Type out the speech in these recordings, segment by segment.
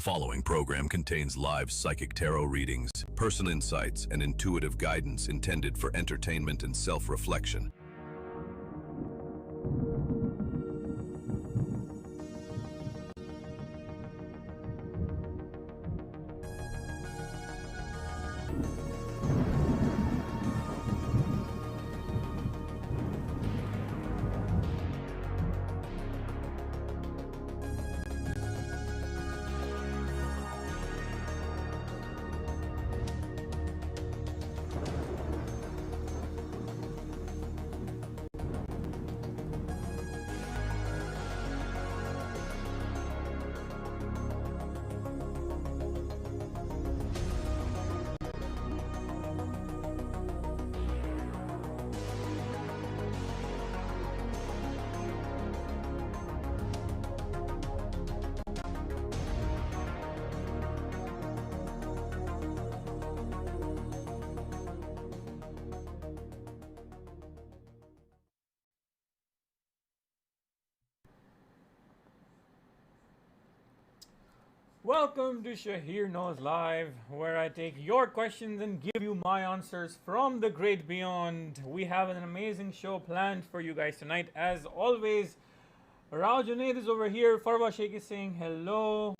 The following program contains live psychic tarot readings, personal insights, and intuitive guidance intended for entertainment and self-reflection. Welcome to Shaheer Knows Live, where I take your questions and give you my answers from the great beyond. We have an amazing show planned for you guys tonight. As always, Rao Junaid is over here. Farwa Sheikh is saying hello.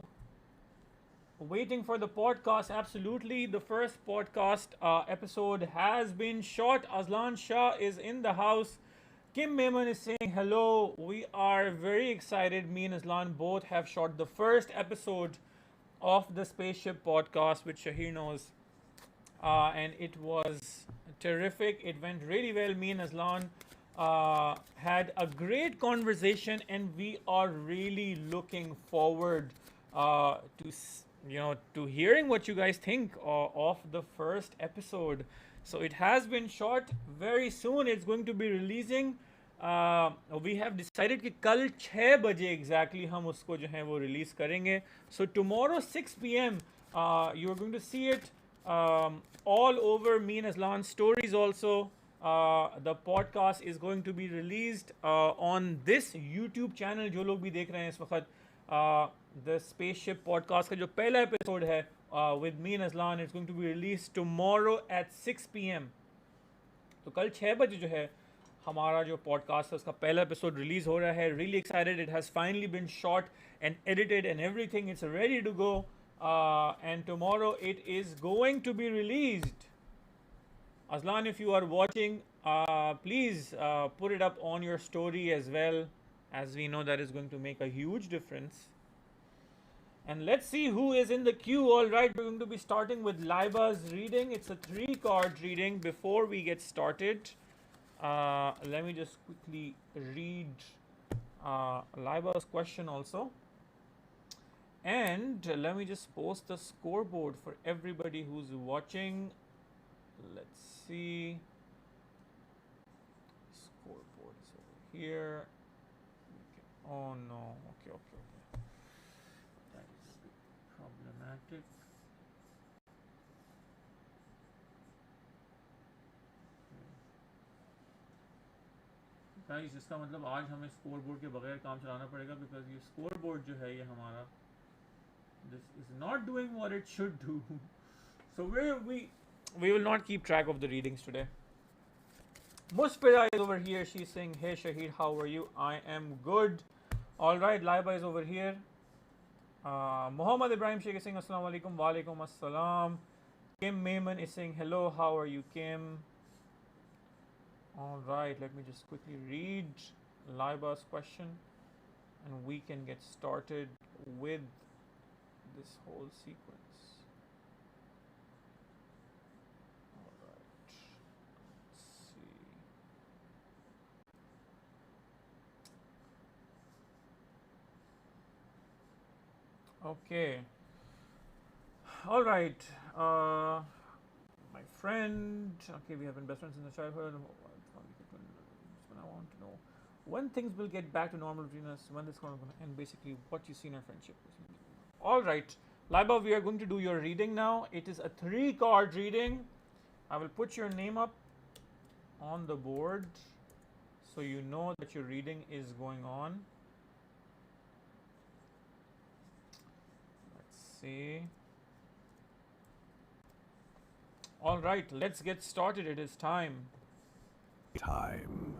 Waiting for the podcast. Absolutely. The first podcast episode has been shot. Aslan Shah is in the house. Kim Maiman is saying hello. We are very excited. Me and Aslan both have shot the first episode of the Spaceship podcast with Shaheer Knows, and it was terrific. It went really well. Me and Aslan had a great conversation, and we are really looking forward to hearing what you guys think of the first episode. So it has been shot. Very soon it's going to be releasing. We have decided कि कल 6 बजे exactly हम उसको जो है वो release करेंगे. So tomorrow 6 p.m. You are going to see it all over me and Aslan's stories also. The podcast is going to be released on this YouTube channel. जो लोग भी देख रहे हैं इस वक्त the Spaceship podcast का जो पहला episode है with me and Aslan, it's going to be released tomorrow at 6 p.m. तो कल 6 बजे जो है हमारा जो पॉडकास्ट है उसका पहला एपिसोड रिलीज हो रहा है. Really excited. It has finally been shot and edited and everything. It's ready to go and tomorrow it is going to be released. Aslan, if you are watching, please put it up on your story as well, as we know that is going to make a huge difference. And let's see who is in the queue. All right, we're going to be starting with Liba's reading. It's a 3-card reading. Before we get started, let me just quickly read Liba's question also. And let me just post the scoreboard for everybody who's watching. Let's see. Scoreboard is over here. Oh no. Okay. That is problematic. Guys, इसका मतलब आज हमें score board के बगैर काम चलाना पड़ेगा, because ये स्कोर बोर्ड जो है ये हमारा this is not doing what it should do. So we will not keep track of the readings today. Muspira is over here. She's saying, hey Shaheer, how are you? I am good. All right, Liba is over here. Muhammad Ibrahim Sheikh is saying assalamu alaikum. Wa alaikum assalam. Kim Maiman is saying hello, how are you, Kim? All right, let me just quickly read Liba's question and we can get started with this whole sequence. All right, let's see. Okay. All right. My friend. Okay, we have been best friends since the childhood. I want to know when things will get back to normal between us, when this is going to end, basically what you see in our friendship. All right, Liba, we are going to do your reading now. It is a 3-card reading. I will put your name up on the board so you know that your reading is going on. Let's see. All right, let's get started. It is time. Time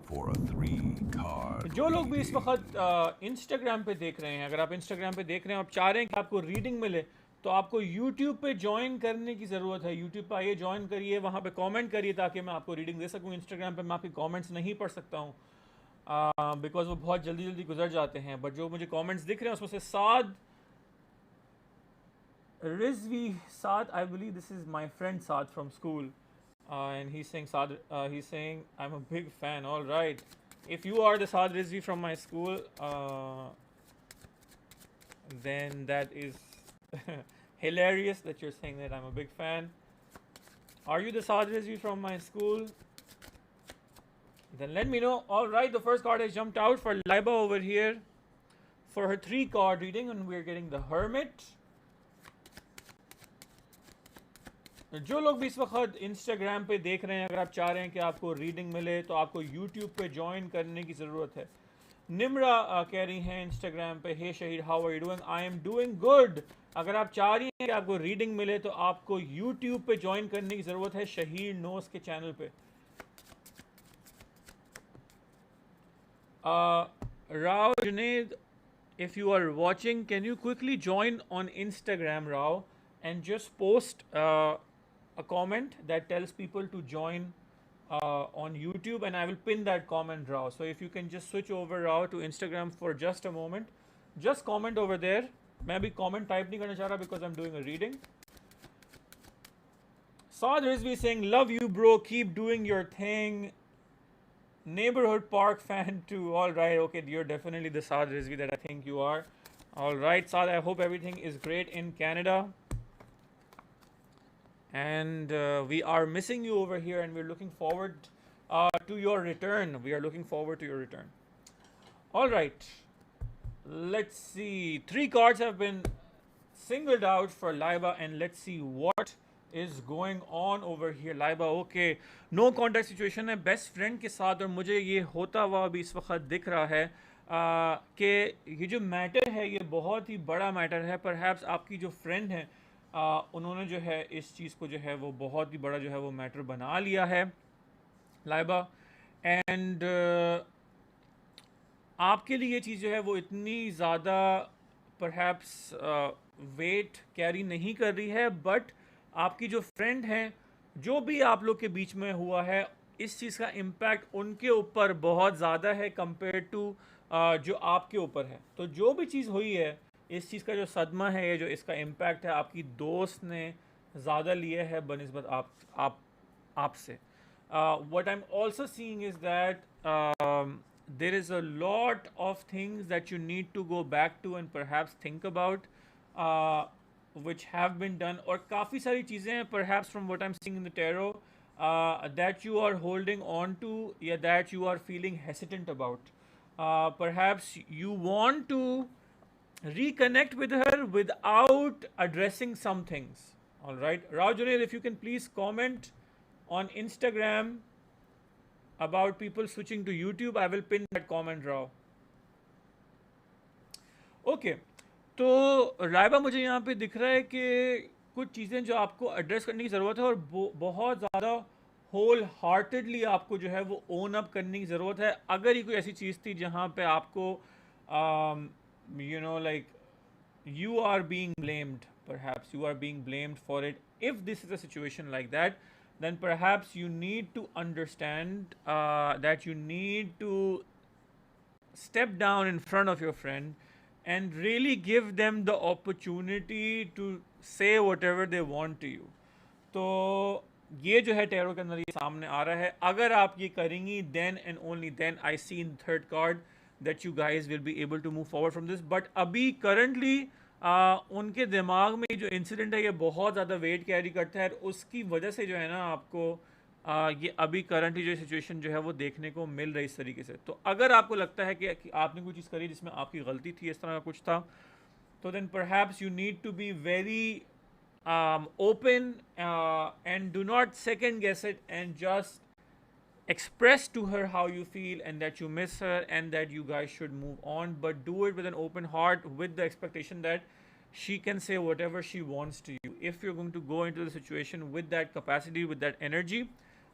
for a 3-card जो लोग भी इस reading. वक्त Instagram पे देख रहे हैं, अगर आप इंस्टाग्राम पे देख रहे हैं, आप चाह रहे हैं कि आपको रीडिंग मिले, तो आपको यूट्यूब पे ज्वाइन करने की ज़रूरत है. यूट्यूब पे आइए, ज्वाइन करिए, वहाँ पे कमेंट करिए ताकि मैं आपको रीडिंग दे सकूँ. इंस्टाग्राम पे मैं आपके कमेंट्स नहीं पढ़ सकता हूँ बिकॉज वो बहुत जल्दी जल्दी गुजर जाते हैं. बट जो मुझे कमेंट्स दिख रहे हैं उसमें से Saad Rizvi, Saad, I believe this is my friend Saad from school. And he's saying he's saying I'm a big fan. All right, if you are the Saad Rizvi from my school, then that is hilarious that you're saying that I'm a big fan. Are you the Saad Rizvi from my school? Then let me know. All right, the first card has jumped out for Liba over here for her 3-card reading, and we're getting the Hermit. जो लोग भी इस वक्त Instagram पे देख रहे हैं, अगर आप चाह रहे हैं कि आपको रीडिंग मिले तो आपको यूट्यूब पे ज्वाइन करने की ज़रूरत है. निम्रा कह रही हैं इंस्टाग्राम पे, hey Shaheer, how are you doing? I am doing good. अगर आप चाह रही हैं कि आपको रीडिंग मिले तो आपको यूट्यूब पे ज्वाइन करने की ज़रूरत है, शहीर नोस के चैनल पे. Rao Junaid, if you are watching, can you quickly join on Instagram, Rao, and just post a comment that tells people to join on YouTube, and I will pin that comment, Rao. So if you can just switch over, Rao, to Instagram for just a moment, just comment over there. मैं भी comment type नहीं करना चाह रहा because I'm doing a reading. Saad Rizvi saying, love you bro, keep doing your thing. Neighborhood Park fan too. All right, okay, you're definitely the Saad Rizvi that I think you are. All right, Saad, I hope everything is great in Canada. And we are missing you over here, and we're looking forward to your return. We are looking forward to your return. All right, let's see. 3 cards have been singled out for Liba, and let's see what is going on over here. Liba, okay, no contact situation है best friend के साथ, और मुझे ये होता हुआ भी इस वक्त दिख रहा है कि ये जो मैटर है ये बहुत ही बड़ा मैटर है. परहैप्स आपकी जो फ्रेंड है उन्होंने जो है इस चीज़ को जो है वो बहुत ही बड़ा जो है वो मैटर बना लिया है, लाइबा. एंड आपके लिए ये चीज़ जो है वो इतनी ज़्यादा परहैप्स वेट कैरी नहीं कर रही है, बट आपकी जो फ्रेंड हैं, जो भी आप लोग के बीच में हुआ है, इस चीज़ का इम्पैक्ट उनके ऊपर बहुत ज़्यादा है कंपेयर टू जो आपके ऊपर है. तो जो भी चीज़ हुई है, इस चीज़ का जो सदमा है, ये जो इसका इम्पैक्ट है, आपकी दोस्त ने ज़्यादा लिया है बनिस्बत आपसे. What I'm also seeing is that there is a lot of things that you need to go back to and perhaps think about, which have been done, और काफ़ी सारी चीज़ें हैं perhaps from what I'm seeing in the tarot that you are holding on to, या that you are feeling hesitant about. Perhaps you want to reconnect with her without addressing some things. All right, Rao Junaid, if you can please comment on Instagram about people switching to YouTube, I will pin that comment, Rao. Okay, तो रायबा मुझे यहाँ पे दिख रहा है कि कुछ चीज़ें जो आपको एड्रेस करने की ज़रूरत है, और बहुत ज़्यादा होल हार्टेडली आपको जो है वो ओन अप करने की ज़रूरत है. अगर ये कोई ऐसी चीज़ थी जहाँ पे आपको you know, like, you are being blamed, perhaps you are being blamed for it. If this is a situation like that, then perhaps you need to understand that you need to step down in front of your friend and really give them the opportunity to say whatever they want to you. तो ये जो है tarot के अंदर ये सामने आ रहा है. अगर आप ये करेंगी, then and only then I see in the 3rd card that you guys will be able to move forward from this. But अभी currently उनके दिमाग में जो इंसिडेंट है ये बहुत ज़्यादा वेट कैरी करता है, और उसकी वजह से जो है ना आपको ये अभी करंटली जो सिचुएशन जो है वो देखने को मिल रही इस तरीके से. तो अगर आपको लगता है कि आपने कोई चीज़ करी जिसमें आपकी गलती थी, इस तरह का कुछ था, तो then perhaps you need to be very open and do not second guess it, and just express to her how you feel and that you miss her and that you guys should move on, but do it with an open heart, with the expectation that she can say whatever she wants to you. If you're going to go into the situation with that capacity, with that energy,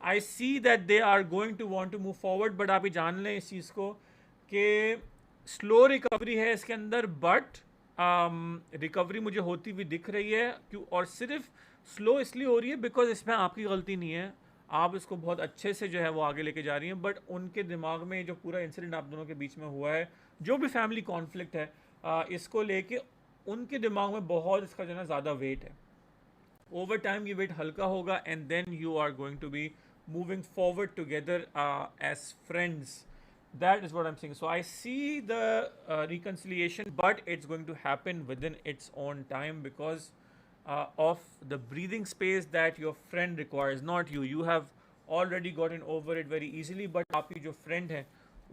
I see that they are going to want to move forward. But आप ये जान लें इस चीज़ को कि slow recovery है इसके अंदर, बट रिकवरी मुझे होती हुई दिख रही है क्यों, और सिर्फ स्लो इसलिए हो रही है बिकॉज इसमें आपकी गलती नहीं है, आप इसको बहुत अच्छे से जो है वो आगे लेके जा रही हैं। बट उनके दिमाग में जो पूरा इंसिडेंट आप दोनों के बीच में हुआ है, जो भी फैमिली कॉन्फ्लिक्ट है, इसको लेके उनके दिमाग में बहुत इसका जो है ज़्यादा वेट है। ओवर टाइम ये वेट हल्का होगा and then you are going to be moving forward together as friends. That is what I'm saying. So I see the reconciliation, but it's going to happen within its own time because of the breathing space that your friend requires, not you. You have already gotten over it very easily, but आपकी जो friend है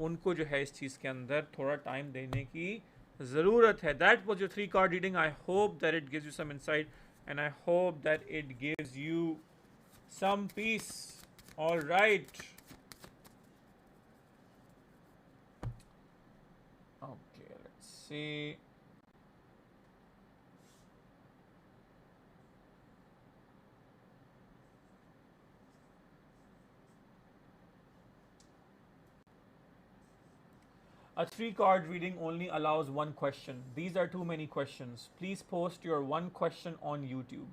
उनको जो है इस चीज़ के अंदर थोड़ा टाइम देने की ज़रूरत है. That was your 3 card reading. I hope that it gives you some insight and I hope that it gives you some peace. All right. Okay, let's see. A 3 card reading only allows one question. These are too many questions. Please post your one question on YouTube.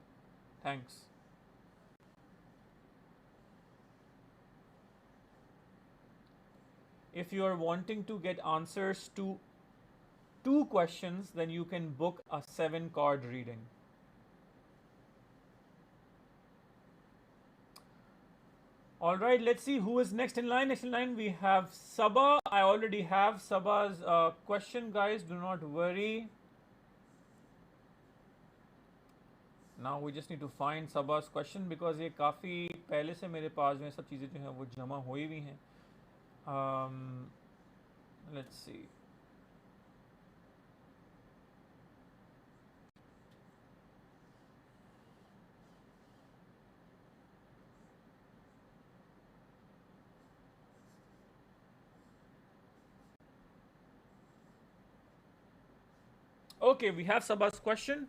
Thanks. If you are wanting to get answers to 2 questions, then you can book a 7 card reading. All right, let's see who is next in line. Next in line, we have Sabah. I already have Sabah's question, guys. Do not worry. Now we just need to find Sabah's question because ये काफ़ी पहले से मेरे पास में सब चीज़ें जो हैं वो जमा हुई हुई हैं. Let's see. Okay, we have Sabah's question.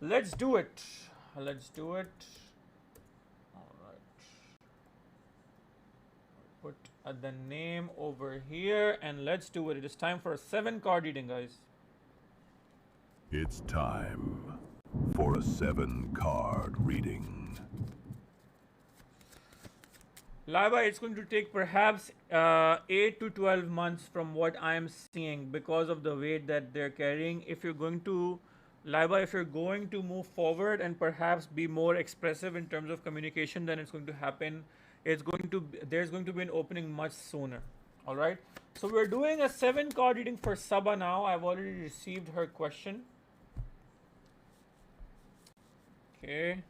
Let's do it. Let's do it. All right. Put the name over here and let's do it. It is time for a 7 card reading, guys. It's time for a 7 card reading. Liba, it's going to take perhaps 8 to 12 months from what I am seeing because of the weight that they're carrying. If you're going to, Liba, if you're going to move forward and perhaps be more expressive in terms of communication, then it's going to happen. There's going to be an opening much sooner. All right. So we're doing a 7 card reading for Sabah now. I've already received her question. Okay.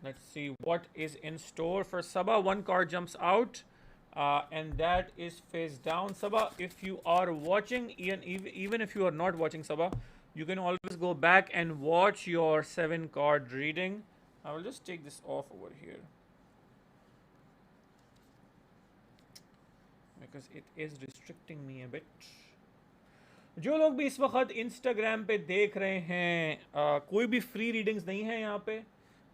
Let's see what is in store for Sabah. 1 card jumps out, and that is face down. Sabah, if you are watching, even if you are not watching Sabah, you can always go back and watch your 7 card reading. I will just take this off over here because it is restricting me a bit. जो लोग भी इस वक्त Instagram पे देख रहे हैं, कोई भी फ्री रीडिंग्स नहीं है यहाँ पे.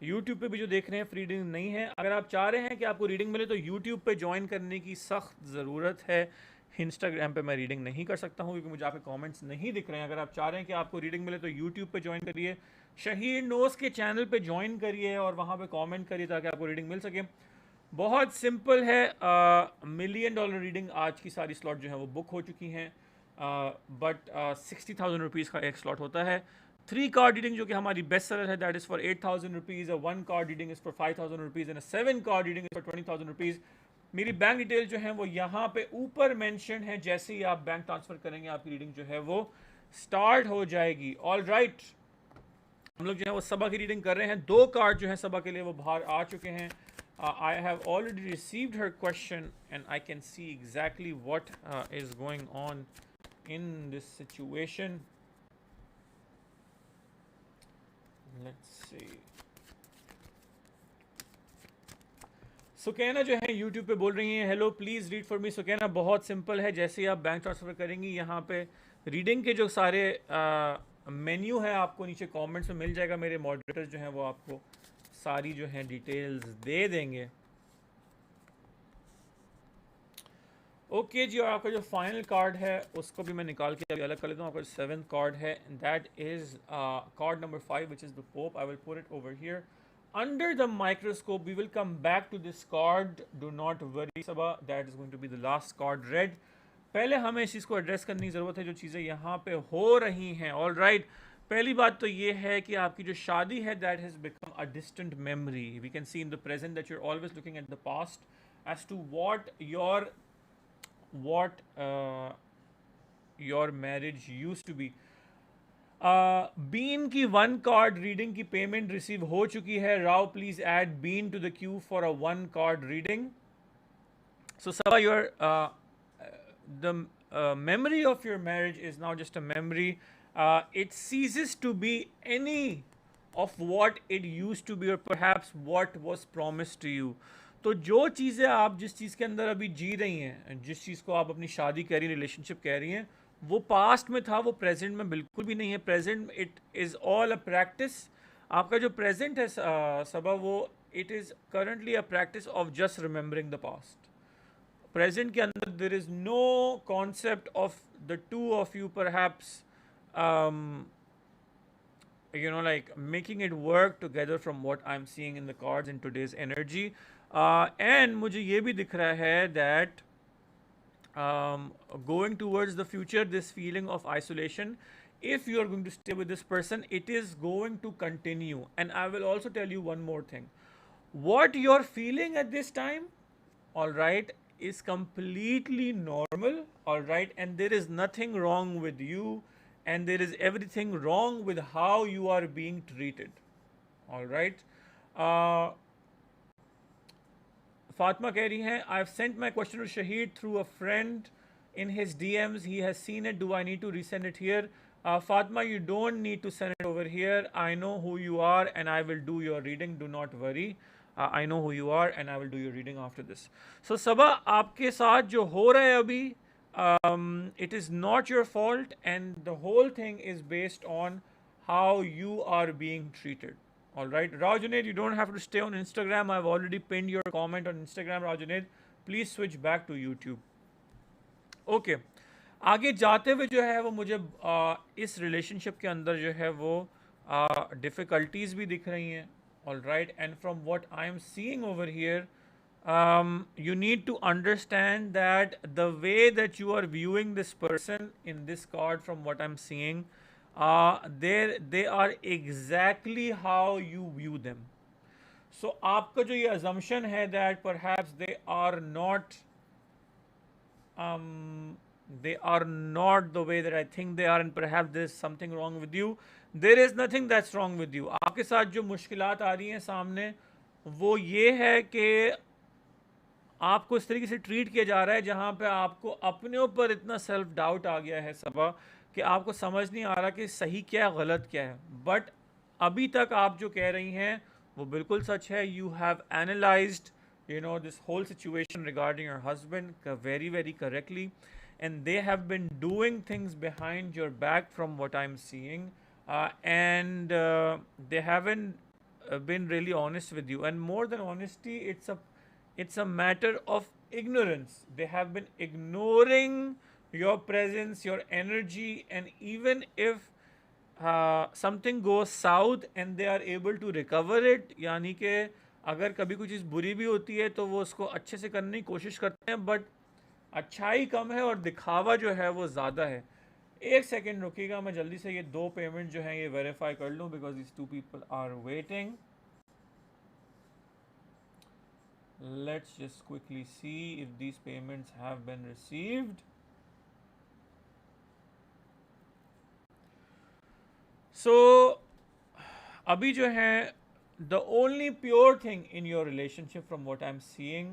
यूट्यूब पे भी जो देख रहे हैं फ्री रीडिंग नहीं है. अगर आप चाह रहे हैं कि आपको रीडिंग मिले तो यूट्यूब पे ज्वाइन करने की सख्त ज़रूरत है. इंस्टाग्राम पे मैं रीडिंग नहीं कर सकता हूँ क्योंकि मुझे आपके कमेंट्स नहीं दिख रहे हैं. अगर आप चाह रहे हैं कि आपको रीडिंग मिले तो यूट्यूब पे ज्वाइन करिए, शहीर नोज़ के चैनल पे ज्वाइन करिए और वहाँ पे कमेंट करिए ताकि आपको रीडिंग मिल सके. बहुत सिंपल है. $1 मिलियन रीडिंग आज की सारी स्लॉट जो है वो बुक हो चुकी हैं, बट 60,000 रुपीज़ का एक स्लॉट होता है. 3 card reading जो कि हमारी बेस्ट सेलर है, that is for 8,000 rupees. 1 card reading is for 5,000 rupees and 7 card reading is for 20,000 rupees. मेरी बैंक डिटेल जो है वो यहाँ पे ऊपर मेंशन है. जैसे ही आप बैंक ट्रांसफ़र करेंगे आपकी रीडिंग जो है वो स्टार्ट हो जाएगी. ऑल राइट, हम लोग जो है वो सबा की रीडिंग कर रहे हैं. 2 कार्ड जो है सबा के लिए वो बाहर आ चुके हैं. I have already received her question and I can see exactly what is going on in this situation. Let's see. Sukaina जो है यूट्यूब पे बोल रही हैं hello please read for me. Sukaina बहुत सिंपल है, जैसे ही आप बैंक ट्रांसफ़र करेंगी यहाँ पे रीडिंग के जो सारे मेन्यू है आपको नीचे कमेंट्स में मिल जाएगा। मेरे मॉडरेटर्स जो हैं वो आपको सारी जो हैं डिटेल्स दे देंगे। ओके जी, और आपका जो फाइनल कार्ड है उसको भी मैं निकाल के अभी अलग कर लेता हूँ। आपका जो 7th कार्ड है that is card number 5 which is the pope. I will put it over here under the microscope. We will come back to this card, do not worry Sabah, that is going to be the last card read. पहले हमें इस चीज़ को address करने की ज़रूरत है जो चीज़ें यहाँ पे हो रही हैं। ऑल राइट, पहली बात तो ये है कि आपकी जो शादी है that has become a distant memory. We can see in the present that you are always looking at the past as to what your marriage used to be. बीन की 1 कार्ड रीडिंग की पेमेंट रिसीव हो चुकी है। राव please add बीन to the queue for a 1 card reading. So Saba your the memory of your marriage is now just a memory. It ceases to be any of what it used to be or perhaps what was promised to you. तो जो चीज़ें आप जिस चीज़ के अंदर अभी जी रही हैं, जिस चीज़ को आप अपनी शादी कह रही हैं, रिलेशनशिप कह रही हैं, वो पास्ट में था, वो प्रेजेंट में बिल्कुल भी नहीं है। Present it is all a practice. आपका जो प्रेजेंट है सबा, वो it is currently a practice of just remembering the past. Present के अंदर there is no concept of the two of you perhaps like making it work together from what I'm seeing in the cards in today's energy. And मुझे ये भी दिख रहा है that going towards the future, this feeling of isolation, if you are going to stay with this person, it is going to continue. And I will also tell you one more thing. What you're feeling at this time, all right, is completely normal, all right, and there is nothing wrong with you, and there is everything wrong with how you are being treated, all right. Fatma कह रही हैं, I've sent my question to Shaheer through a friend in his DMs. He has seen it. Do I need to resend it here? Fatma, you don't need to send it over here. I know who you are and I will do your reading. Do not worry. I know who you are and I will do your reading after this. So Sabah, आपके साथ जो हो रहा है अभी, it is not your fault and the whole thing is based on how you are being treated. All right, Rajunaid, you don't have to stay on Instagram. I've already pinned your comment on Instagram, Rajunaid. Please switch back to YouTube. Okay, आगे जाते हुए जो है वो मुझे इस relationship के अंदर जो है वो डिफ़िकल्टीज़ भी दिख रही हैं. All right, and from what I'm seeing over here, you need to understand that the way that you are viewing this person in this card, from what I'm seeing, they are exactly how you view them. So आपका जो ये assumption है that perhaps they are not the way that I think they are and perhaps there is something wrong with you. There is nothing that's wrong with you. आपके साथ जो मुश्किलात आ रही हैं सामने, वो ये है कि आपको इस तरीके से ट्रीट किया जा रहा है जहाँ पे आपको अपने ऊपर इतना सेल्फ डाउट आ गया है सबा कि आपको समझ नहीं आ रहा कि सही क्या है गलत क्या है. बट अभी तक आप जो कह रही हैं वो बिल्कुल सच है. You have analysed this whole situation regarding your husband very very correctly, and they have been doing things behind your back from what I'm seeing, and they haven't been really honest with you. And more than honesty, it's a matter of ignorance. They have been ignoring your presence, your energy, and even if something goes south and they are able to recover it, यानी कि अगर कभी कोई चीज़ बुरी भी होती है तो वो उसको अच्छे से करने की कोशिश करते हैं, बट अच्छाई कम है और दिखावा जो है वो ज़्यादा है. एक सेकेंड रुकिएगा, मैं जल्दी से ये 2 पेमेंट जो हैं ये वेरीफाई कर लूँ because this 2 people are waiting. Let's just quickly see if these payments have been received. So अभी जो है the only pure thing in your relationship from what I'm seeing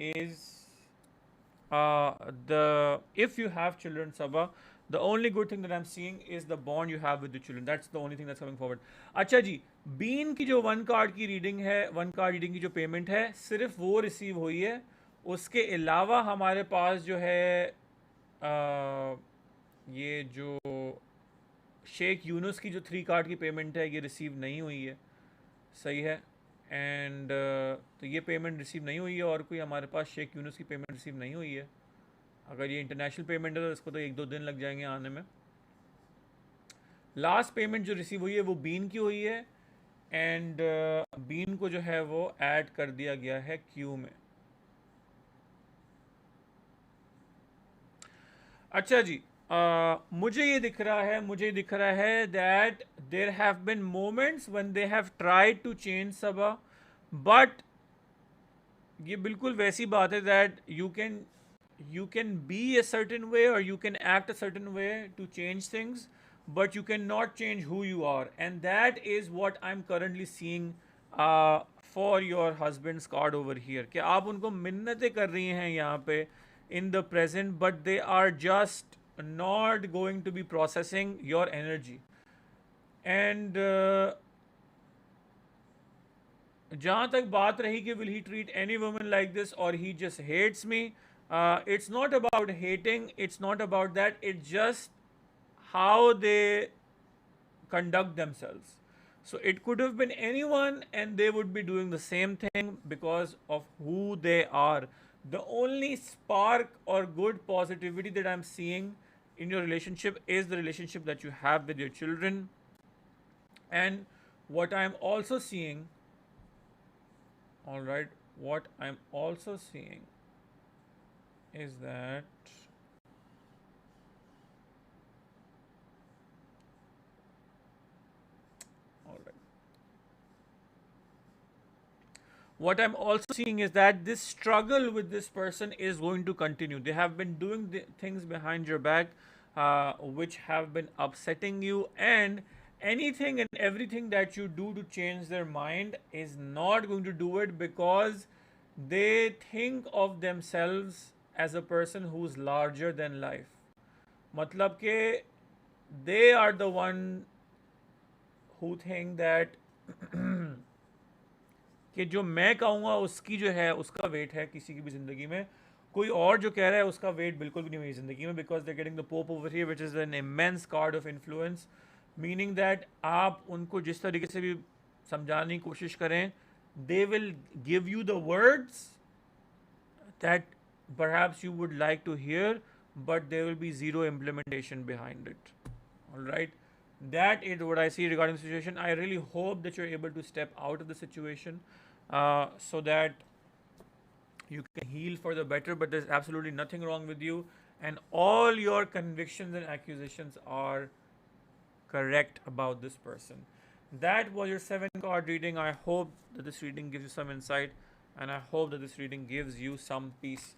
is if you have children, Sabah, The only good thing that I'm seeing is the bond you have with the children. That's the only thing that's coming forward. अच्छा जी, been की जो one card की reading है, one card reading की जो payment है, सिर्फ वो रिसीव हुई है. उसके अलावा हमारे पास जो है ये जो शेख यूनुस की जो 3 कार्ड की पेमेंट है, ये रिसीव नहीं हुई है. सही है. एंड तो ये पेमेंट रिसीव नहीं हुई है, और कोई हमारे पास शेख यूनुस की पेमेंट रिसीव नहीं हुई है. अगर ये इंटरनेशनल पेमेंट है तो इसको तो 1-2 दिन लग जाएंगे आने में. लास्ट पेमेंट जो रिसीव हुई है वो बीन की हुई है, एंड बीन को जो है वो ऐड कर दिया गया है क्यू में. अच्छा जी, मुझे ये दिख रहा है that there have been moments when they have tried to change Saba, but ये बिल्कुल वैसी बात है that you can be a certain way or you can act a certain way to change things, but you cannot change who you are, and that is what I'm currently seeing for your husband's card over here. कि आप उनको मिन्नतें कर रही हैं यहाँ पे in the present, but they are just not going to be processing your energy. And जहाँ तक बात रही कि will he treat any woman like this or he just hates me, it's not about hating, it's not about that, it's just how they conduct themselves. So it could have been anyone and they would be doing the same thing because of who they are. The only spark or good positivity that I'm seeing in your relationship is the relationship that you have with your children. And what I'm also seeing, all right, what I'm also seeing is that what I'm also seeing is that this struggle with this person is going to continue. They have been doing things behind your back which have been upsetting you, and anything and everything that you do to change their mind is not going to do it, because they think of themselves as a person who's larger than life. मतलब के they are the one who think that कि जो मैं कहूँगा उसकी जो है उसका वेट है किसी की भी ज़िंदगी में, कोई और जो कह रहा है उसका वेट बिल्कुल भी नहीं हुई ज़िंदगी में, because they getting the pope over here which is an immense card of influence. Meaning that आप उनको जिस तरीके से भी समझाने की कोशिश करें, they will give you the words that perhaps you would like to hear, but there will be zero implementation behind it. All right. That is what I see regarding the situation. I really hope that you're able to step out of the situation so that you can heal for the better, but there's absolutely nothing wrong with you, and all your convictions and accusations are correct about this person. That was your 7-card reading. I hope that this reading gives you some insight, and I hope that this reading gives you some peace.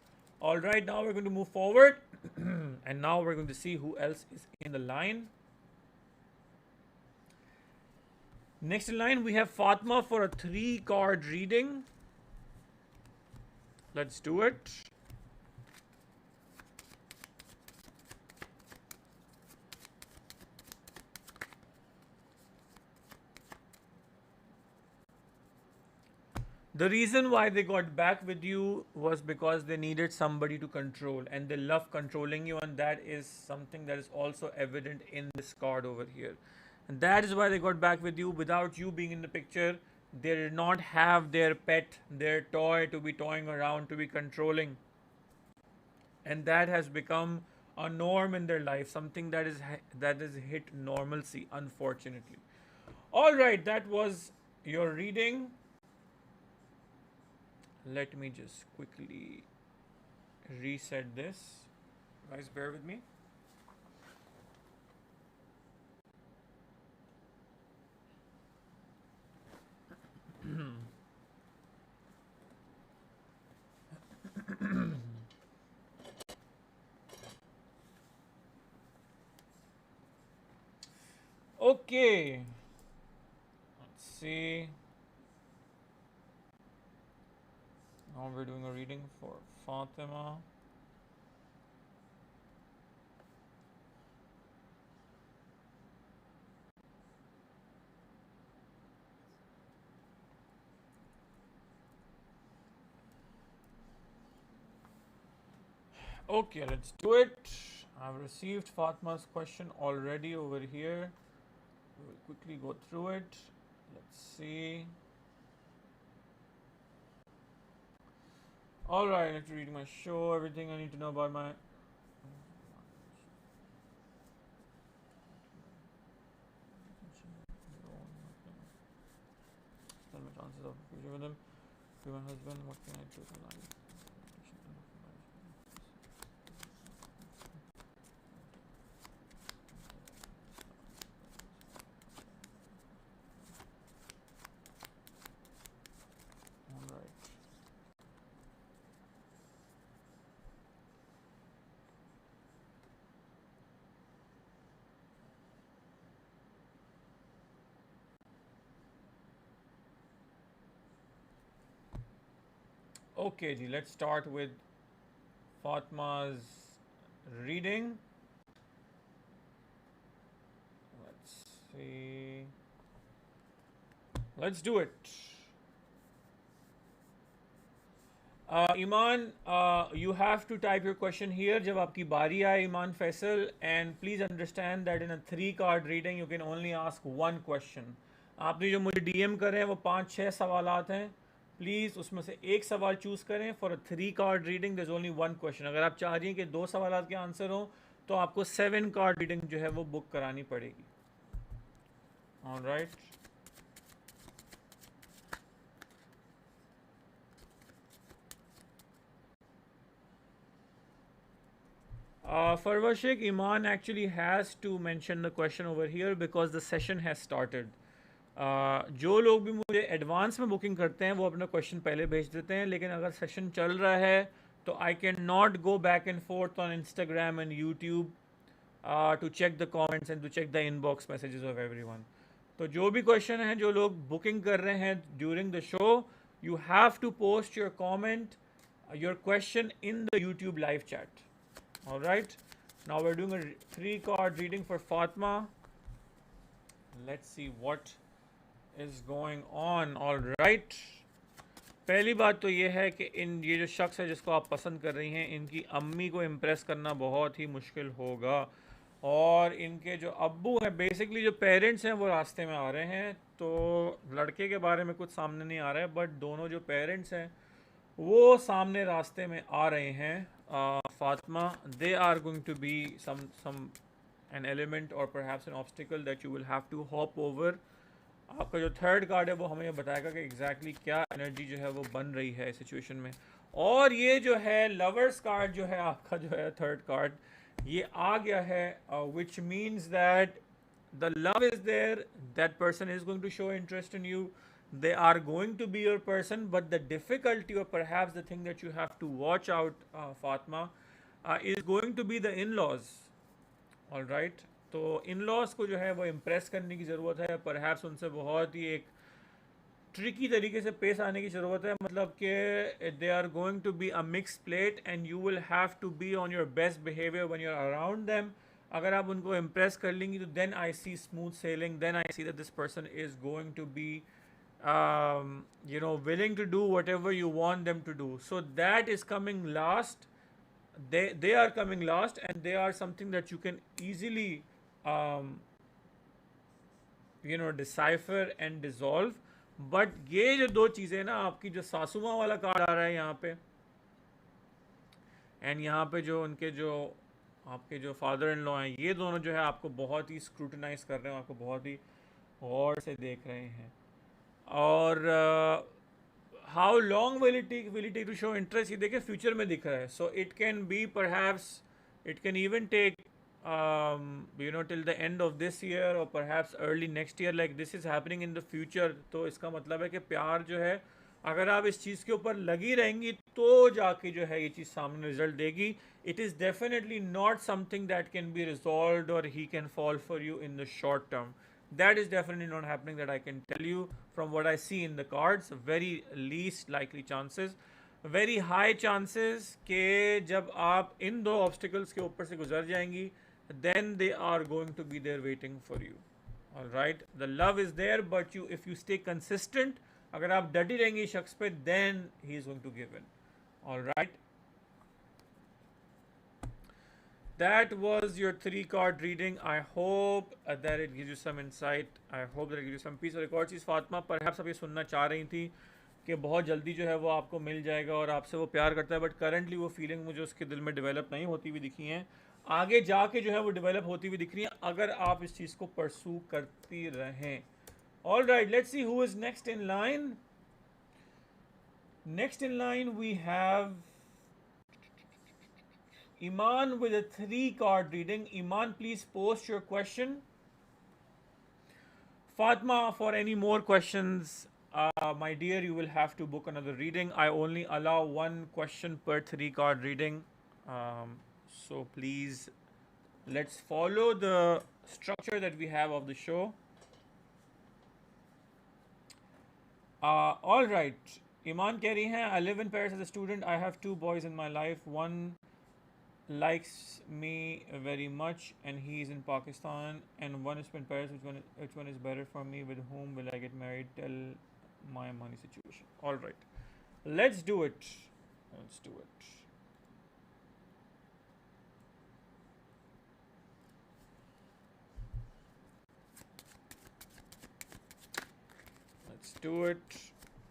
All right, now we're going to move forward and now we're going to see who else is in the line. Next in line, we have Fatma for a 3-card reading. Let's do it. The reason why they got back with you was because they needed somebody to control, and they love controlling you, and that is something that is also evident in this card over here. And that is why they got back with you. Without you being in the picture, they did not have their pet, their toy to be toying around, to be controlling. And that has become a norm in their life, something that is hit normalcy, unfortunately. All right, that was your reading. Let me just quickly reset this. Guys, bear with me. Okay. Let's see. Now we're doing a reading for Fatima. Okay, let's do it. I've received Fatma's question already over here. We'll quickly go through it. Let's see. Alright, I have to read my show, everything I need to know about my. Tell my chances of future with him. Be my husband, what can I do in life? Alright. Okay, ji, let's start with Fatma's reading. Let's see. Let's do it. Iman, you have to type your question here जब आपकी बारी आए Iman Faisal, and please understand that in a 3-card reading you can only ask one question. आपने जो मुझे DM कर रहे हैं वो 5-6 सवालात हैं, प्लीज़ उसमें से एक सवाल चूज़ करें. For a 3-card reading there is only one question. अगर आप चाह रही हैं कि 2 सवालात के आंसर हो तो आपको 7-card रीडिंग जो है वो बुक करानी पड़ेगी. Alright. Farwa Sheikh, Iman actually has to mention the question over here because the session has started. जो लोग भी मुझे एडवांस में बुकिंग करते हैं वो अपना क्वेश्चन पहले भेज देते हैं, लेकिन अगर सेशन चल रहा है तो I can not go back and forth on Instagram and YouTube to check the comments and to check the inbox messages of everyone. तो जो भी क्वेश्चन है, जो लोग बुकिंग कर रहे हैं during the show, you have to post your comment, your question in the YouTube live chat. Alright, now we're doing a 3-card reading for Fatma. Let's see what is going on. Alright, पहली बात तो ये है कि ये जो शख्स है जिसको आप पसंद कर रही हैं, इनकी अम्मी को इम्प्रेस करना बहुत ही मुश्किल होगा. और इनके जो अब्बू हैं, बेसिकली जो पेरेंट्स हैं, वो रास्ते में आ रहे हैं. तो लड़के के बारे में कुछ सामने नहीं आ रहा है, बट दोनों जो पेरेंट्स हैं वो सामने रास्ते में आ रहे हैं. Fatma, they are going to be an element or perhaps an obstacle that you will have to hop over. आपका जो 3rd कार्ड है वो हमें ये बताएगा कि एग्जैक्टली क्या एनर्जी जो है वो बन रही है इस सिचुएशन में. और ये जो है लवर्स कार्ड जो है आपका, जो है 3rd कार्ड, ये आ गया है, which means that the love is there, that person is going to show interest in you, they are going to be your person, but the difficulty or perhaps the thing that you have to watch out, Fatma, is going to be the in-laws. All right, तो in-laws को जो है वो impress करने की ज़रूरत है, perhaps उनसे बहुत ही एक ट्रिकी तरीके से पेश आने की ज़रूरत है. मतलब कि they are going to be a mixed plate and you will have to be on your best behavior when you're around them. अगर आप उनको impress कर लेंगी तो then I see smooth sailing, then I see that this person is going to be willing to do whatever you want them to do. So that is coming last. They are coming last, and they are something that you can easily decipher and dissolve. But ये जो दो चीज़ें ना, आपकी जो सासू माँ वाला कार्ड आ रहा है यहाँ पे, एंड यहाँ पे जो उनके जो आपके जो फादर इन लॉ हैं, ये दोनों जो है आपको बहुत ही स्क्रूटनाइज कर रहे हैं, आपको बहुत ही गौर से देख रहे हैं. और how long will it take to show interest, ये देखिए फ्यूचर में दिख रहा है. So it can be perhaps, it can even take till the end of this year or perhaps early next year, like this is happening in the future. तो इसका मतलब है कि प्यार जो है, अगर आप इस चीज़ के ऊपर लगी रहेंगी तो जाके जो है ये चीज़ सामने रिजल्ट देगी. It is definitely not something that can be resolved और he can fall for you in the short term. That is definitely not happening, that I can tell you from what I see in the cards. Very least likely chances, very high chances कि जब आप इन दो obstacles के ऊपर से गुजर जाएंगी, then they are going to be there waiting for you. All right, the love is there, but if you stay consistent, अगर आप डटी रहेंगी शख्स पे, then he is going to give in. All right. that was your 3 card reading. I hope that it gives you some insight. I hope that it gives you some peace. और एक और चीज़ Fatima, perhaps आप ये सुनना चाह रही थी कि बहुत जल्दी जो है वो आपको मिल जाएगा और आपसे वो प्यार करता है, बट करंटली वो फीलिंग मुझे उसके दिल में डेवलप नहीं होती हुई दिखी हैं, आगे जाके जो है वो डेवलप होती हुई दिख रही हैं अगर आप इस चीज़ को परसू करती रहें. All right, let's see who is next in line. Next in line we have Iman with a 3 card reading. Iman, please post your question. Fatma, for any more questions, my dear, you will have to book another reading. I only allow 1 question per 3 card reading. So please, let's follow the structure that we have of the show. All right. Iman कह रही हैं, I live in Paris as a student. I have 2 boys in my life. One likes me very much and he is in Pakistan, and one is in Paris. Which one is better for me? With whom will I get married? Tell my money situation. All right, let's do it. Let's do it. Let's do it.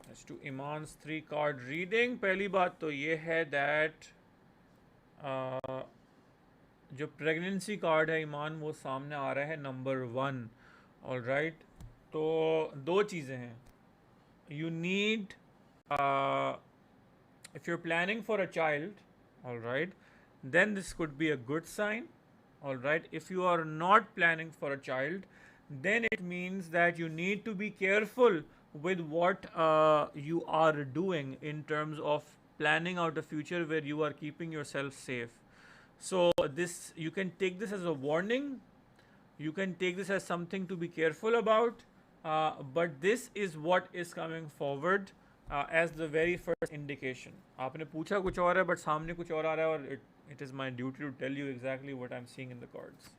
Let's do Iman's 3 card reading. पहली बात तो ये है that जो pregnancy card है ईमान वो सामने आ रहा है नंबर 1. ऑल राइट, तो 2 चीज़ें हैं. You need, if you are planning for a child, all right, then this could be a good sign. All right, if you are not planning for a child, then it means that you need to be careful with what you are doing in terms of planning out a future where you are keeping yourself safe. So this, you can take this as a warning, you can take this as something to be careful about, but this is what is coming forward as the very first indication. आपने पूछा कुछ और है but सामने कुछ और आ रहा है, और it is my duty to tell you exactly what I'm seeing in the cards.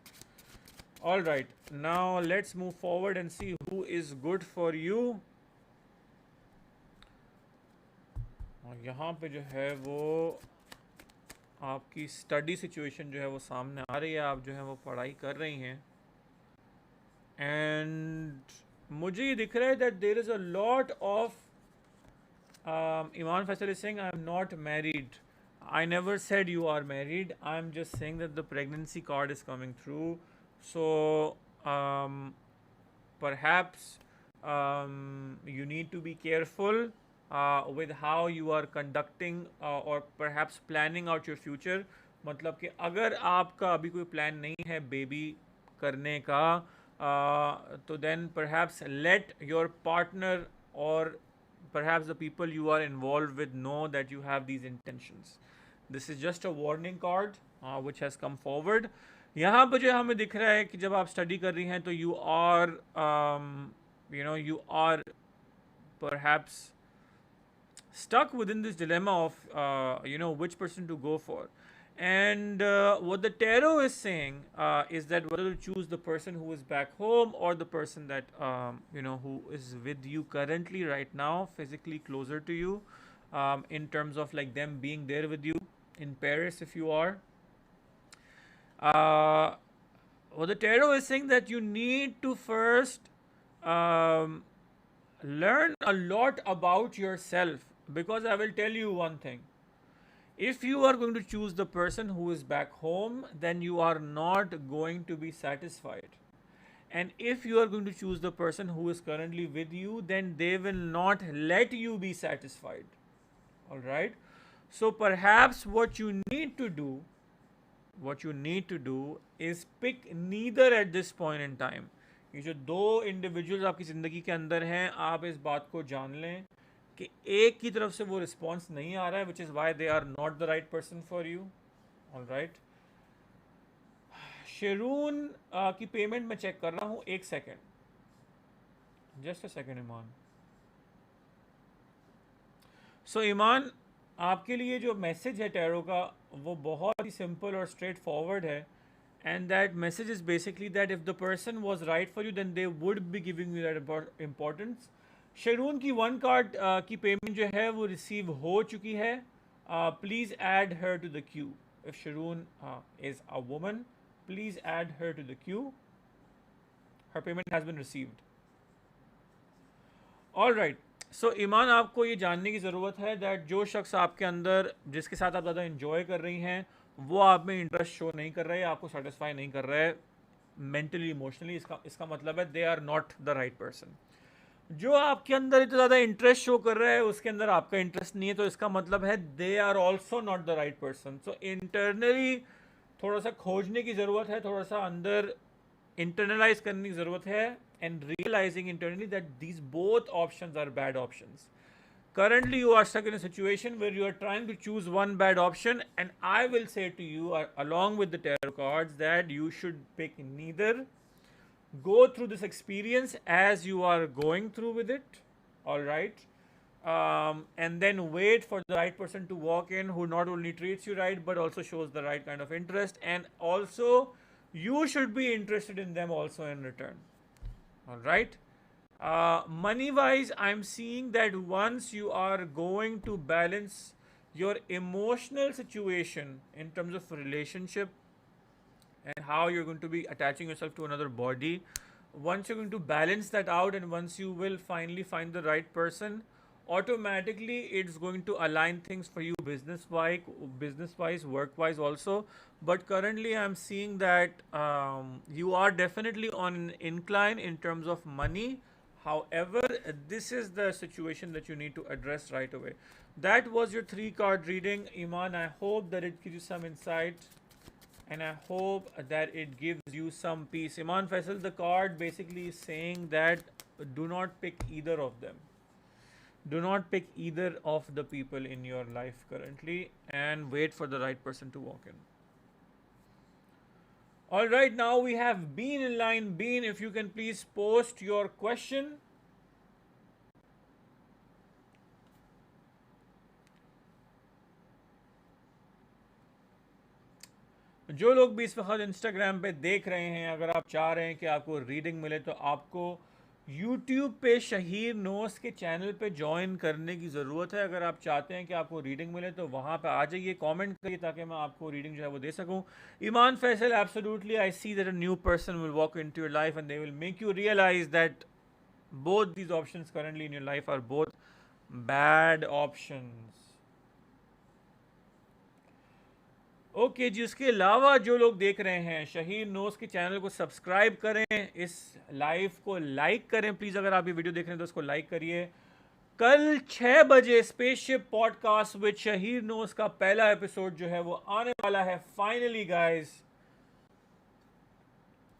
All right, now let's move forward and see who is good for you. यहाँ पे जो है वो आपकी स्टडी सिचुएशन जो है वो सामने आ रही है, आप जो है वो पढ़ाई कर रही हैं, एंड मुझे ये दिख रहा है that there is a lot of Iman Faisal is saying, I am not married. I never said you are married. I am just saying that the pregnancy card is coming through. So perhaps you need to be careful with how you are conducting or perhaps planning out your future. मतलब कि अगर आपका अभी कोई plan नहीं है baby करने का, तो then perhaps let your partner or perhaps the people you are involved with know that you have these intentions. This is just a warning card which has come forward. यहाँ पर जो हमें दिख रहा है कि जब आप स्टडी कर रही हैं तो you are perhaps stuck within this dilemma of which person to go for. And what the tarot is saying is that whether to choose the person who is back home or the person that who is with you currently right now, physically closer to you, in terms of like them being there with you in Paris if you are. What the tarot is saying that you need to first learn a lot about yourself, because I will tell you one thing. If you are going to choose the person who is back home, then you are not going to be satisfied. And if you are going to choose the person who is currently with you, then they will not let you be satisfied. All right? So perhaps what you need to do is pick neither at this point in time. ये जो 2 individuals आपकी ज़िंदगी के अंदर हैं, आप इस बात को जान लें कि एक की तरफ से वो रिस्पॉन्स नहीं आ रहा है, which is why they are not the right person for you. All right, Sheroon की पेमेंट मैं चेक कर रहा हूँ, 1 second, just a second Iman. So Iman, आपके लिए जो मैसेज है टैरो का वो बहुत ही सिंपल और स्ट्रेट फॉरवर्ड है, and that message is basically that if the person was right for you then they would be giving you that importance. शेरून की 1 कार्ड की पेमेंट जो है वो रिसीव हो चुकी है. Please add her to the queue. If Sheroon is a woman, please add her to the queue. Her payment has been received. All right. सो ईमान, आपको ये जानने की ज़रूरत है दैट जो शख्स आपके अंदर जिसके साथ आप ज़्यादा इंजॉय कर रही हैं वो आप में इंटरेस्ट शो नहीं कर रहा है, आपको सेटिस्फाई नहीं कर रहा है मेंटली इमोशनली, इसका मतलब है they are not the right person. जो आपके अंदर इतना ज़्यादा इंटरेस्ट शो कर रहा है उसके अंदर आपका इंटरेस्ट नहीं है, तो इसका मतलब है they are also not the right person. So internally थोड़ा सा खोजने की ज़रूरत है, थोड़ा सा अंदर इंटरनलाइज करने की ज़रूरत है and realizing internally that these both options are bad options. Currently you are stuck in a situation where you are trying to choose one bad option, and I will say to you along with the tarot cards that you should pick neither. Go through this experience as you are going through with it, all right, and then wait for the right person to walk in who not only treats you right but also shows the right kind of interest, and also you should be interested in them also in return. All right. Money wise, I'm seeing that once you are going to balance your emotional situation in terms of relationship and how you're going to be attaching yourself to another body, once you're going to balance that out and once you will finally find the right person, automatically it's going to align things for you business wise, work wise also. But currently I'm seeing that you are definitely on an incline in terms of money. However, this is the situation that you need to address right away. That was your 3 card reading, Iman. I hope that it gives you some insight and I hope that it gives you some peace. Iman Faisal, the card basically is saying that do not pick either of them. Do not pick either of the people in your life currently and wait for the right person to walk in. All right, now we have Bean in line. Bean, if you can please post your question. जो लोग भी इस वक्त Instagram पे देख रहे हैं, अगर आप चाह रहे हैं कि आपको रीडिंग मिले तो आपको यूट्यूब पे शहीर नोस के चैनल पे ज्वाइन करने की ज़रूरत है. अगर आप चाहते हैं कि आपको रीडिंग मिले तो वहाँ पे आ जाइए, कमेंट करिए ताकि मैं आपको रीडिंग जो है वो दे सकूँ. Iman Faisal, absolutely I see that a new person will walk into your life and they will make you realize that both these options currently in your life are both bad options. Okay जी, उसके अलावा जो लोग देख रहे हैं Shaheer knows के channel को सब्सक्राइब करें, इस लाइव को लाइक करें प्लीज़. अगर आप ये वीडियो देख रहे हैं तो उसको लाइक करिए. कल 6 बजे स्पेसशिप पॉडकास्ट विद शहीर नोस का पहला एपिसोड जो है वो आने वाला है फाइनली गाइस.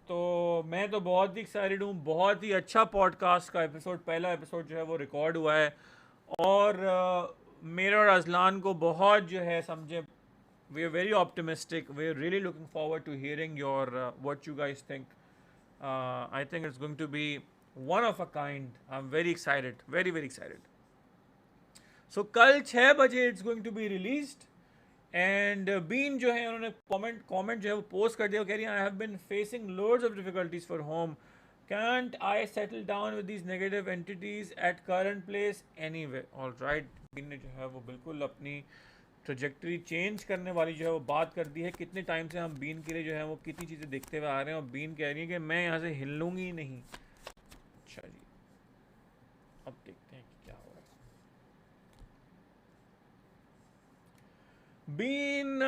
तो मैं तो बहुत ही एक्साइटेड हूँ. बहुत ही अच्छा पॉडकास्ट का एपिसोड, पहला एपिसोड जो है वो रिकॉर्ड हुआ है और मेरे और अजलान को बहुत जो है समझे, we are very optimistic. We are really looking forward to hearing your what you guys think. I think it's going to be one of a kind. I'm very excited, very excited. So कल 6 बजे it's going to be released. And Bean जो है उन्होंने comment जो है वो post कर दिया, कह रही है I have been facing loads of difficulties for home. Can't I settle down with these negative entities at current place anyway? All right. Bean ने जो है वो बिल्कुल अपनी ट्रजेक्टरी चेंज करने वाली जो है वो बात कर दी है. कितने टाइम से हम बीन के लिए जो है वो कितनी चीज़ें देखते हुए आ रहे हैं और बीन कह रही है कि मैं यहाँ से हिलूंगी ही नहीं. अच्छा जी, अब देखते हैं कि क्या हो रहा है. बीन,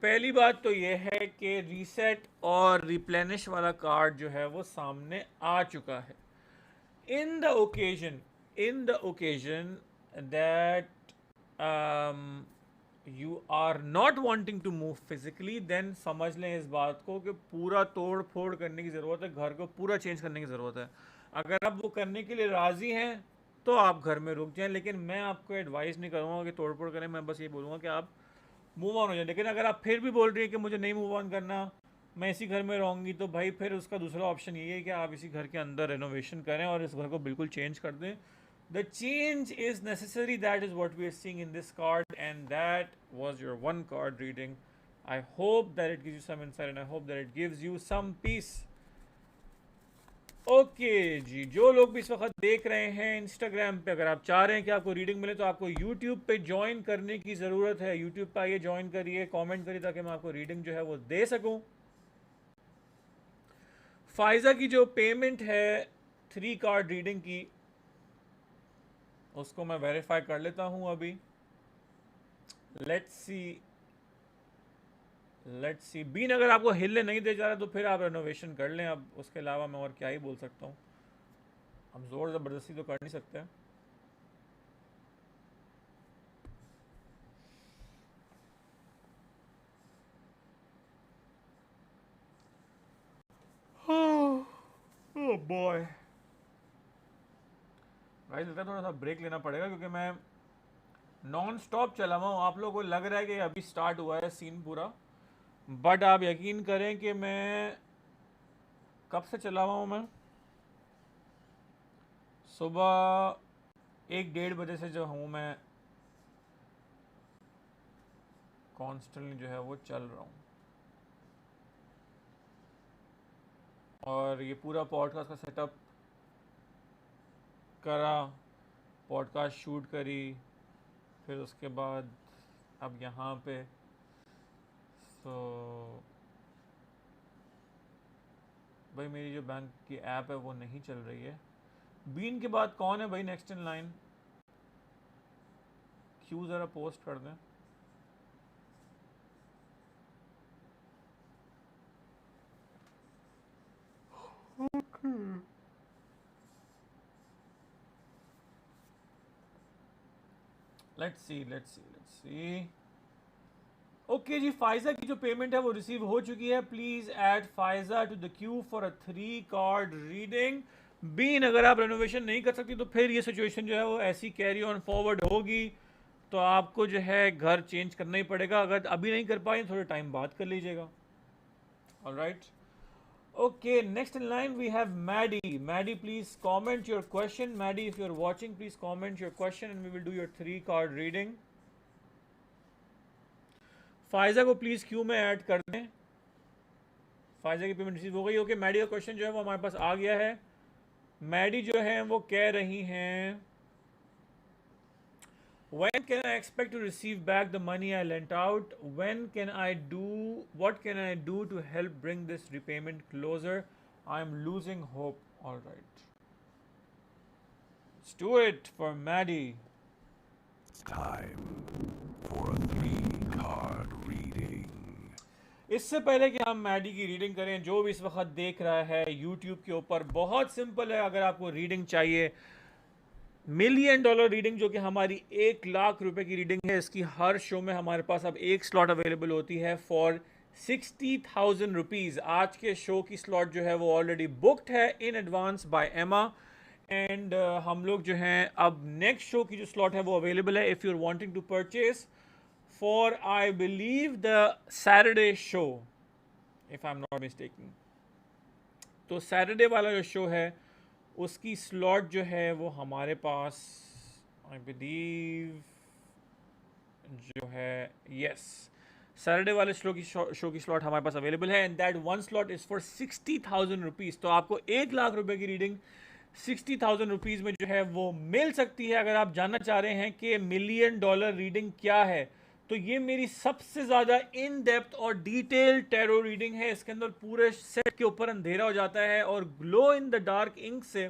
पहली बात तो ये है कि रीसेट और रिप्लेनिश वाला कार्ड जो है वो सामने आ चुका है. In the occasion that you are not wanting to move physically, then समझ लें इस बात को कि पूरा तोड़ फोड़ करने की ज़रूरत है, घर को पूरा चेंज करने की ज़रूरत है. अगर आप वो करने के लिए राज़ी हैं तो आप घर में रुक जाएं, लेकिन मैं आपको एडवाइस नहीं करूँगा कि तोड़ फोड़ करें. मैं बस ये बोलूँगा कि आप मूव ऑन हो जाए. लेकिन अगर आप फिर भी बोल रही हैं कि मुझे नहीं मूव ऑन करना, मैं इसी घर में रहूँगी, तो भाई फिर उसका दूसरा ऑप्शन ये है कि आप इसी घर के अंदर रेनोवेशन करें और इस घर को बिल्कुल चेंज कर दें. The change is necessary. That is what we are seeing in this card, and that was your 1 card reading. I hope that it gives you some insight and I hope that it gives you some peace. Okay जी, जो लोग भी इस वक्त देख रहे हैं Instagram पे, अगर आप चाह रहे हैं कि आपको रीडिंग मिले तो आपको यूट्यूब पे ज्वाइन करने की ज़रूरत है। यूट्यूब पे आइए, ज्वाइन करिए, कमेंट करिए ताकि मैं आपको रीडिंग जो है वो दे सकूं। फाइजा की जो पेमेंट है 3 कार्ड रीडिंग की, उसको मैं वेरीफाई कर लेता हूं अभी। लेट्स सी बीन अगर आपको हिलने नहीं दे जा रहा तो फिर आप रेनोवेशन कर लें। अब उसके अलावा मैं और क्या ही बोल सकता हूँ। हम जोर ज़बरदस्ती तो कर नहीं सकते। ओह बॉय, गाइस लगता है थोड़ा सा ब्रेक लेना पड़ेगा क्योंकि मैं नॉन स्टॉप चला हुआ हूँ। आप लोगों को लग रहा है कि अभी स्टार्ट हुआ है सीन पूरा, बट आप यकीन करें कि मैं कब से चला हुआ हूँ। मैं सुबह 1-1:30 बजे से जो हूँ मैं कॉन्स्टेंटली जो है वो चल रहा हूँ। और ये पूरा पॉडकास्ट का सेटअप करा, पॉडकास्ट शूट करी, फिर उसके बाद अब यहाँ पे तो भाई मेरी जो बैंक की ऐप है वो नहीं चल रही है। बीन के बाद कौन है भाई नेक्स्ट इन लाइन? क्यों ज़रा पोस्ट कर दें। Let's see. Okay ji, Faiza की जो पेमेंट है वो रिसीव हो चुकी है। Please add Faiza to the queue for a 3 card reading. बीन अगर आप रेनोवेशन नहीं कर सकती तो फिर ये सिचुएशन जो है वो ऐसी कैरी ऑन फॉरवर्ड होगी, तो आपको जो है घर चेंज करना ही पड़ेगा। अगर अभी नहीं कर पाए थोड़े टाइम बाद कर लीजिएगा। Alright, okay, next in line we have Maddy. Maddy please comment your question. Maddy if you are watching please comment your question and we will do your 3 card reading. Faiza को प्लीज क्यू में add कर दें। Pfizer की payment receive हो गई। Okay, Maddie का question जो है वो हमारे पास आ गया है। मैडी जो है वो कह रही हैं, when can I expect to receive back the money I lent out? What can I do to help bring this repayment closer? I'm losing hope. All right, let's do it for Maddie. Time for a 3 card reading. इससे पहले कि हम Maddie की reading करें, जो भी इस वक्त देख रहा है यूट्यूब के ऊपर, बहुत सिंपल है। अगर आपको रीडिंग चाहिए, $1,000,000 रीडिंग जो कि हमारी 1,00,000 रुपए की रीडिंग है, इसकी हर शो में हमारे पास अब एक स्लॉट अवेलेबल होती है फॉर 60,000 रुपीज़। आज के शो की स्लॉट जो है वो ऑलरेडी बुकड है इन एडवांस बाय एमा। एंड हम लोग जो हैं अब नेक्स्ट शो की जो स्लॉट है वो अवेलेबल है if you are wanting to purchase for I believe the Saturday show, if I am not mistaking. तो सैटरडे वाला जो शो है उसकी स्लॉट जो है वो हमारे पास आई बिलीव जो है, यस, सैटरडे वाले शो की स्लॉट हमारे पास अवेलेबल है and that one slot is for 60,000 rupees. तो आपको 1,00,000 रुपए की रीडिंग 60,000 रुपीज़ में जो है वो मिल सकती है। अगर आप जानना चाह रहे हैं कि $1,000,000 रीडिंग क्या है, तो ये मेरी सबसे ज़्यादा इन डेप्थ और डिटेल टैरो रीडिंग है। इसके अंदर पूरे सेट के ऊपर अंधेरा हो जाता है और glow in the dark ink से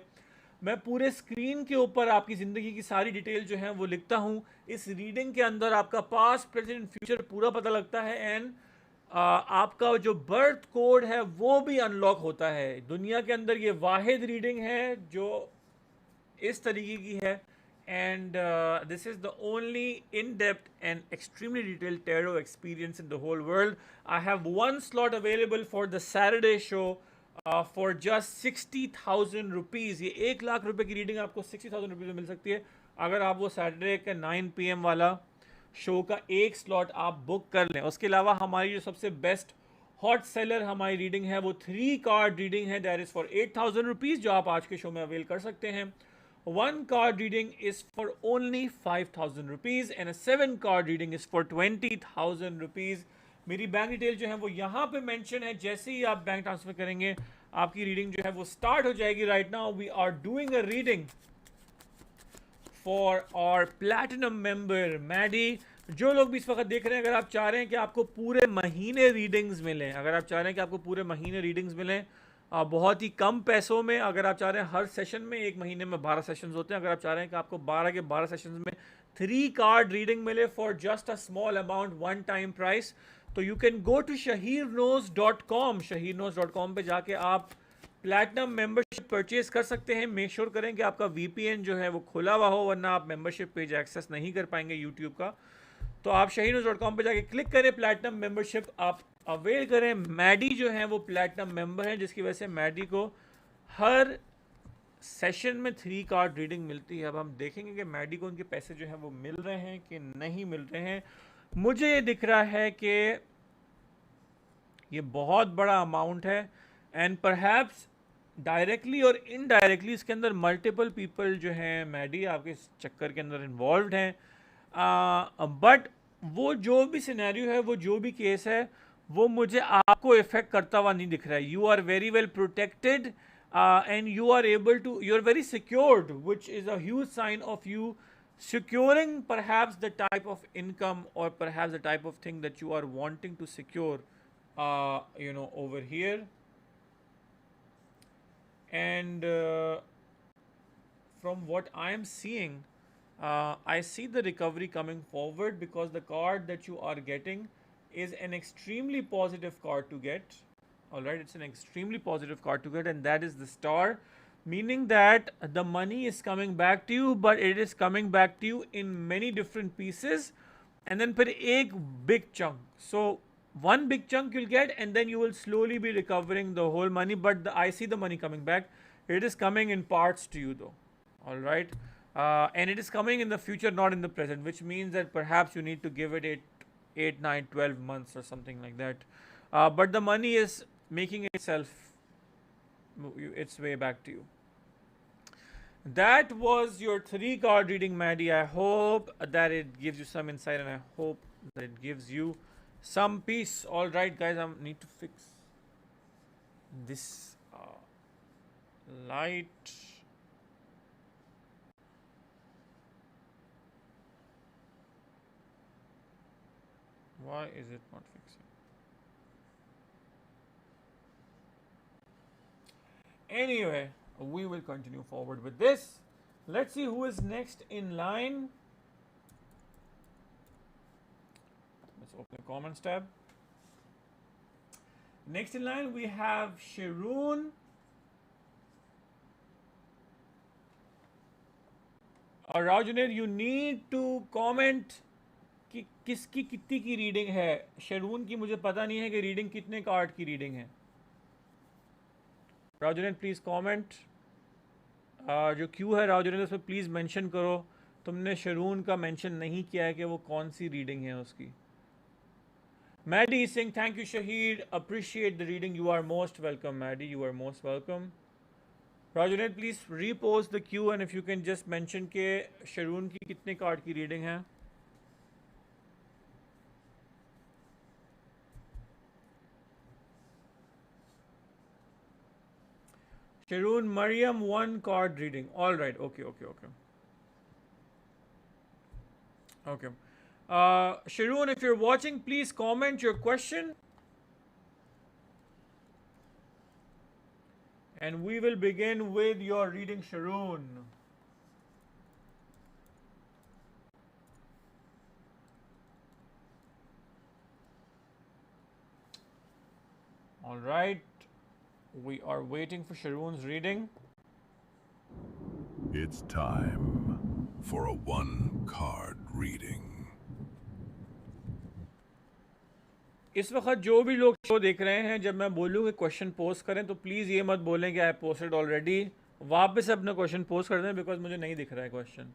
मैं पूरे स्क्रीन के ऊपर आपकी ज़िंदगी की सारी डिटेल जो है वो लिखता हूँ। इस रीडिंग के अंदर आपका पास्ट, प्रेजेंट, फ्यूचर पूरा पता लगता है एंड आपका जो बर्थ कोड है वो भी अनलॉक होता है। दुनिया के अंदर ये वाहिद रीडिंग है जो इस तरीके की है and this is the only in-depth and extremely detailed tarot experience in the whole world. I have one slot available for the Saturday show for just 60,000 rupees. ये 1,00,000 रुपए की रीडिंग आपको 60,000 रुपीज़ में मिल सकती है अगर आप वो सैटरडे के 9 PM वाला शो का एक स्लॉट आप बुक कर लें। उसके अलावा हमारी जो सबसे बेस्ट हॉट सेलर हमारी रीडिंग है वो 3 कार्ड रीडिंग है, दैट इज़ फॉर 8,000 रुपीज़, जो आप आज के शो में अवेल कर सकते हैं। 1 card reading is for only 5,000 rupees and a 7 card reading is for 20,000 rupees. मेरी बैंक डिटेल जो है वो यहाँ पे मेंशन है। जैसे ही आप बैंक ट्रांसफर करेंगे आपकी रीडिंग जो है वो स्टार्ट हो जाएगी. Right now we are doing a reading for our platinum member Maddy. जो लोग भी इस वक्त देख रहे हैं, अगर आप चाह रहे हैं कि आपको पूरे महीने रीडिंग्स मिलें, अगर आप चाह रहे हैं कि आपको पूरे महीने रीडिंग्स मिलें बहुत ही कम पैसों में, अगर आप चाह रहे हैं हर सेशन में, एक महीने में 12 सेशंस होते हैं, अगर आप चाह रहे हैं कि आपको 12 के 12 सेशंस में 3 कार्ड रीडिंग मिले for just a small amount, one time price, तो you can go to shaheerknows.com. shaheerknows.com पे जाके आप प्लैटिनम मेंबरशिप परचेज कर सकते हैं. मेक श्योर करें कि आपका वीपीएन जो है वो खुला हुआ हो, वरना आप मेंबरशिप पेज एक्सेस नहीं कर पाएंगे यूट्यूब का. तो आप shaheerknows.com पे जाके क्लिक करें, प्लैटिनम मेंबरशिप आप अवेल करें. मैडी जो है वो प्लैटिनम मेंबर है, जिसकी वजह से मैडी को हर सेशन में 3 कार्ड रीडिंग मिलती है. अब हम देखेंगे कि मैडी को उनके पैसे जो है वो मिल रहे हैं कि नहीं मिल रहे हैं. मुझे ये दिख रहा है कि ये बहुत बड़ा अमाउंट है, एंड परहैप्स डायरेक्टली और इनडायरेक्टली इसके अंदर मल्टीपल पीपल जो हैं मैडी आपके इस चक्कर के अंदर इन्वॉल्व हैं. बट वो जो भी सिनेरियो है, वो जो भी केस है, वो मुझे आपको इफेक्ट करता हुआ नहीं दिख रहा है. You are very well protected and you are able to, you're very secured, which is a huge sign of you securing perhaps the type of income or perhaps the type of thing that you are wanting to secure over here. And from what I am seeing, I see the recovery coming forward, because the card that you are getting is an extremely positive card to get. Alright, it's an extremely positive card to get, and that is the star, meaning that the money is coming back to you, but it is coming back to you in many different pieces, and then per ek big chunk. So one big chunk you'll get, and then you will slowly be recovering the whole money. But I see the money coming back. It is coming in parts to you though. Alright, and it is coming in the future, not in the present, which means that perhaps you need to give it 8, 9, 12 months or something like that. But the money is making its way back to you. That was your 3 card reading, Maddie. I hope that it gives you some insight, and I hope that it gives you some peace. All right, guys, I need to fix this light. Why is it not fixing? Anyway, we will continue forward with this. Let's see who is next in line. Let's open the comments tab. Next in line, we have Sheroon. Or Rajuner, you need to comment कि किसकी कितनी की reading है. शेरून की मुझे पता नहीं है कि रीडिंग कितने कार्ड की रीडिंग है. राजुनेट प्लीज़ कमेंट. जो क्यू है राजुनेट, उसमें प्लीज़ मेंशन करो. तुमने शेरून का मेंशन नहीं किया है कि वो कौन सी रीडिंग है उसकी. Maddy Singh, thank you Shaheer, appreciate the reading. You are most welcome Maddy, you are most welcome. राजुनेट please repost the Q, and if you can just mention के शेरून की कितने कार्ड की रीडिंग है. Sheroon, Mariam, 1 card reading. All right. Okay. Sheroon, if you're watching, please comment your question, and we will begin with your reading, Sheroon. All right. We are waiting for Sheroon's reading. It's time for a 1-card reading. इस वक्त जो भी लोग show देख रहे हैं, जब मैं बोलूँ कि क्वेश्चन पोस्ट करें, तो प्लीज़ ये मत बोलें कि आई पोस्टेड ऑलरेडी. वापस अपना क्वेश्चन पोस्ट कर दें, बिकॉज मुझे नहीं दिख रहा है क्वेश्चन.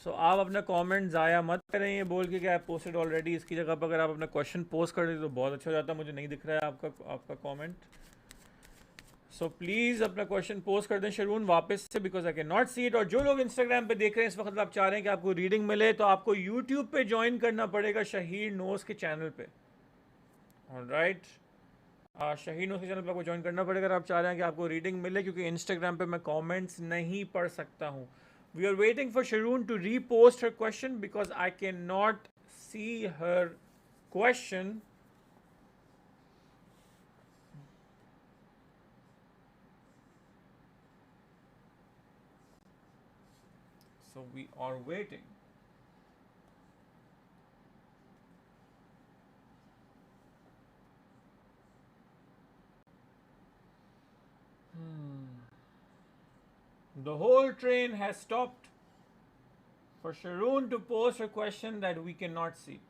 सो आप अपना कमेंट ज़ाया मत करें ये बोल के कि आई पोस्टेड ऑलरेडी. इसकी जगह पर अगर आप अपना क्वेश्चन पोस्ट कर दें तो बहुत अच्छा हो जाता. मुझे नहीं दिख रहा है आपका कॉमेंट. सो प्लीज़ अपना क्वेश्चन पोस्ट कर दें शेरून वापस से, because I can not see it. और जो लोग इंस्टाग्राम पे देख रहे हैं इस वक्त, आप चाह रहे हैं कि आपको रीडिंग मिले, तो आपको यूट्यूब पे ज्वाइन करना पड़ेगा शहीर नोज़ के चैनल पे. ऑलराइट, शहीद नोज के चैनल पर आपको ज्वाइन करना पड़ेगा अगर आप चाह रहे हैं कि आपको रीडिंग मिले, क्योंकि इंस्टाग्राम पे मैं कमेंट्स नहीं पढ़ सकता हूँ. We are waiting for Sharoon to repost her question because I can not see her question. So we are waiting. The whole train has stopped for Sheroon to post a question that we cannot see.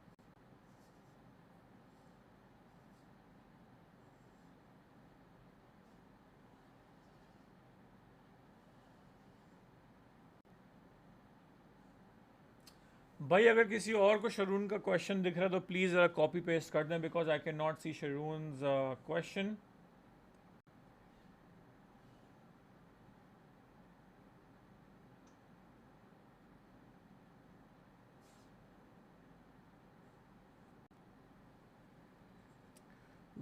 भाई अगर किसी और को शरून का question दिख रहा है तो प्लीज़ ज़रा कॉपी पेस्ट कर दें because I can not see Sharun's question.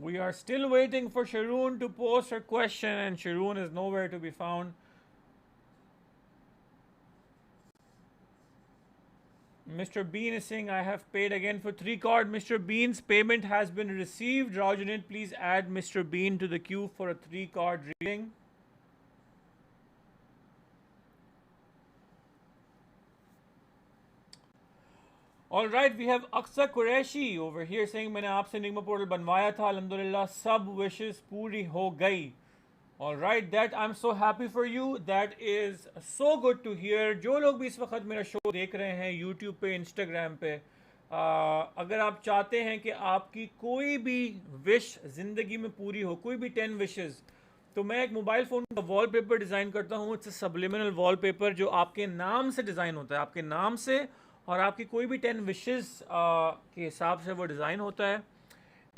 We are still waiting for Sheroon to post her question and Sheroon is nowhere to be found. Mr. Bean is saying I have paid again for 3 card. Mr. Bean's payment has been received. Rajanit, please add Mr. Bean to the queue for a 3 card reading. All right, we have Aksa Qureshi over here saying मैंने आपसे Enigma portal बनवाया था, अल्हम्दुलिल्लाह सब wishes पूरी हो गई. All right, that I'm so happy for you. That is so good to hear. जो लोग भी इस वक्त मेरा शो देख रहे हैं YouTube पे, Instagram पे, अगर आप चाहते हैं कि आपकी कोई भी विश ज़िंदगी में पूरी हो, कोई भी 10 विशेस, तो मैं एक मोबाइल फ़ोन का वॉलपेपर डिज़ाइन करता हूँ. इट्स सब्लिमिनल वॉलपेपर जो आपके नाम से डिज़ाइन होता है, आपके नाम से और आपकी कोई भी 10 विशेस के हिसाब से वो डिज़ाइन होता है.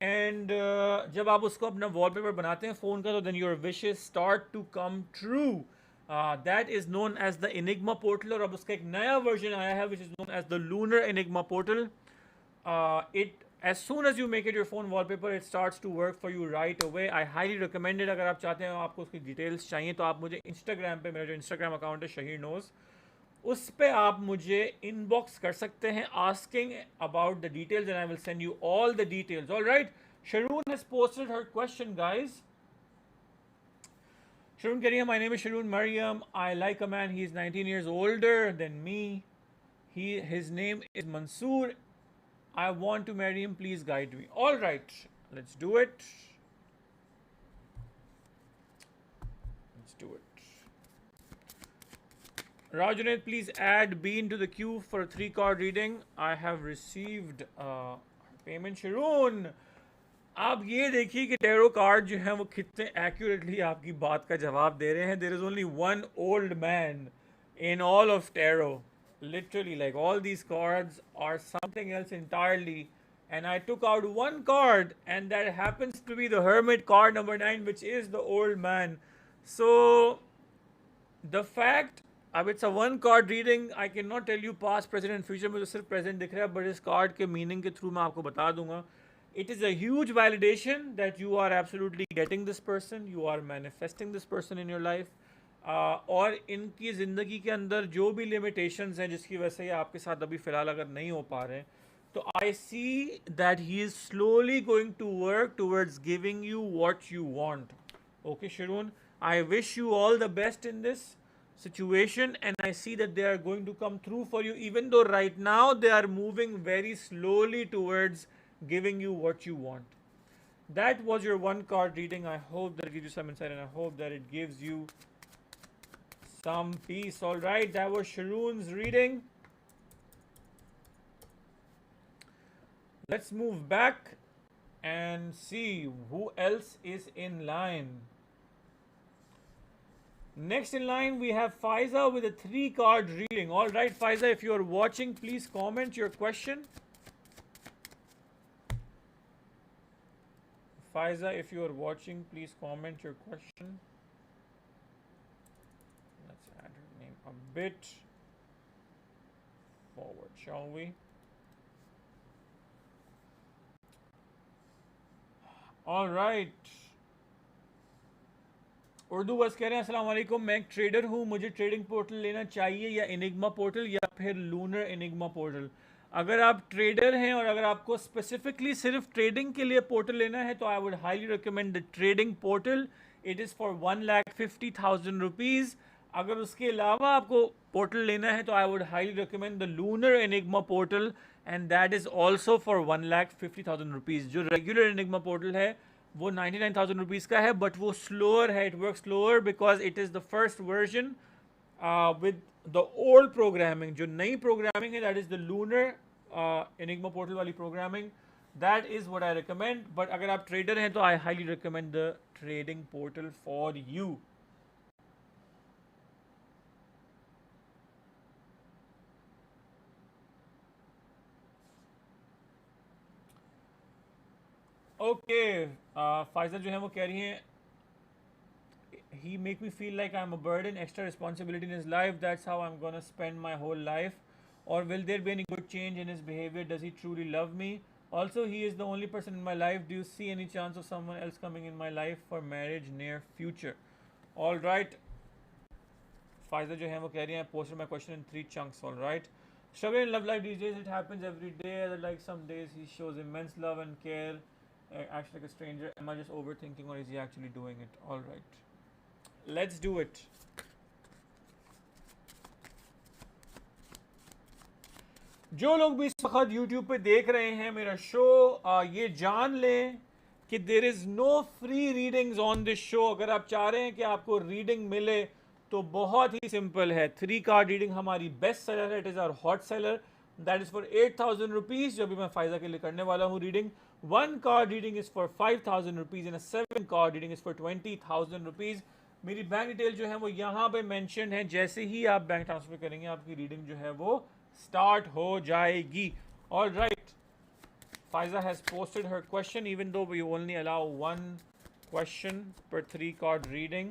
एंड जब आप उसको अपना वॉलपेपर बनाते हैं फ़ोन का, तो then your wishes start to come true. That is known as the enigma portal. और अब उसका एक नया वर्जन आया है which is known as the lunar enigma portal. It as soon as you make it your phone wallpaper, it starts to work for you right away. I highly recommend it. अगर आप चाहते हैं आपको उसकी details चाहिए तो आप मुझे इंस्टाग्राम पे, मेरा जो इंस्टाग्राम अकाउंट है शहीर नोज़, उस पे आप मुझे इनबॉक्स कर सकते हैं asking about the details and I will send you all the details. All right, Sheroon has posted her question, guys. Sheroon Kareem, my name is Sheroon Mariam. I like a man. He is 19 years older than me. His name is Mansoor. I want to marry him. Please guide me. All right, let's do it. Let's do it. Rajanit, please add Bean to the queue for a 3 card reading. I have received payment. Sheroon, आप ये देखिए कि tarot card जो हैं वो कितने accurately आपकी बात का जवाब दे रहे हैं. There is only one old man in all of tarot. Literally, like all these cards are something else entirely. And I took out one card, and that happens to be the Hermit card number 9, which is the old man. So, the fact, अब it's a one card reading, I cannot tell you past, present and future. मुझे सिर्फ present दिख रहा है, but इस card के meaning के through मैं आपको बता दूंगा. It is a huge validation that you are absolutely getting this person, you are manifesting this person in your life. और इनकी ज़िंदगी के अंदर जो भी लिमिटेशंस हैं जिसकी वजह से ये आपके साथ अभी फ़िलहाल अगर नहीं हो पा रहे हैं, तो I see that he is slowly going to work towards giving you what you want. Okay Sheroon, I wish you all the best in this situation and I see that they are going to come through for you, even though right now they are moving very slowly towards giving you what you want. That was your one card reading. I hope that it gives you some insight and I hope that it gives you some peace. All right, that was Sheroon's reading. Let's move back and see who else is in line. Next in line we have Faiza with a 3 card reading. All right, Faiza, if you are watching, please comment your question. Faiza, if you are watching, please comment your question. A bit forward, shall we? Alright, Urdu बस कह रहे हैं अस्सलाम वालेकुम, मैं एक trader हूँ, मुझे ट्रेडिंग पोर्टल लेना चाहिए या इनिग्मा पोर्टल या फिर लूनर इनिग्मा पोर्टल? अगर आप ट्रेडर हैं और अगर आपको स्पेसिफिकली सिर्फ ट्रेडिंग के लिए पोर्टल लेना है तो I would highly recommend the trading portal. It is for 1,50,000 rupees. अगर उसके अलावा आपको पोर्टल लेना है तो I would highly recommend the lunar enigma portal and that is also for 1,50,000 rupees. जो रेगुलर एनिग्मा पोर्टल है वो 99,000 रुपीज़ का है, बट वो स्लोअर है. It work slower because it is the first version with the old programming. जो नई programming है that is the lunar enigma portal वाली programming. That is what I recommend. But अगर आप ट्रेडर हैं तो I highly recommend the trading portal for you. Okay, Faiza जो है वो कह रही हैं he make me feel like I'm a burden, extra responsibility in his life, that's how I'm gonna spend my whole life, or will there be any good change in his behavior, does he truly love me, also he is the only person in my life, do you see any chance of someone else coming in my life for marriage near future? All right, Faiza jo hai wo keh rahi hai posted my question in 3 chunks. All right, struggling in love life these days, it happens every day, like some days he shows immense love and care, acts like a stranger, am I just overthinking or is he actually doing it? All right, let's do it. जो लोग भी इस वक्त YouTube पे देख रहे हैं मेरा शो, ये जान लें कि there is no free readings on this show. अगर आप चाह रहे हैं कि आपको रीडिंग मिले तो बहुत ही सिंपल है. 3 कार्ड रीडिंग हमारी बेस्ट सेलर है, it is our hot seller, that is for 8,000 rupees, जो भी मैं फायजा के लिए करने वाला हूँ reading. 1 card reading is for 5,000 rupees and 7 card reading is for 20,000 rupees. मेरी बैंक डिटेल जो है वो यहाँ पे मेंशन है. जैसे ही आप बैंक ट्रांसफर करेंगे आपकी रीडिंग जो है वो स्टार्ट हो जाएगी. All right, Faiza has posted her question, even though we only allow 1 question per 3 card reading.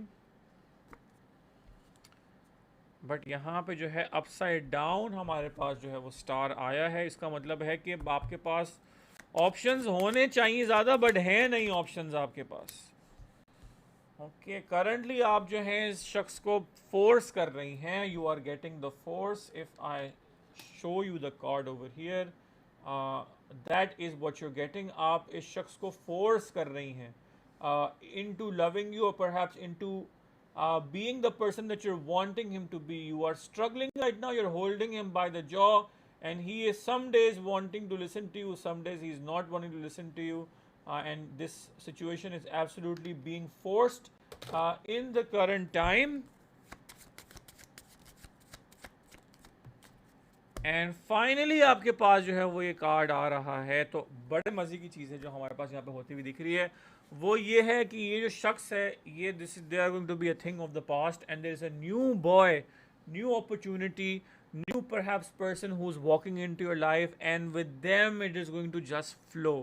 But यहाँ पे जो है अपसाइड डाउन हमारे पास जो है वो स्टार आया है. इसका मतलब है कि आपके पास ऑप्शंस होने चाहिए ज़्यादा, बट हैं नहीं ऑप्शंस आपके पास. ओके, करंटली आप जो हैं इस शख्स को फोर्स कर रही हैं. You are getting the force. If I show you the card over here, that is what you are getting. आप इस शख्स को फोर्स कर रही हैं इनटू लविंग यू, और perhaps into being the person that you're wanting him to be. You are struggling right now, you're holding him by the jaw, and he is some days wanting to listen to you, some days he's not wanting to listen to you, and this situation is absolutely being forced in the current time. And finally आपके पास जो है वो ये card आ रहा है. तो बड़े मज़े की चीज़ है जो हमारे पास यहाँ पे होती हुई दिख रही है, वो ये है कि ये जो शख्स है ये this they are going to be a thing of the past, and there is a new boy, new opportunity, new perhaps person who is walking into your life, and with them it is going to just flow.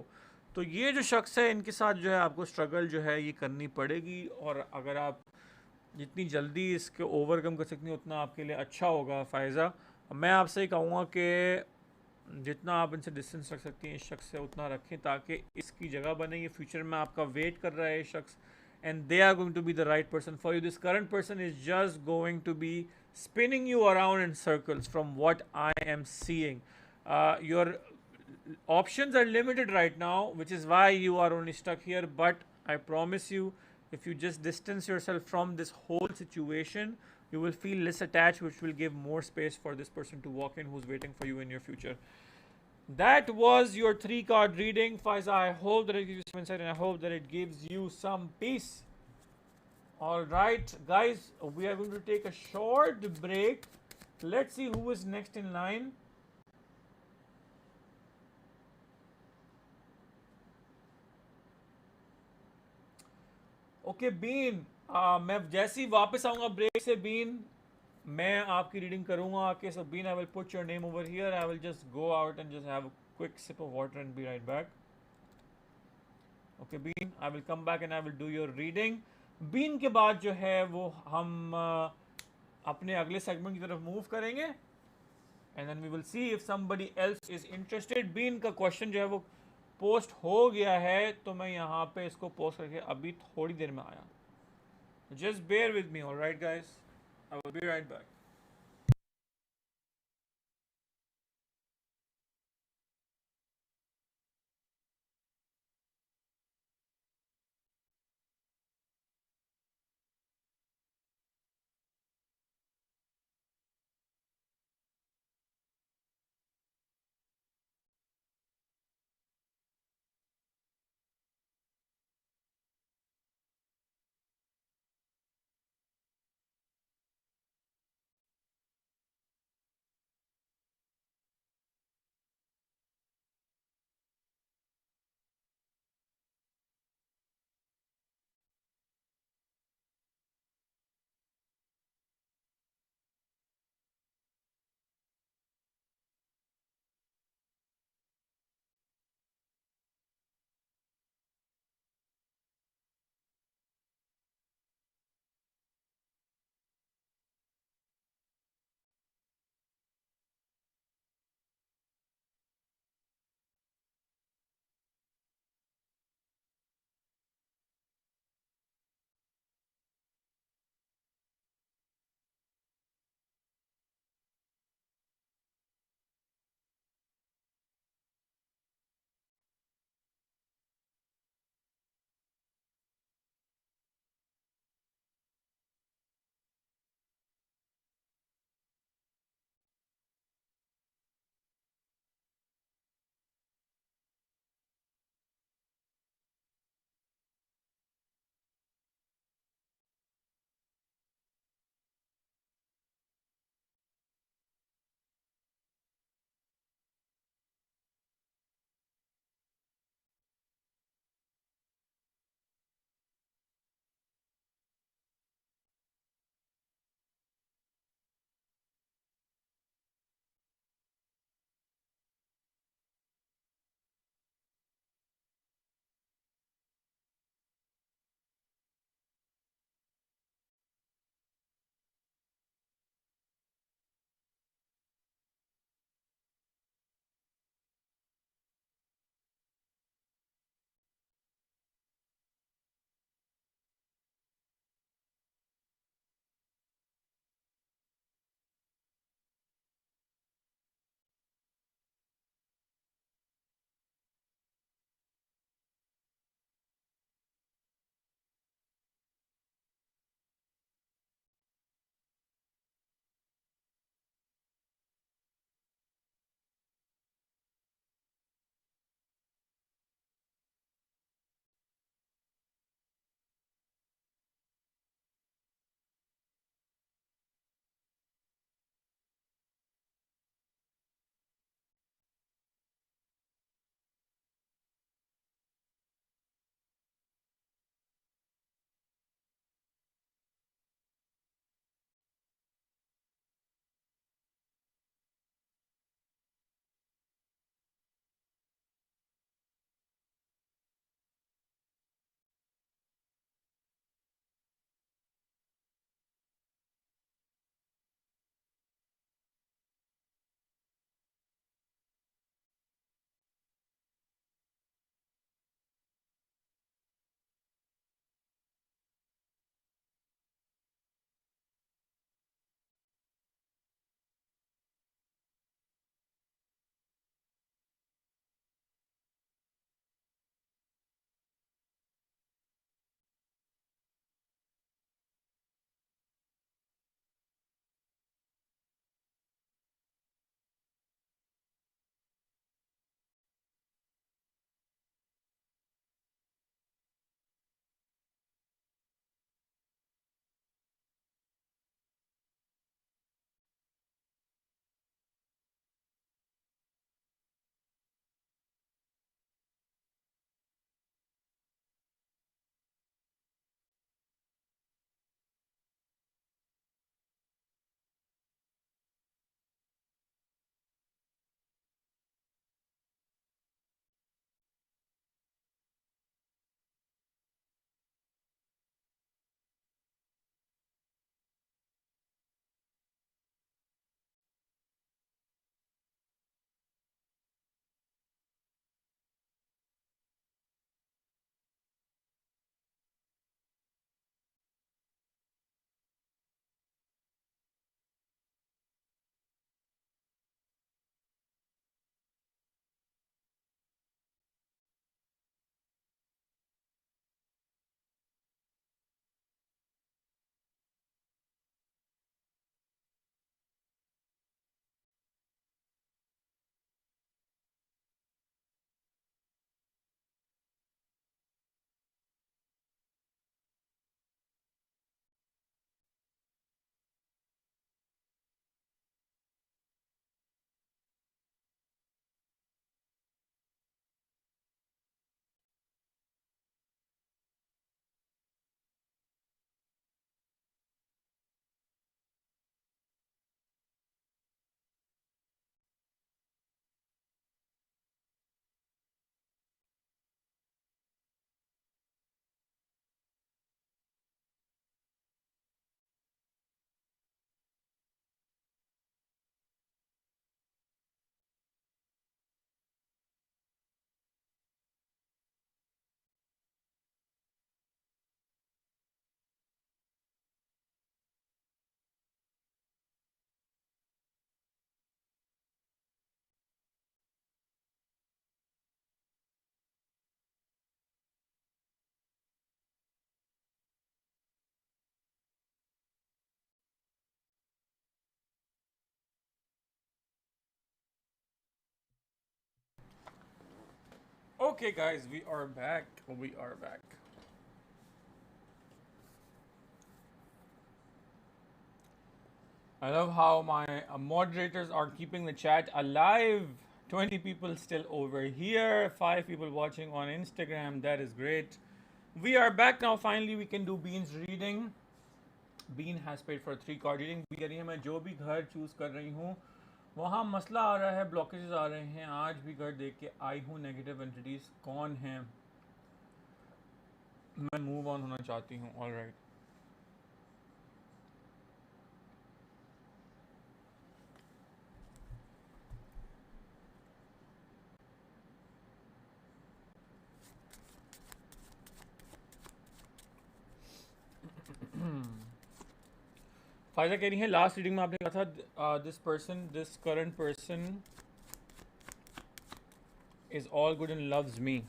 तो ये जो शख्स है इनके साथ जो है आपको स्ट्रगल जो है ये करनी पड़ेगी, और अगर आप जितनी जल्दी इसके ओवरकम कर सकती हैं उतना आपके लिए अच्छा होगा. फ़ायज़ा, मैं आपसे ही कहूँगा कि जितना आप इनसे डिस्टेंस रख सकती हैं इस शख्स से उतना रखें, ताकि इसकी जगह बने. ये फ्यूचर में आपका वेट कर रहा है ये शख्स, and they are going to be the right person for you. This current person is just going to be spinning you around in circles from what I am seeing. Your options are limited right now, which is why you are only stuck here, but I promise you, if you just distance yourself from this whole situation, you will feel less attached, which will give more space for this person to walk in who's waiting for you in your future. That was your 3 card reading, Faiza. I hope that it gives you some insight, and I hope that it gives you some peace. All right, guys, we are going to take a short break. Let's see who is next in line. Okay, Bean, मैं जैसे ही वापस आऊँगा break से, been मैं आपकी reading करूँगा आके. So Bean, I will put your name over here, I will just go out and just have a quick sip of water and be right back. Okay Bean, I will come back and I will do your reading. Bean के बाद जो है वो हम अपने अगले segment की तरफ मूव करेंगे, and then we will see if somebody else is interested. बीन का क्वेश्चन जो है वो पोस्ट हो गया है तो मैं यहाँ पे इसको पोस्ट करके अभी थोड़ी देर में आया. Just bear with me, alright guys? I will be right back. Okay, guys, we are back. We are back. I love how my moderators are keeping the chat alive. 20 people still over here, 5 people watching on Instagram. That is great. We are back now. Finally, we can do Bean's reading. Bean has paid for 3 card reading. कह रही है मैं जो भी घर choose कर रही हूँ वहाँ मसला आ रहा है, ब्लॉकेजेस आ रहे हैं. आज भी घर देख के आई हूँ. नेगेटिव एंटिटीज कौन हैं? मैं मूव ऑन होना चाहती हूँ. All right. फायजा कह रही है लास्ट रीडिंग में आपने कहा था this current person is all good and loves me.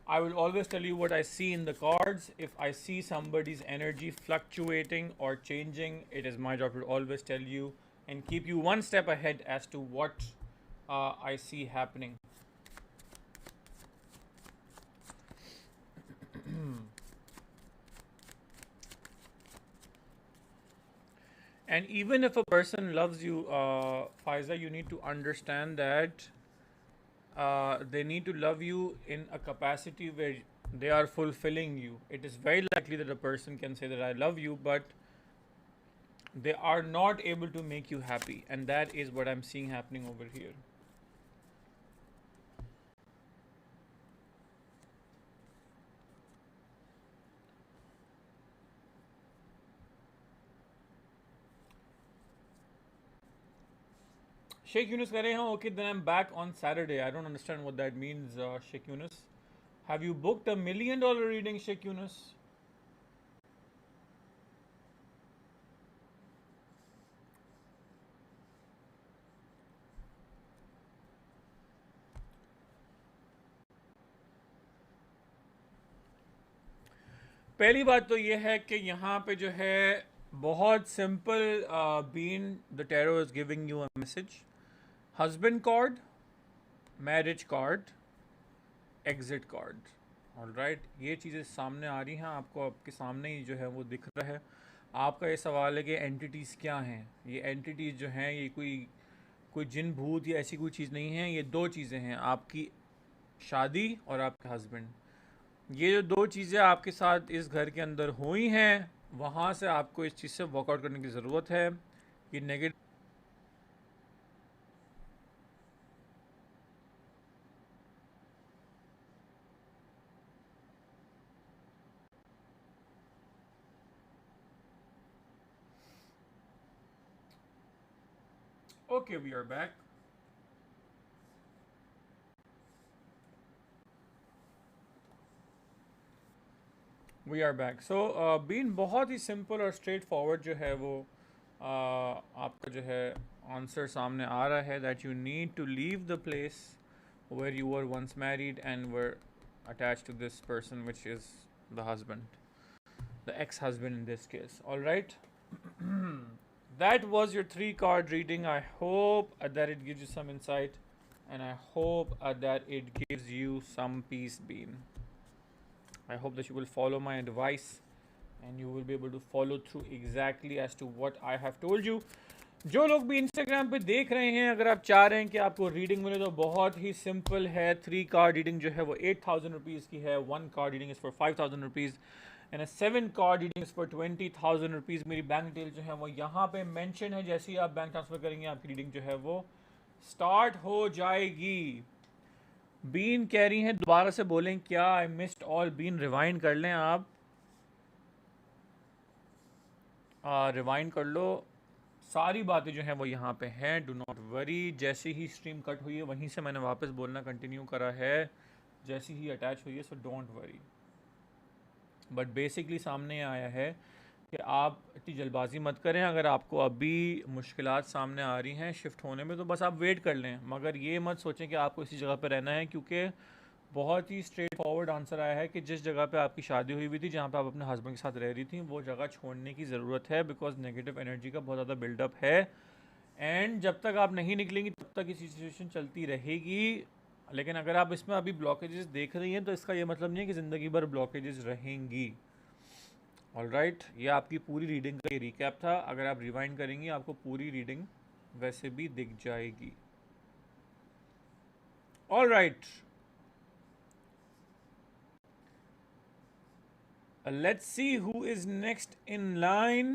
I will always tell you what I see in the cards. If I see somebody's energy fluctuating or changing, it is my job to always tell you and keep you one step ahead as to what I see happening. And even if a person loves you, Faiza, you need to understand that they need to love you in a capacity where they are fulfilling you. It is very likely that a person can say that I love you, but they are not able to make you happy, and that is what I'm seeing happening over here. Sheikh Yunus कह रहे हैं okay then I'm back on Saturday. I don't understand what that means, Sheikh Yunus. Have you booked $1 million reading, Sheikh Yunus? पहली बात तो ये है कि यहाँ पे जो है बहुत सिंपल. बीन the tarot is giving you a message. Husband card, marriage card, exit card. Alright, ये चीज़ें सामने आ रही हैं आपको, आपके सामने ही जो है वो दिख रहा है. आपका ये सवाल है कि एंटिटीज़ क्या हैं. ये एंटिटीज़ जो हैं ये कोई जिन भूत या ऐसी कोई चीज़ नहीं है. ये 2 चीज़ें हैं, आपकी शादी और आपके हस्बैंड. ये जो 2 चीज़ें आपके साथ इस घर के अंदर हुई हैं, वहाँ से आपको इस चीज़ से वर्कआउट करने की ज़रूरत है. ये negative Okay, we are back. We are back. So, बीन बहुत ही सिंपल और स्ट्रेट फॉरवर्ड जो है वो आपका जो है आंसर सामने आ रहा है that you need to leave the place where you were once married and were attached to this person, which is the husband, the ex-husband in this case. All right. That was your 3 card reading. I hope that it gives you some insight, and I hope that it gives you some peace, Bean. I hope that you will follow my advice and you will be able to follow through exactly as to what I have told you. जो लोग भी Instagram पे देख रहे हैं, अगर आप चाह रहे हैं कि आपको रीडिंग मिले तो बहुत ही सिंपल है. 3 कार्ड रीडिंग जो है वो 8,000 रुपीज़ की है. 1 card reading is for 5,000 rupees and 7 card reading is for 20,000 rupees. मेरी बैंक डिटेल जो है वो यहाँ पे मेंशन है. जैसे ही आप बैंक ट्रांसफ़र करेंगे आपकी रीडिंग जो है वो स्टार्ट हो जाएगी. बीन कह रही हैं दोबारा से बोलें क्या. I missed all. बीन रिवाइंड कर लें आप, रिवाइंड कर लो. सारी बातें जो हैं वो यहाँ पे हैं. Do not worry. जैसे ही स्ट्रीम कट हुई है वहीं से मैंने वापस बोलना कंटिन्यू करा है, जैसे ही अटैच हुई है. So don't worry. But basically सामने आया है कि आप इतनी जल्दबाजी मत करें. अगर आपको अभी मुश्किलात सामने आ रही हैं शिफ्ट होने में तो बस आप वेट कर लें. मगर ये मत सोचें कि आपको इसी जगह पर रहना है, क्योंकि बहुत ही स्ट्रेट फॉरवर्ड आंसर आया है कि जिस जगह पे आपकी शादी हुई हुई थी, जहाँ पे आप अपने हस्बैंड के साथ रह रही थी, वो जगह छोड़ने की ज़रूरत है. बिकॉज नेगेटिव एनर्जी का बहुत ज़्यादा बिल्डअप है. एंड जब तक आप नहीं निकलेंगी तब तक ये सिचुएशन चलती रहेगी. लेकिन अगर आप इसमें अभी ब्लॉकेजेस देख रही हैं तो इसका ये मतलब नहीं है कि ज़िंदगी भर ब्लॉकेजेस रहेंगी। ऑलराइट, ये आपकी पूरी रीडिंग का ये रिकैप था। अगर आप रिवाइंड करेंगी आपको पूरी रीडिंग वैसे भी दिख जाएगी। Alright, let's see who is next in line.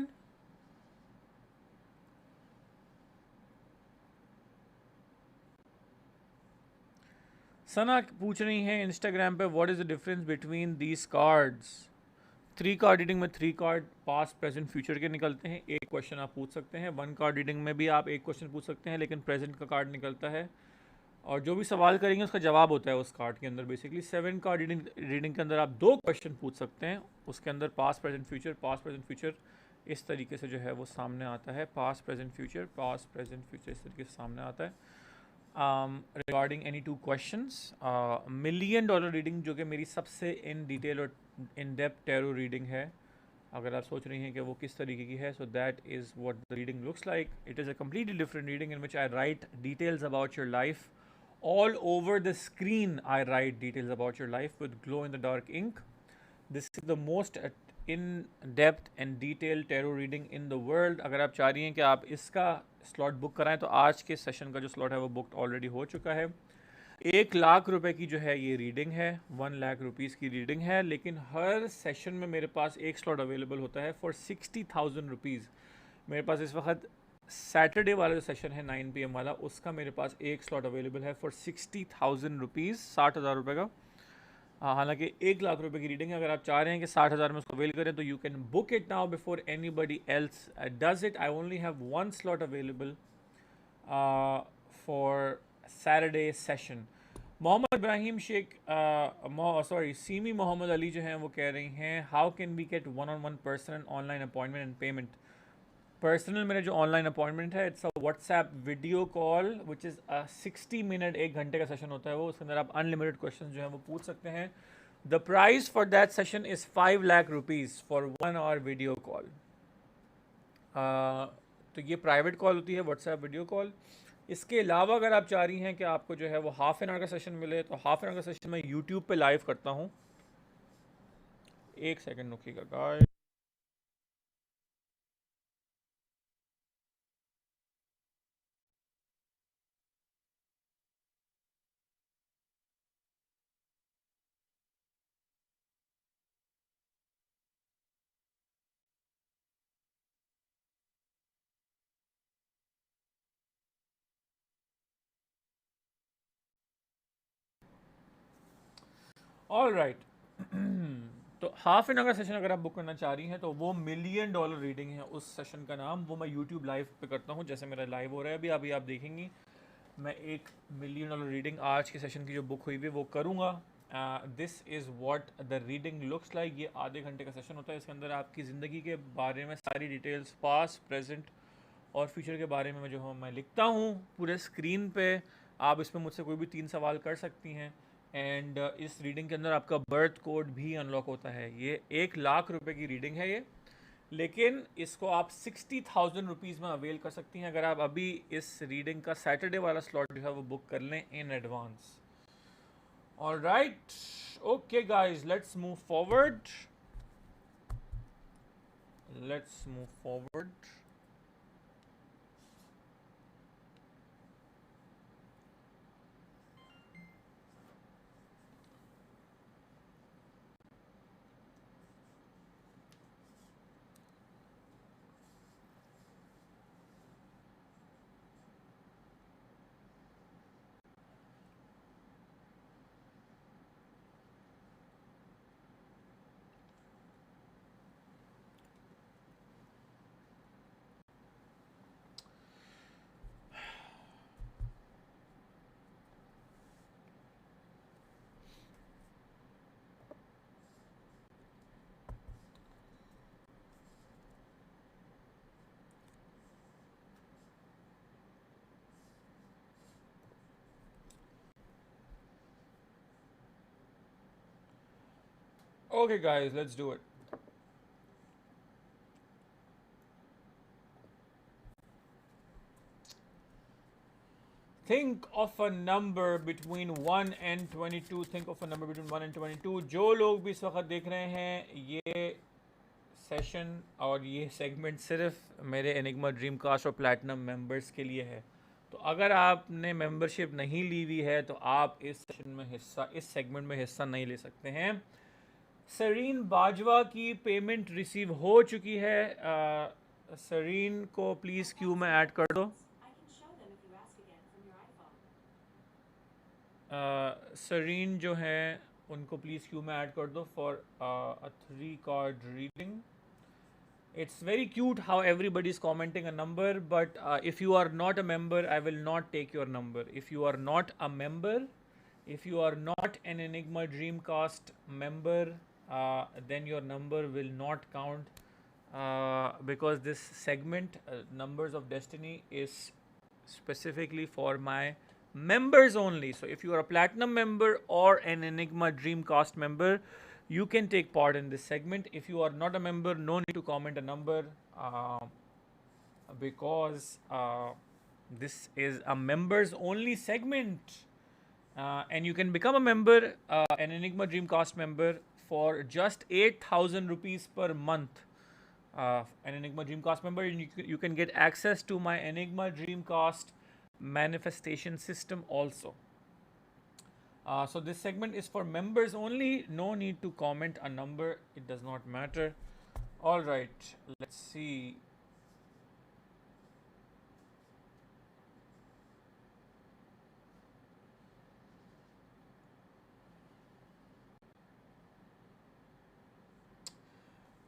सना पूछ रही हैं इंस्टाग्राम पे, what is the difference between these cards. 3 card reading में 3 कार्ड पास्ट प्रेजेंट फ्यूचर के निकलते हैं। एक क्वेश्चन आप पूछ सकते हैं। 1 कार्ड रीडिंग में भी आप एक क्वेश्चन पूछ सकते हैं लेकिन प्रेजेंट का कार्ड निकलता है और जो भी सवाल करेंगे उसका जवाब होता है उस कार्ड के अंदर। बेसिकली 7 कार्ड रीडिंग के अंदर आप 2 क्वेश्चन पूछ सकते हैं, उसके अंदर पास्ट प्रेजेंट फ्यूचर इस तरीके से जो है वो सामने आता है। पास्ट प्रेजेंट फ्यूचर इस तरीके से सामने आता है। Regarding any 2 questions, million dollar reading जो कि मेरी सबसे इन डिटेल और इन डेप्थ टैरो रीडिंग है। अगर आप सोच रही हैं कि वो किस तरीके की है, so that is what the reading looks like. It is a completely different reading in which I right details about your life all over the screen. I write details about your life with glow in the dark ink. This is the most in depth and detailed tarot reading in the world. अगर आप चाह रही हैं कि आप इसका slot book कराएं तो आज के सेशन का जो स्लॉट है वो बुक ऑलरेडी हो चुका है। 1,00,000 रुपए की जो है ये रीडिंग है, 1,00,000 रुपीज़ की रीडिंग है। लेकिन हर सेशन में मेरे पास एक स्लॉट अवेलेबल होता है फॉर 60,000 रुपीज़। मेरे पास इस वक्त सैटरडे वाला जो सेशन है 9 PM वाला, उसका मेरे पास एक स्लॉट अवेलेबल है फॉर 60,000 रुपीज़, 60,000 रुपये का। हालांकि 1,00,000 रुपये की रीडिंग है। अगर आप चाह रहे हैं कि 60,000 में उसको अवेल करें तो you can book it now before anybody else does it. I only have 1 slot available for Saturday session. Mohammad Ibrahim Shaikh Seemi Mohammad Ali जो हैं वो कह रही हैं, how can we get 1-on-1 person online appointment and payment. Personal मेरा जो ऑनलाइन अपॉइंटमेंट है, it's a WhatsApp video call which is 60 minute, 1 घंटे का सेशन होता है वो। उसके अंदर आप अनलिमिटेड क्वेश्चन जो है वो पूछ सकते हैं। The price for that session is 5,00,000 rupees for 1 hour video call. तो ये प्राइवेट कॉल होती है, व्हाट्सएप वीडियो कॉल। इसके अलावा अगर आप चाह रही हैं कि आपको जो है वो हाफ एन आवर का सेशन मिले तो हाफ एन आवर का सेशन मैं यूट्यूब पे लाइव करता हूँ। एक सेकेंड रुकिएगा गाइस। ऑल राइट, तो हाफ एन आवर सेशन अगर आप बुक करना चाह रही हैं तो वो मिलियन डॉलर रीडिंग है उस सेशन का नाम। वो मैं यूट्यूब लाइव पे करता हूँ, जैसे मेरा लाइव हो रहा है अभी अभी आप देखेंगी। मैं 1 मिलियन डॉलर रीडिंग आज के सेशन की जो बुक हुई हुई है वो करूँगा। This is what the reading looks like. ये आधे घंटे का सेशन होता है। इसके अंदर आपकी ज़िंदगी के बारे में सारी डिटेल्स, पास्ट प्रेजेंट और फ्यूचर के बारे में जो है मैं लिखता हूँ पूरे स्क्रीन पे। आप इसमें मुझसे कोई भी 3 सवाल कर सकती हैं। एंड इस रीडिंग के अंदर आपका बर्थ कोड भी अनलॉक होता है। ये 1,00,000 रुपये की रीडिंग है ये, लेकिन इसको आप 60,000 रुपीज़ में अवेल कर सकती हैं अगर आप अभी इस रीडिंग का सैटरडे वाला स्लॉट जो है वो बुक कर लें in advance. Alright, okay guys, let's move forward. Okay guys, let's do it. Think of a number between 1 and 22. Think of a number between 1 and 22. जो लोग भी इस वक्त देख रहे हैं, ये सेशन और ये सेगमेंट सिर्फ मेरे एनिग्मा ड्रीम कास्ट और प्लैटिनम मेंबर्स के लिए है. तो अगर आपने मेंबरशिप नहीं ली हुई है तो आप इस सेशन में हिस्सा, इस सेगमेंट में हिस्सा नहीं ले सकते हैं. सरीन बाजवा की पेमेंट रिसीव हो चुकी है. सरीन को प्लीज़ क्यू में ऐड कर दो. सरीन जो हैं उनको प्लीज़ क्यू में ऐड कर दो for a 3 card reading. It's very cute how everybody is commenting a number, but if you are not a member, I will not take your number. If you are not a member, if you are not an Enigma Dreamcast member, then your number will not count because this segment, Numbers of Destiny, is specifically for my members only. So if you are a platinum member or an Enigma Dreamcast member, you can take part in this segment. If you are not a member, no need to comment a number because this is a members only segment. And you can become a member, an Enigma Dreamcast member, for just 8,000 rupees per month. An Enigma Dreamcast member, and you can get access to my Enigma Dreamcast manifestation system also. So this segment is for members only. No need to comment a number. It does not matter. All right, let's see.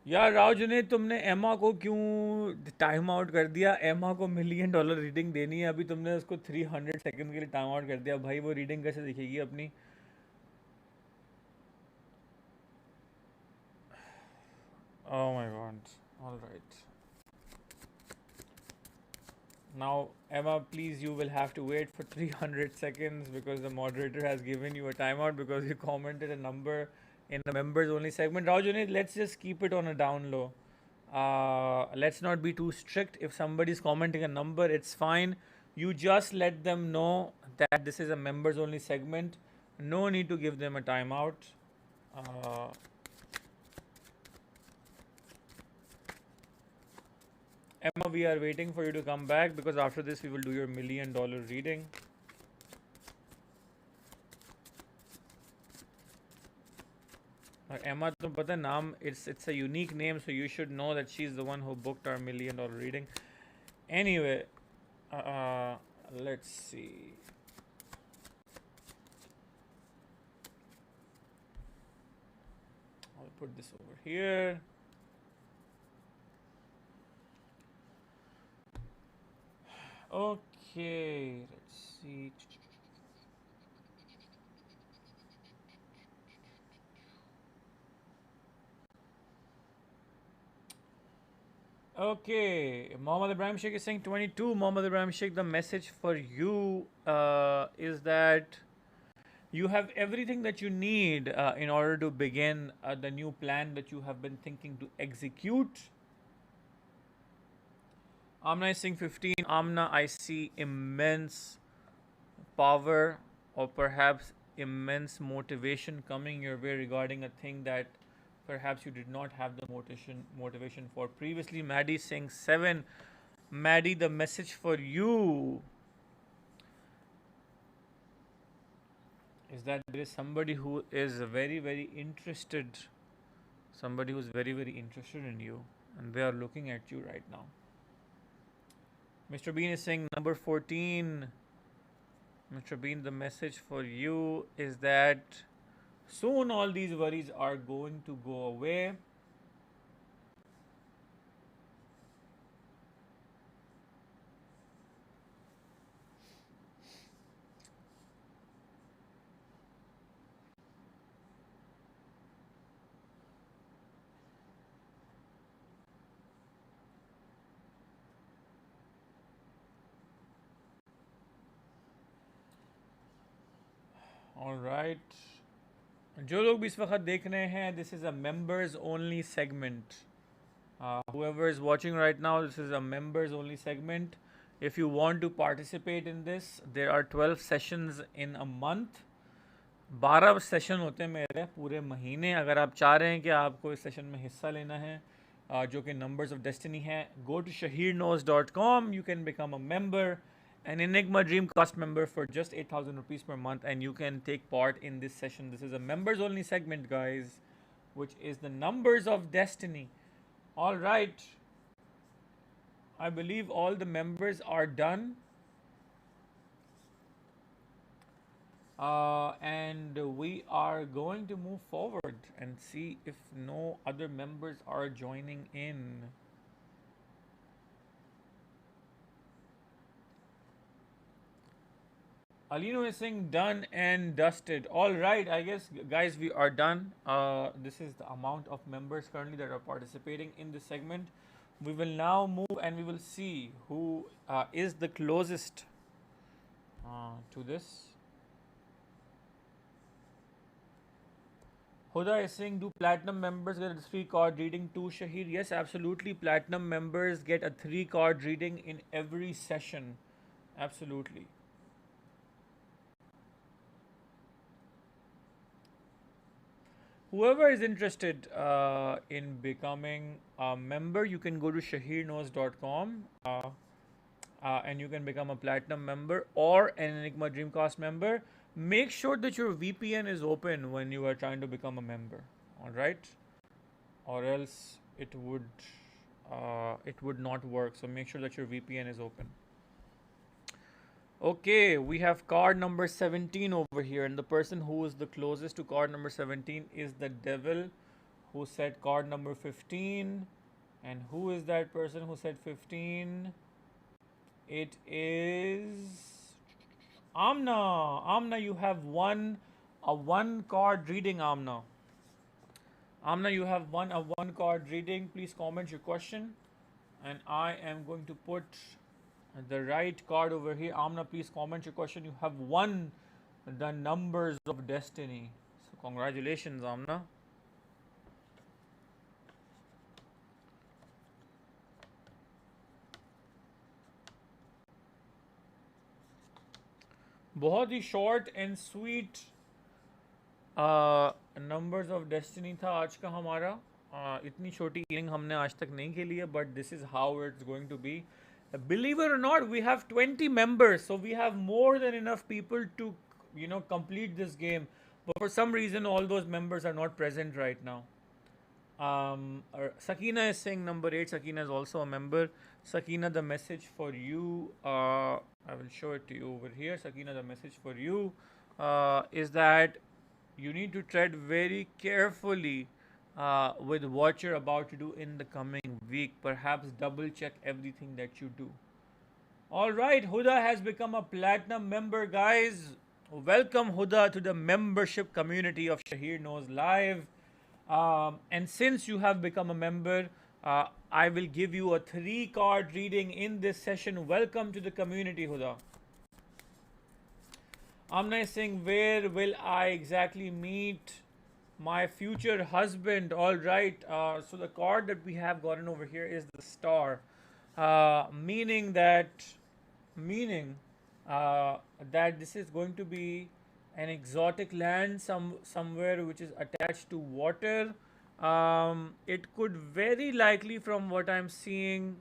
यार राव जुनेद, तुमने एमा को क्यों time out कर दिया? एमा को $1 million reading देनी है, अभी तुमने उसको 300 सेकंड के लिए टाइम आउट कर दिया. भाई वो रीडिंग कैसे दिखेगी अपनी? Oh my god. All right. Now, Emma, please, you will have to wait for 300 seconds because the moderator has given you a timeout because you commented a number in the members only segment. Rajuni, let's just keep it on a down low. Let's not be too strict. If somebody is commenting a number, it's fine. You just let them know that this is a members only segment. No need to give them a timeout. Emma, we are waiting for you to come back because after this we will do your $1 million reading. Emma, to pata naam, it's a unique name, so you should know that she's the one who booked our $1 million reading. Anyway, let's see. I'll put this over here. Okay, let's see. Okay, Mohammad Ibrahim Sheikh is saying 22. Mohammad Ibrahim Sheikh, the message for you is that you have everything that you need in order to begin the new plan that you have been thinking to execute. Amna is saying 15. Amna, I see immense power or perhaps immense motivation coming your way regarding a thing that perhaps you did not have the motivation for previously. Maddie is saying 7. Maddie, the message for you is that there is somebody who is very, very interested. Somebody who is very, very interested in you, and they are looking at you right now. Mr. Bean is saying number 14. Mr. Bean, the message for you is that soon all these worries are going to go away. All right. जो लोग भी इस वक्त देख रहे हैं, this is a members only segment. Whoever is watching right now, this is a members only segment. If you want to participate in this, there are 12 sessions in a month. 12 session होते हैं मेरे पूरे महीने. अगर आप चाह रहे हैं कि आपको इस सेशन में हिस्सा लेना है, जो कि नंबर्स ऑफ डेस्टिनी है, go to shaheerknows.com. You can become a member, an Enigma Dreamcast member for just 8,000 rupees per month, and you can take part in this session. This is a members only segment, guys, which is the numbers of destiny. All right. I believe all the members are done. And we are going to move forward and see if no other members are joining in. Alino is saying done and dusted. All right, I guess, guys, we are done. This is the amount of members currently that are participating in this segment. We will now move and we will see who is the closest to this. Huda is saying, do platinum members get a 3-card reading too, Shaheer? Yes, absolutely. Platinum members get a 3-card reading in every session. Absolutely. Whoever is interested in becoming a member, you can go to shaheerknows.com and you can become a platinum member or an Enigma Dreamcast member. Make sure that your VPN is open when you are trying to become a member, all right? Or else it would not work. So make sure that your VPN is open. Okay, we have card number 17 over here, and the person who is the closest to card number 17 is the devil, who said card number 15. And who is that person who said 15? It is Amna. Amna, you have a 1-card reading, Amna. Amna, you have a 1-card reading. Please comment your question, and I am going to put the right card over here. Amna, please comment your question. You have won the numbers of destiny. So congratulations, Amna. बहुत ही short and sweet numbers of destiny था आज का हमारा. इतनी छोटी inning हमने आज तक नहीं खेली है, but this is how it's going to be. Believe it or not, we have 20 members, so we have more than enough people to, complete this game. But for some reason, all those members are not present right now. Sakina is saying number 8. Sakina is also a member. Sakina, the message for you, I will show it to you over here. Sakina, the message for you is that you need to tread very carefully with what you're about to do in the coming week. Perhaps double check everything that you do. All right, Huda has become a platinum member, guys. Welcome, Huda, to the membership community of Shaheer Knows Live. And since you have become a member, I will give you a 3-card reading in this session. Welcome to the community, Huda. Amna is saying, where will I exactly meet my future husband? All right, so the card that we have gotten over here is the star, meaning that this is going to be an exotic land somewhere which is attached to water. It could very likely, from what I'm seeing,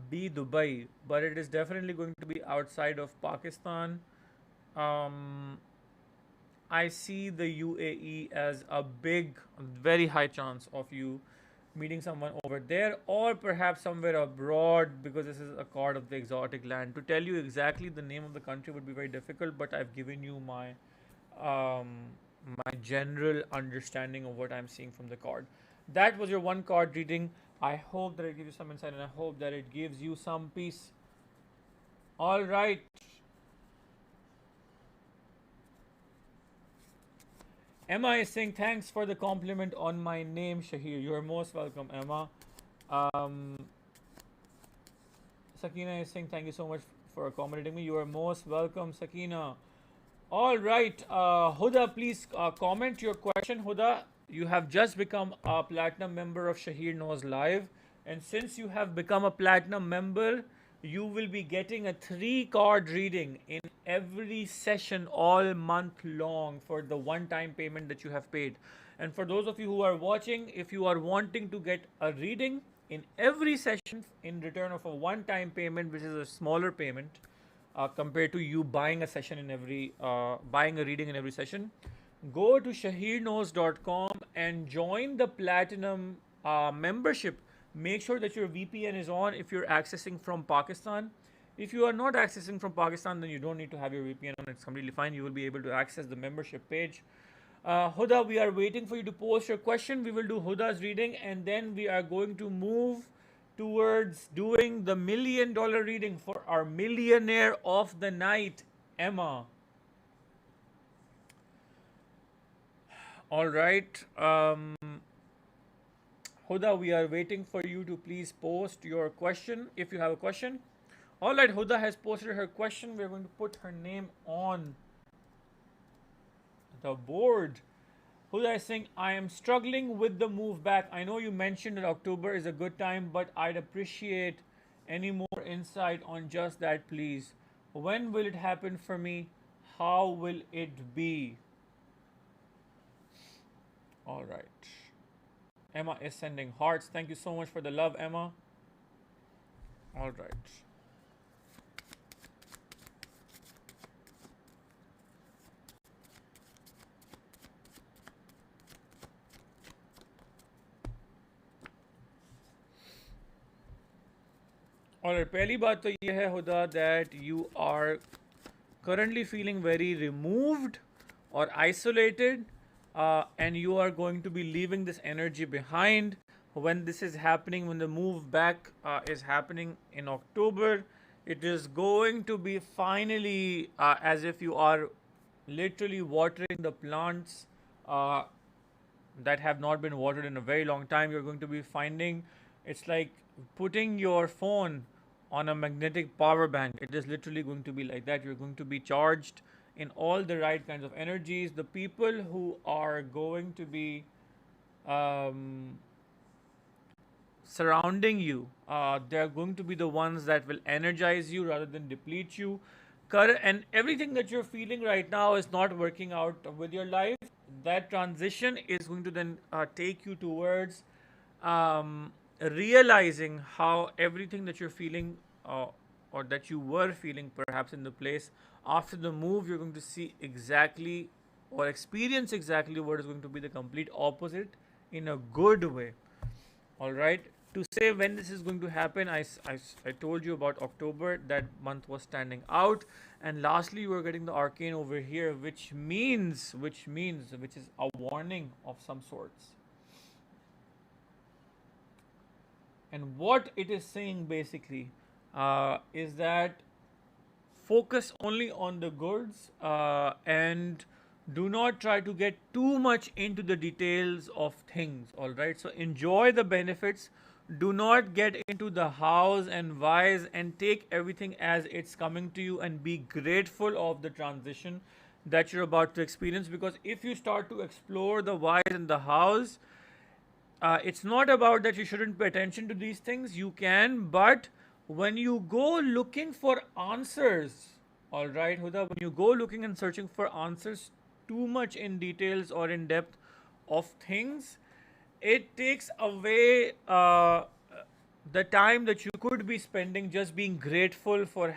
be Dubai, but it is definitely going to be outside of Pakistan. I see the UAE as a very high chance of you meeting someone over there, or perhaps somewhere abroad, because this is a card of the exotic land. To tell you exactly the name of the country would be very difficult, but I've given you my my general understanding of what I'm seeing from the card. That was your 1-card reading. I hope that it gives you some insight, and I hope that it gives you some peace. All right. Emma is saying, thanks for the compliment on my name, Shaheer. You are most welcome, Emma. Sakina is saying, thank you so much for accommodating me. You are most welcome, Sakina. All right, Huda, please comment your question. Huda, you have just become a platinum member of Shaheer Knows Live, And since you have become a platinum member, you will be getting a 3 card reading in every session all month long for the one time payment that you have paid. And for those of you who are watching, if you are wanting to get a reading in every session in return of a one time payment, which is a smaller payment compared to you buying a session in every buying a reading in every session, go to shaheerknows.com and join the platinum membership. Make sure that your VPN is on if you're accessing from Pakistan. If you are not accessing from Pakistan, then you don't need to have your VPN on. It's completely fine. You will be able to access the membership page. Huda, we are waiting for you to post your question. We will do Huda's reading, and then we are going to move towards doing the $1,000,000 reading for our millionaire of the night, Emma. All right. Huda, we are waiting for you to please post your question if you have a question. All right, Huda has posted her question. We're going to put her name on the board. Huda is saying, I am struggling with the move back. I know you mentioned that October is a good time, but I'd appreciate any more insight on just that, please. When will it happen for me? How will it be? All right. Emma is sending hearts. Thank you so much for the love, Emma. All right. All right. पहली बात तो ये है हुदा that you are currently feeling very removed or isolated, and you are going to be leaving this energy behind when this is happening, when the move back is happening in October. It is going to be finally as if you are literally watering the plants that have not been watered in a very long time. You're going to be finding it's like putting your phone on a magnetic power bank. It is literally going to be like that. You're going to be charged in all the right kinds of energies. The people who are going to be surrounding you, they're going to be the ones that will energize you rather than deplete you. And everything that you're feeling right now is not working out with your life. That transition is going to then take you towards realizing how everything that you're feeling or that you were feeling perhaps in the place after the move, you're going to see exactly or experience exactly what is going to be the complete opposite in a good way. All right. To say when this is going to happen, I told you about October. That month was standing out. And lastly, you are getting the arcane over here, which is a warning of some sorts. And what it is saying basically is that focus only on the goods and do not try to get too much into the details of things. All right. So enjoy the benefits. Do not get into the hows and whys, and take everything as it's coming to you and be grateful of the transition that you're about to experience. Because if you start to explore the whys and the hows, it's not about that you shouldn't pay attention to these things. You can, but when you go looking for answers, all right, Huda, when you go looking and searching for answers too much in details or in depth of things, it takes away the time that you could be spending just being grateful for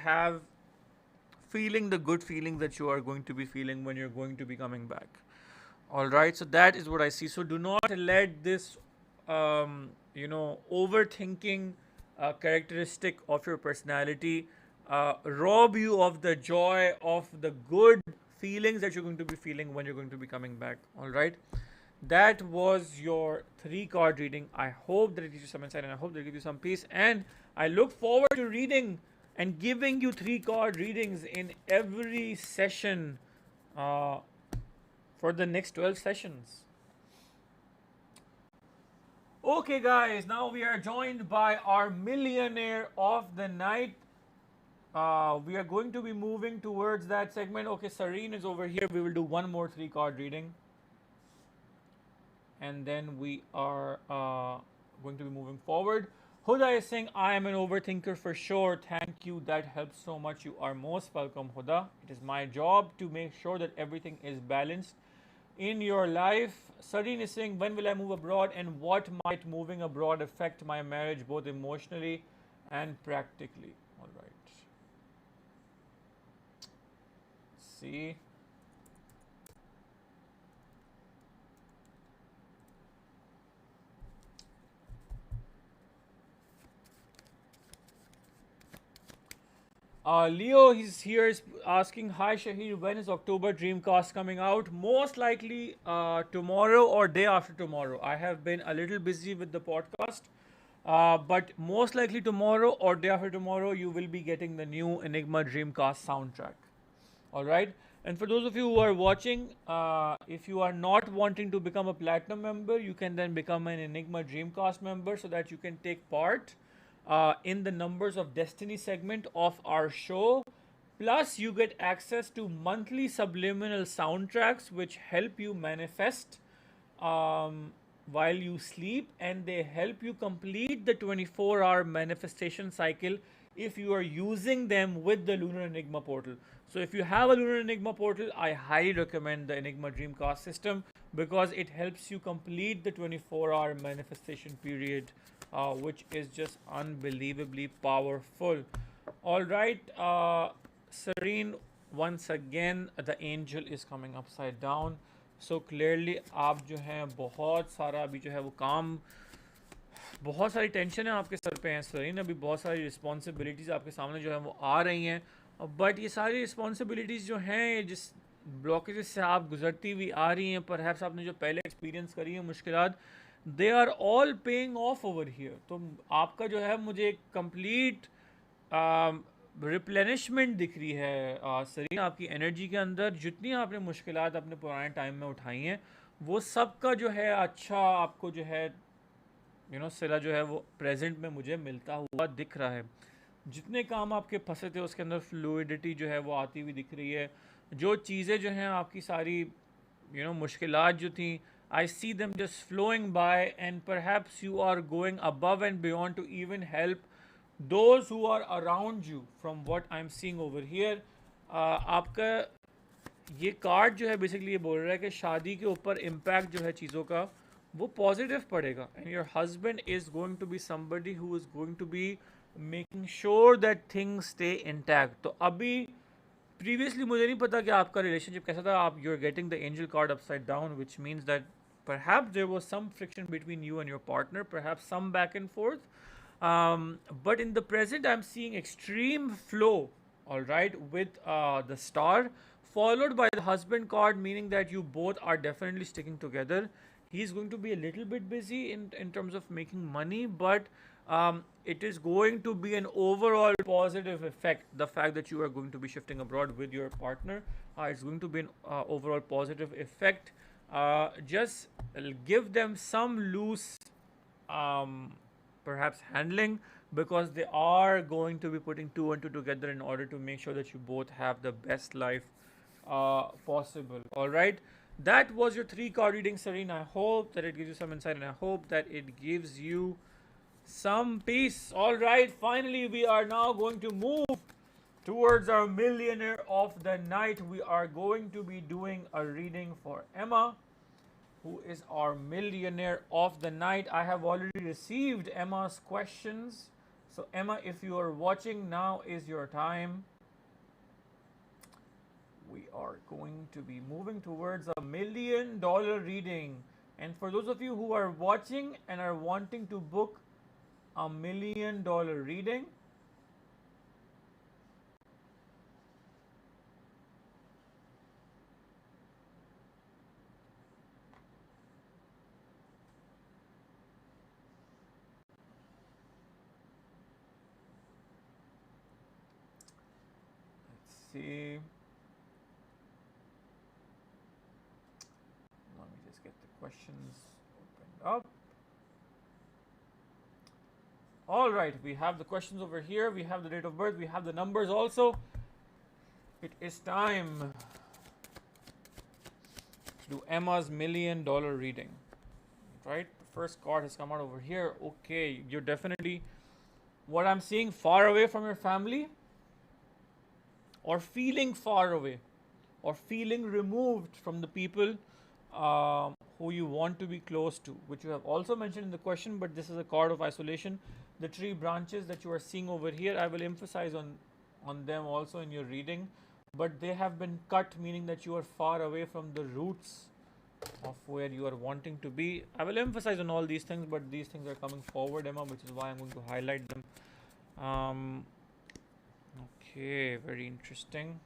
feeling the good feelings that you are going to be feeling when you're going to be coming back. All right, so that is what I see. So do not let this overthinking characteristic of your personality rob you of the joy of the good feelings that you're going to be feeling when you're going to be coming back. All right. That was your 3 card reading. I hope that it gives you some insight, and I hope that it gives you some peace. And I look forward to reading and giving you 3 card readings in every session for the next 12 sessions. Okay, guys, now we are joined by our millionaire of the night. We are going to be moving towards that segment. Okay, Serene is over here. We will do one more 3 card reading. And then we are going to be moving forward. Huda is saying, I am an overthinker for sure. Thank you. That helps so much. You are most welcome, Huda. It is my job to make sure that everything is balanced in your life. Serene is saying, when will I move abroad and what might moving abroad affect my marriage both emotionally and practically? All right. See. Leo, he's here, is asking, hi Shaheer, when is October Dreamcast coming out? Most likely tomorrow or day after tomorrow. I have been a little busy with the podcast, but most likely tomorrow or day after tomorrow, you will be getting the new Enigma Dreamcast soundtrack. All right. And for those of you who are watching, if you are not wanting to become a platinum member, you can then become an Enigma Dreamcast member so that you can take part in the Numbers of Destiny segment of our show. Plus, you get access to monthly subliminal soundtracks which help you manifest while you sleep, and they help you complete the 24-hour manifestation cycle if you are using them with the Lunar Enigma portal. So if you have a Lunar Enigma portal, I highly recommend the Enigma Dreamcast system because it helps you complete the 24-hour manifestation period, which is just unbelievably powerful. All right, Serene, once again the angel is coming upside down. So clearly आप जो हैं बहुत सारा अभी जो है वो काम, बहुत सारी टेंशन है आपके सर पे हैं सरीन, अभी बहुत सारी रिस्पॉन्सिबिलिटीज़ आपके सामने जो है वो आ रही हैं, बट ये सारी रिस्पॉन्सिबिलिटीज़ जो हैं जिस ब्लॉकेजेस से आप गुजरती हुई आ रही हैं, परहैप्स आपने जो पहले एक्सपीरियंस करी है मुश्किलात, they are all paying off over here. तो आपका जो है मुझे एक कंप्लीट रिप्लेनिशमेंट दिख रही है सरीन आपकी एनर्जी के अंदर. जितनी आपने मुश्किलात अपने पुराने टाइम में उठाई हैं वो सब का जो है अच्छा आपको जो है सिला जो है वो प्रेजेंट में मुझे मिलता हुआ दिख रहा है. जितने काम आपके फंसे थे उसके अंदर फ्लूइडिटी जो है वो आती हुई दिख रही है. जो चीज़ें जो हैं आपकी सारी मुश्किलात जो थी, I see them just flowing by, and perhaps you are going above and beyond to even help those who are around you from what I'm seeing over here. आपका ये कार्ड जो है बेसिकली ये बोल रहा है कि शादी के ऊपर इम्पैक्ट जो है चीज़ों का वो पॉजिटिव पड़ेगा, and your husband is going to be somebody who is going to be making sure that things stay intact. तो अभी प्रीवियसली मुझे नहीं पता कि आपका रिलेशनशिप कैसा था. आप you are getting the angel card upside down, which means that perhaps there was some friction between you and your partner, perhaps some back and forth, but in the present I'm seeing extreme flow, all right, with the star followed by the husband card, meaning that you both are definitely sticking together. He's going to be a little bit busy in terms of making money, but it is going to be an overall positive effect. The fact that you are going to be shifting abroad with your partner, it's going to be an overall positive effect. Just give them some loose perhaps handling, because they are going to be putting two and two together in order to make sure that you both have the best life possible. All right, that was your 3 card reading, Serene. I hope that it gives you some insight, and I hope that it gives you some peace. All right, finally we are now going to move towards our millionaire of the night. We are going to be doing a reading for Emma, who is our millionaire of the night. I have already received Emma's questions. So Emma, if you are watching, now is your time. We are going to be moving towards a $1 million reading. And for those of you who are watching and are wanting to book a $1 million reading, see. Let me just get the questions opened up. All right, we have the questions over here. We have the date of birth. We have the numbers also. It is time to do Emma's $1 million reading. Right? first card has come out over here. Okay, you're definitely, what I'm seeing, far away from your family, or feeling far away, or feeling removed from the people who you want to be close to, which you have also mentioned in the question, but this is a card of isolation. The tree branches that you are seeing over here, I will emphasize on them also in your reading, but they have been cut, meaning that you are far away from the roots of where you are wanting to be. I will emphasize on all these things, but these things are coming forward, Emma, which is why I'm going to highlight them. Okay, very interesting.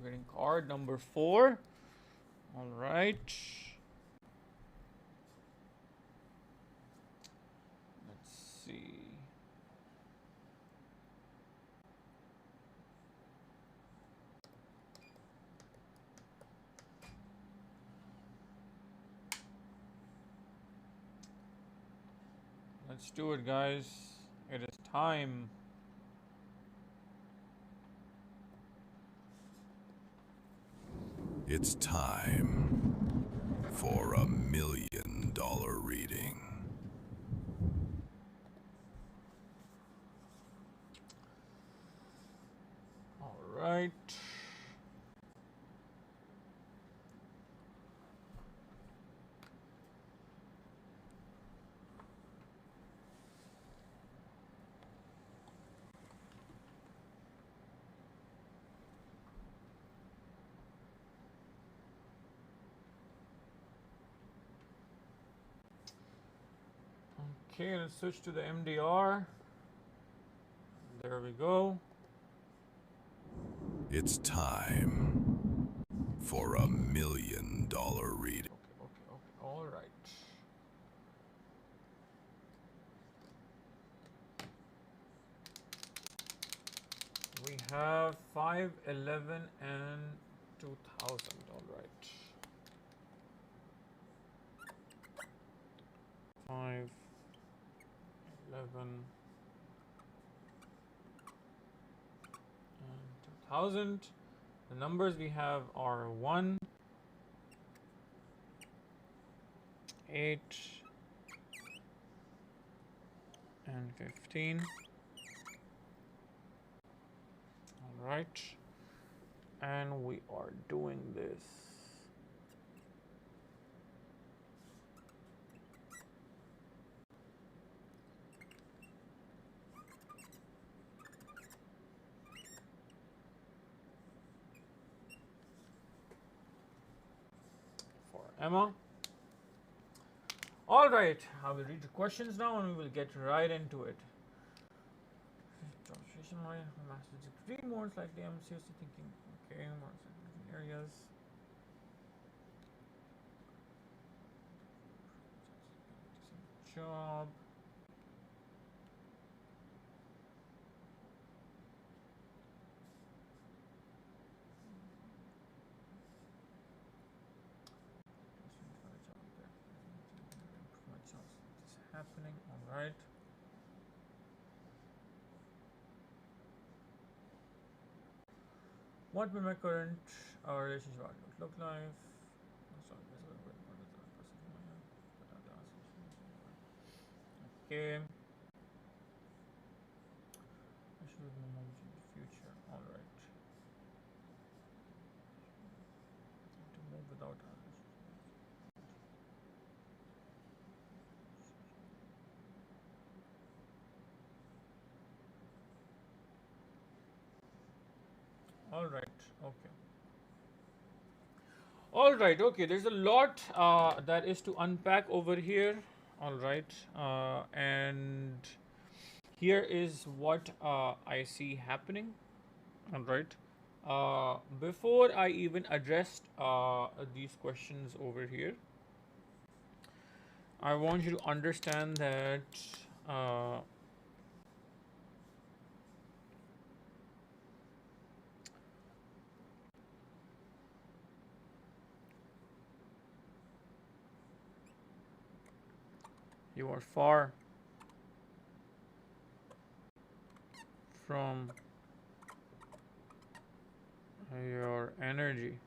We're getting card number 4. All right. Let's see. Let's do it, guys. It is time. It's time for a $1 million reading. All right. Okay, let's switch to the MDR. There we go. It's time for a $1 million reading. Okay. All right. We have 5, 11, and 2000. All right. 5, 11, and 2000. The numbers we have are 1, 8, and 15. All right. And we are doing this. For Emma. All right, I will read the questions now and we will get right into it. Translation, my master's degree, more likely I'm seriously thinking, okay, more areas. Job. Happening, all right. What will my current relationship look like? Okay. I should have more in the future. All right. To move without others. All right. Okay. All right. Okay. There's a lot that is to unpack over here. All right. And here is what I see happening. All right. Before I even addressed these questions over here, I want you to understand that you are far from your energy.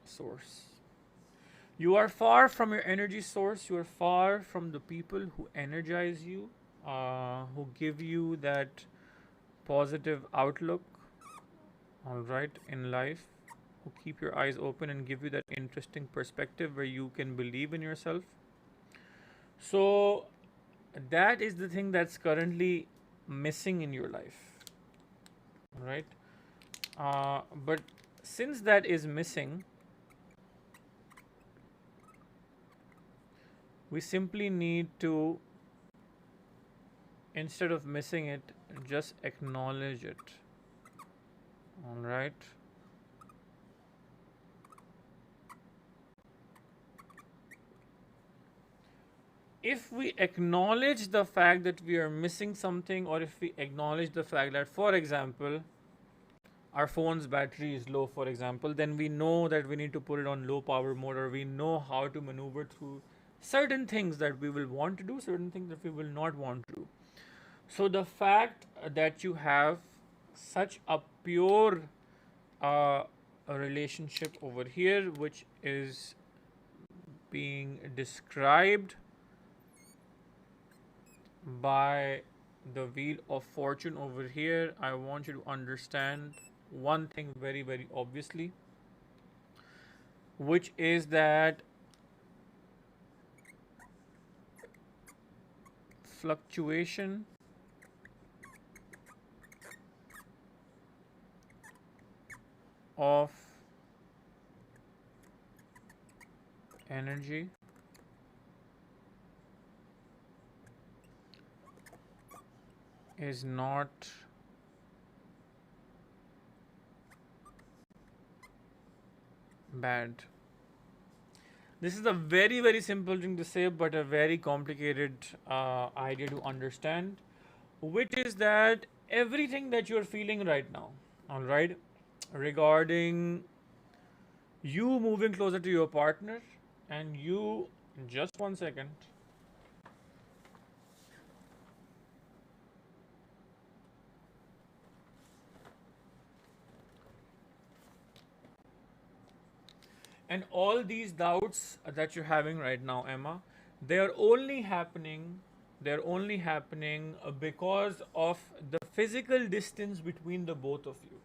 Source. You are far from your energy source. You are far from the people who energize you, who give you that positive outlook, all right, in life, who keep your eyes open and give you that interesting perspective where you can believe in yourself. So, that is the thing that's currently missing in your life, right? But since that is missing, we simply need to, instead of missing it, just acknowledge it. All right. If we acknowledge the fact that we are missing something, or if we acknowledge the fact that, for example, our phone's battery is low, for example, then we know that we need to put it on low power mode, or we know how to maneuver through certain things that we will want to do, certain things that we will not want to do. So the fact that you have such a pure a relationship over here, which is being described by the wheel of fortune over here, I want you to understand one thing very, very obviously, which is that fluctuation of energy is not bad. This is a very, very simple thing to say, but a very complicated idea to understand, which is that everything that you're feeling right now, all right, regarding you moving closer to your partner, and you, just 1 second. And all these doubts that you're having right now, Emma, they're only happening because of the physical distance between the both of you.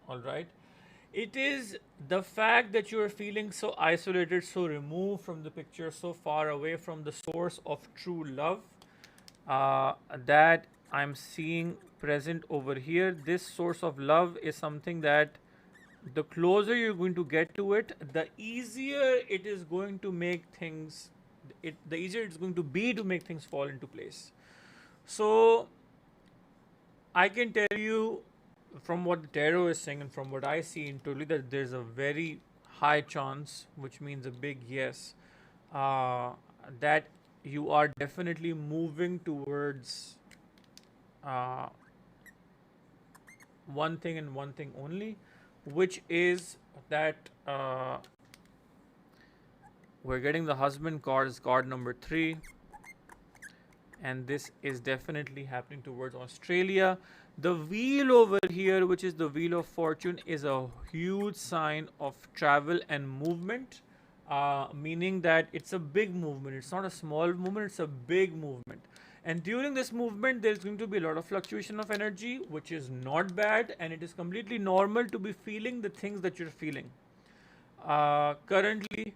All right. It is the fact that you are feeling so isolated, so removed from the picture, so far away from the source of true love, that I'm seeing present over here. This source of love is something that the closer you're going to get to it, the easier it is going to make things, the easier it's going to be to make things fall into place. So I can tell you from what the tarot is saying and from what I see intuitively, that there's a very high chance, which means a big yes, that you are definitely moving towards one thing and one thing only, which is that we're getting the husband card is card number 3, and this is definitely happening towards Australia. The wheel over here, which is the wheel of fortune, is a huge sign of travel and movement, meaning that it's a big movement. It's not a small movement, it's a big movement. And during this movement, there's going to be a lot of fluctuation of energy, which is not bad, and it is completely normal to be feeling the things that you're feeling. Currently,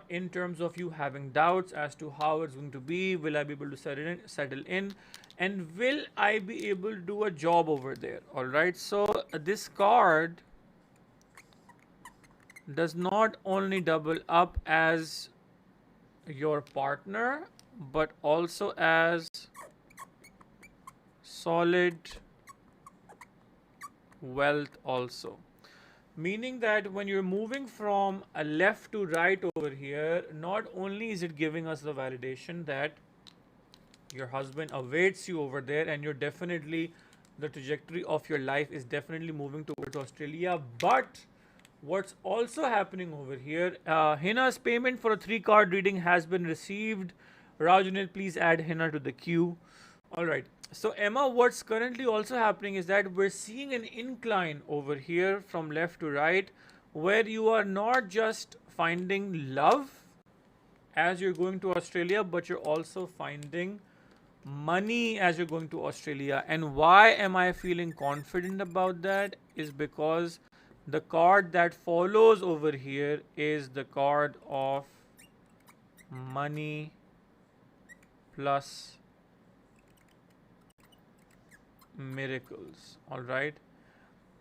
in terms of you having doubts as to how it's going to be, will I be able to settle in, and will I be able to do a job over there? All right. So this card does not only double up as your partner, but also as solid wealth also. Meaning that when you're moving from a left to right over here, not only is it giving us the validation that your husband awaits you over there, and you're definitely, the trajectory of your life is definitely moving towards Australia, but What's also happening over here, Hina's payment for a 3 card reading has been received. Rajanil, please add Hina to the queue. All right. So, Emma, what's currently also happening is that we're seeing an incline over here from left to right, where you are not just finding love as you're going to Australia, but you're also finding money as you're going to Australia. And why am I feeling confident about that? Is because the card that follows over here is the card of money plus miracles. All right.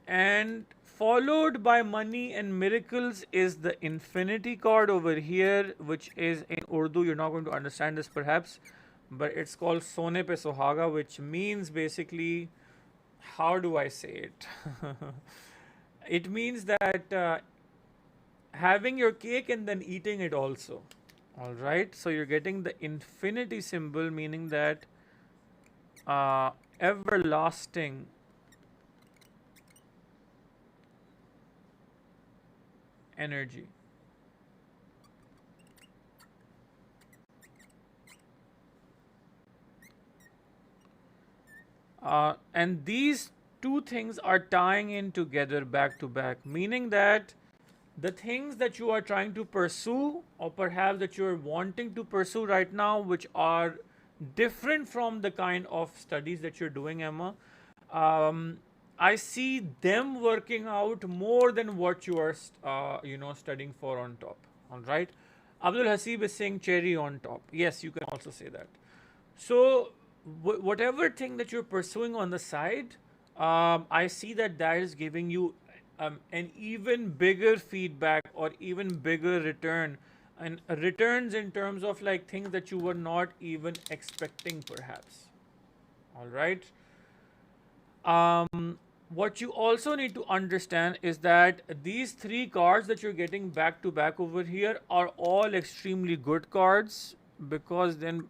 And followed by money and miracles is the infinity card over here, which is in Urdu. You're not going to understand this perhaps, but it's called Sone Pe Sohaga, which means basically, how do I say it? It means that having your cake and then eating it also. All right. So you're getting the infinity symbol, meaning that everlasting energy. And these two things are tying in together back to back, meaning that the things that you are trying to pursue, or perhaps that you're wanting to pursue right now, which are different from the kind of studies that you're doing, Emma, um, I see them working out more than what you are, studying for on top. All right. Abdul Hasib is saying cherry on top. Yes, you can also say that. So, whatever thing that you're pursuing on the side, I see that that is giving you an even bigger feedback or even bigger return, and returns in terms of like things that you were not even expecting, perhaps. All right. What you also need to understand is that these 3 cards that you're getting back to back over here are all extremely good cards, because then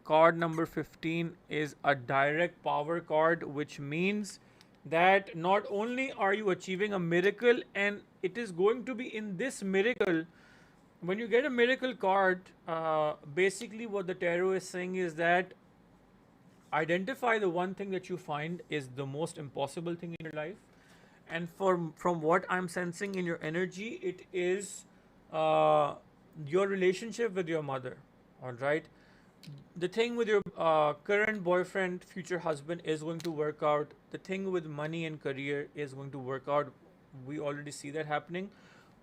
card number 15 is a direct power card, which means that not only are you achieving a miracle, and it is going to be in this miracle. When you get a miracle card, basically what the tarot is saying is that identify the one thing that you find is the most impossible thing in your life, and from what I'm sensing in your energy, it is your relationship with your mother. All right. The thing with your current boyfriend, future husband, is going to work out. The thing with money and career is going to work out. We already see that happening.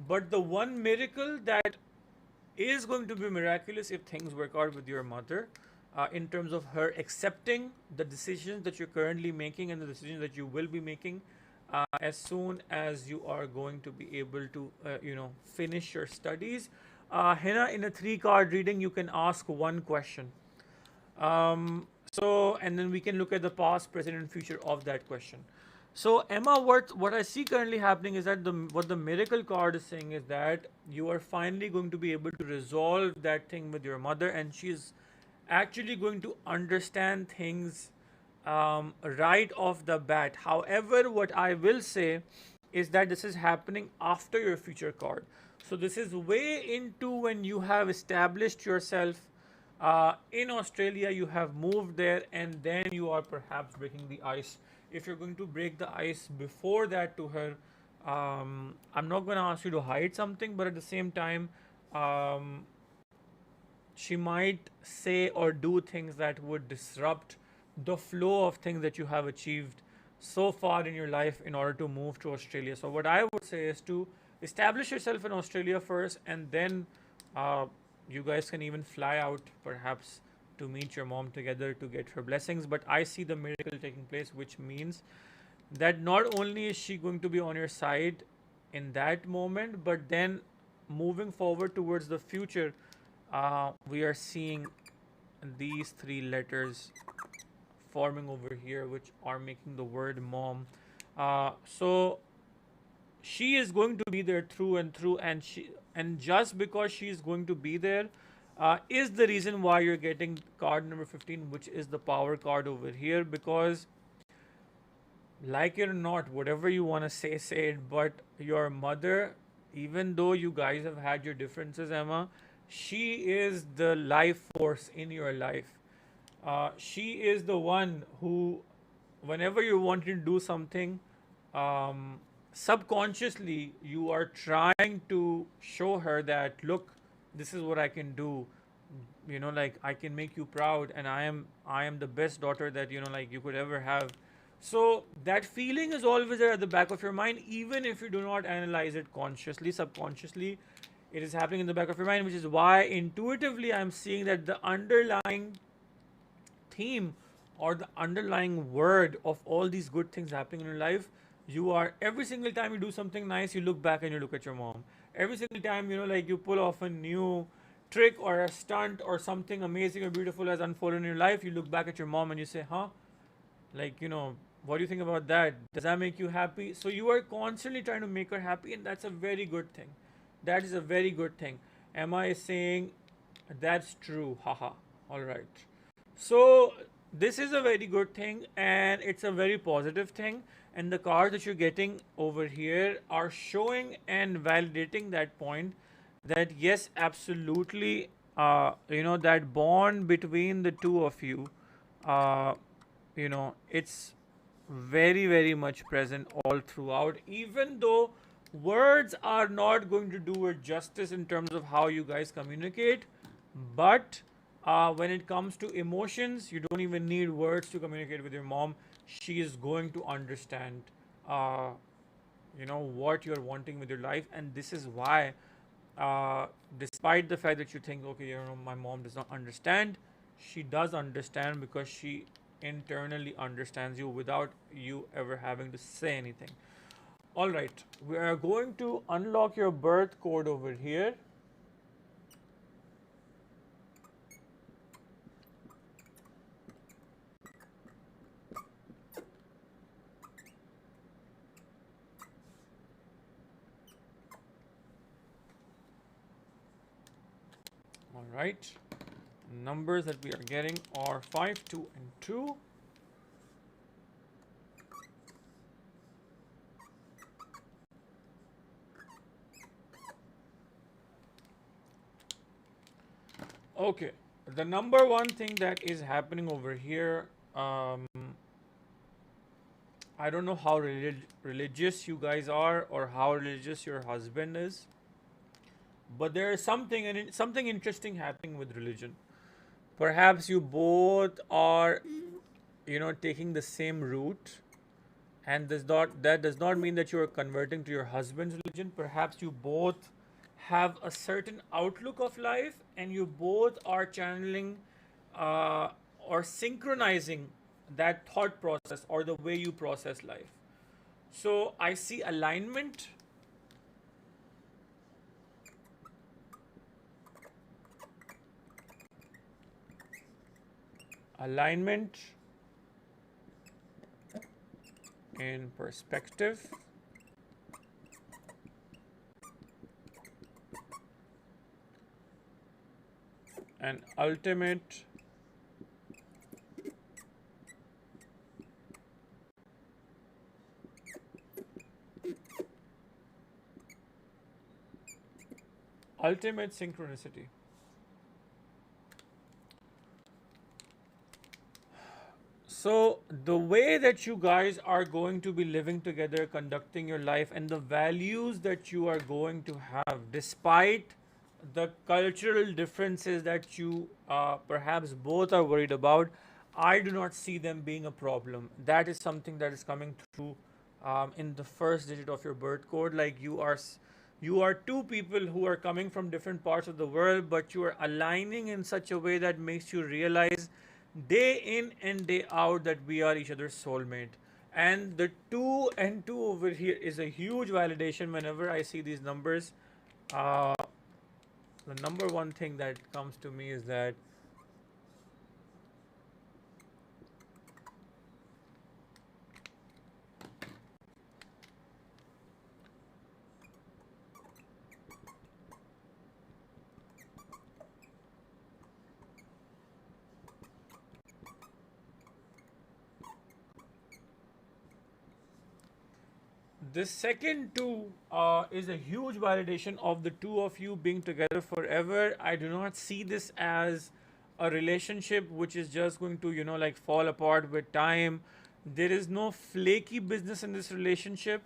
But the one miracle that is going to be miraculous if things work out with your mother, in terms of her accepting the decisions that you're currently making and the decisions that you will be making as soon as you are going to be able to, finish your studies. Hina, in a 3 card reading, you can ask one question. And then we can look at the past, present, and future of that question. So, Emma, what I see currently happening is that what the miracle card is saying is that you are finally going to be able to resolve that thing with your mother, and she's actually going to understand things right off the bat. However, what I will say is that this is happening after your future card. So this is way into when you have established yourself in Australia, you have moved there, and then you are perhaps breaking the ice. If you're going to break the ice before that to her, I'm not going to ask you to hide something, but at the same time, um, she might say or do things that would disrupt the flow of things that you have achieved so far in your life in order to move to Australia. So, what I would say is to establish yourself in Australia first, and then you guys can even fly out perhaps to meet your mom together to get her blessings. But I see the miracle taking place, which means that not only is she going to be on your side in that moment, but then moving forward towards the future, we are seeing these 3 letters forming over here, which are making the word mom. So she is going to be there through and through, and just because she is going to be there is the reason why you're getting card number 15, which is the power card over here, because like it or not, whatever you want to say it. But your mother, even though you guys have had your differences, Emma, she is the life force in your life. She is the one who, whenever you want to do something, um, subconsciously you are trying to show her that, look, this is what I can do. Like, I can make you proud, and I am the best daughter that like you could ever have. So that feeling is always there at the back of your mind, even if you do not analyze it consciously. Subconsciously it is happening in the back of your mind, which is why intuitively I'm seeing that the underlying theme or the underlying word of all these good things happening in your life, you are, every single time you do something nice, you look back and you look at your mom. Every single time, like, you pull off a new trick or a stunt or something amazing or beautiful has unfolded in your life, you look back at your mom and you say, huh, like, what do you think about that? Does that make you happy? So you are constantly trying to make her happy, and that's a very good thing. That is a very good thing. Emma is saying that's true, haha. All right. So this is a very good thing, and it's a very positive thing. And the cards that you're getting over here are showing and validating that point, that yes, absolutely, that bond between the two of you, uh, it's very, very much present all throughout, even though words are not going to do it justice in terms of how you guys communicate. But when it comes to emotions, you don't even need words to communicate with your mom. She is going to understand uh, what you're wanting with your life. And this is why, despite the fact that you think, okay, my mom does not understand, she does understand, because she internally understands you without you ever having to say anything. All right, we are going to unlock your birth code over here. All right, numbers that we are getting are 5, 2, and 2. Okay, the number one thing that is happening over here, I don't know how religious you guys are or how religious your husband is, but there is something interesting happening with religion. Perhaps you both are, taking the same route, and that does not mean that you are converting to your husband's religion. Perhaps you both have a certain outlook of life, and you both are channeling uh, or synchronizing that thought process or the way you process life. So I see alignment in perspective, and ultimate synchronicity. So the way that you guys are going to be living together, conducting your life, and the values that you are going to have, despite the cultural differences that you perhaps both are worried about, I do not see them being a problem. That is something that is coming through in the first digit of your birth code. Like, you are two people who are coming from different parts of the world, but you are aligning in such a way that makes you realize day in and day out that we are each other's soulmate. And the 2 and 2 over here is a huge validation. Whenever I see these numbers, uh, the number one thing that comes to me is that The second two is a huge validation of the two of you being together forever. I do not see this as a relationship which is just going to, like fall apart with time. There is no flaky business in this relationship.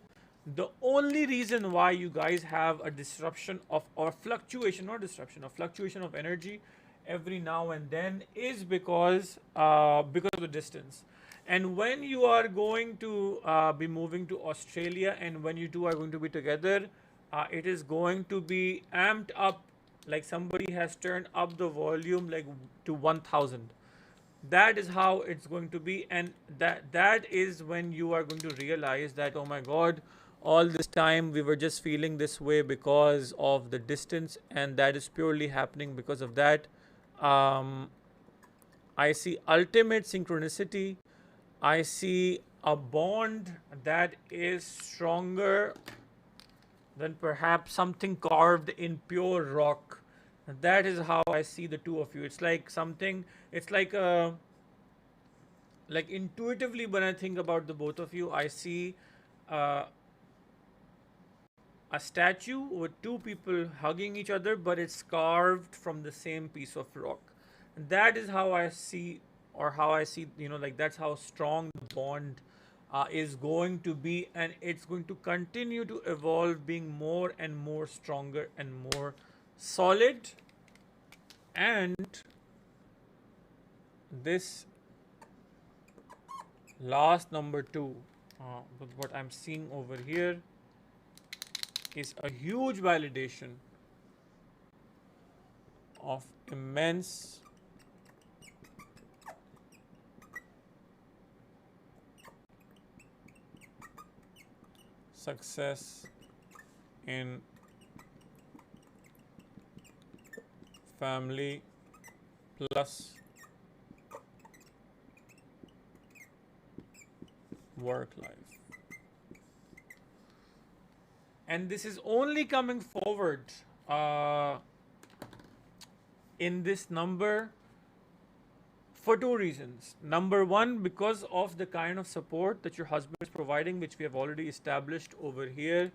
The only reason why you guys have a disruption of or fluctuation, not disruption, a fluctuation of energy every now and then is because of the distance. And when you are going to be moving to Australia, and when you two are going to be together, it is going to be amped up, like somebody has turned up the volume like to 1000. That is how it's going to be, and that is when you are going to realize that, oh my god, all this time we were just feeling this way because of the distance, and that is purely happening because of that. um, I see ultimate synchronicity. I see a bond that is stronger than perhaps something carved in pure rock. That is how I see the two of you. It's like something, it's like intuitively when I think about the both of you, I see uh, a statue with two people hugging each other, but it's carved from the same piece of rock. And that is how I see, or how I see, like that's how strong the bond is going to be, and it's going to continue to evolve, being more and more stronger and more solid. And this last number two, with what I'm seeing over here, is a huge validation of immense success in family plus work life. And this is only coming forward in this number for two reasons. Number one, because of the kind of support that your husband is providing, which we have already established over here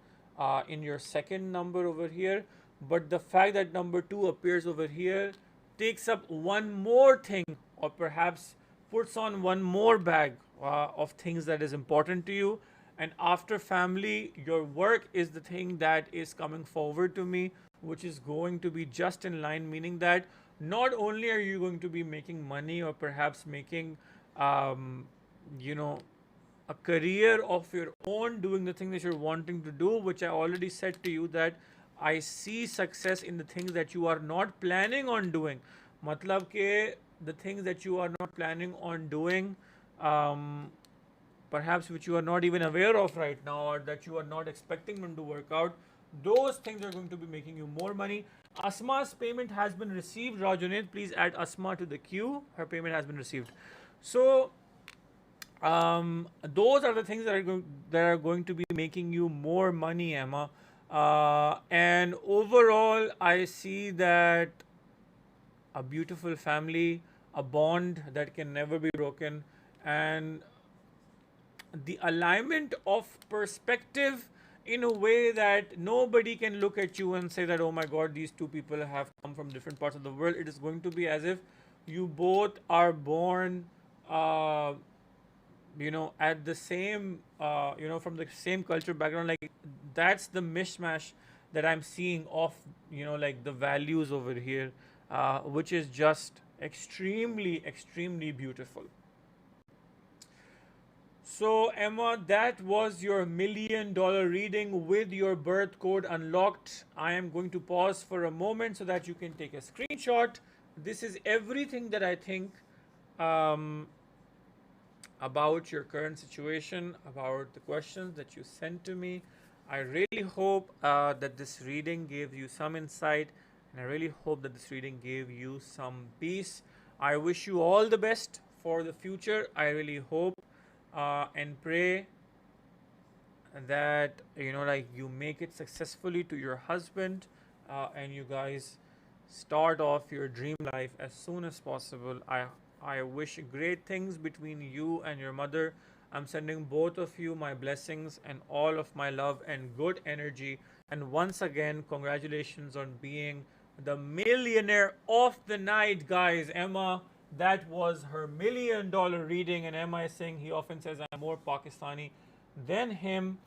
in your second number over here. But the fact that number two appears over here takes up one more thing, or perhaps puts on one more bag of things that is important to you. And after family, your work is the thing that is coming forward to me, which is going to be just in line, meaning that not only are you going to be making money, or perhaps making, you know, a career of your own doing the thing that you're wanting to do, which I already said to you that I see success in the things that you are not planning on doing. Matlab ke the things that you are not planning on doing, um, perhaps which you are not even aware of right now, or that you are not expecting them to work out, those things are going to be making you more money. Asma's payment has been received. Rajunaid, please add Asma to the queue. Her payment has been received. So those are the things that are going to be making you more money, Emma. And overall, I see that a beautiful family, a bond that can never be broken, and the alignment of perspective in a way that nobody can look at you and say that, oh my god, these two people have come from different parts of the world. It is going to be as if you both are born at the same from the same culture background. Like, that's the mishmash that I'm seeing of like the values over here, which is just extremely beautiful. So Emma, that was your $1,000,000 reading with your birth code unlocked. I am going to pause for a moment so that you can take a screenshot. This is everything that I think about your current situation, about the questions that you sent to me. I really hope that this reading gave you some insight, and I really hope that this reading gave you some peace. I wish you all the best for the future. I really hope and pray that like you make it successfully to your husband, and you guys start off your dream life as soon as possible. I wish great things between you and your mother. I'm sending both of you my blessings and all of my love and good energy. And once again, congratulations on being the millionaire of the night, guys. Emma, that was her $1 million reading. And Emma is saying, he often says, I'm more Pakistani than him.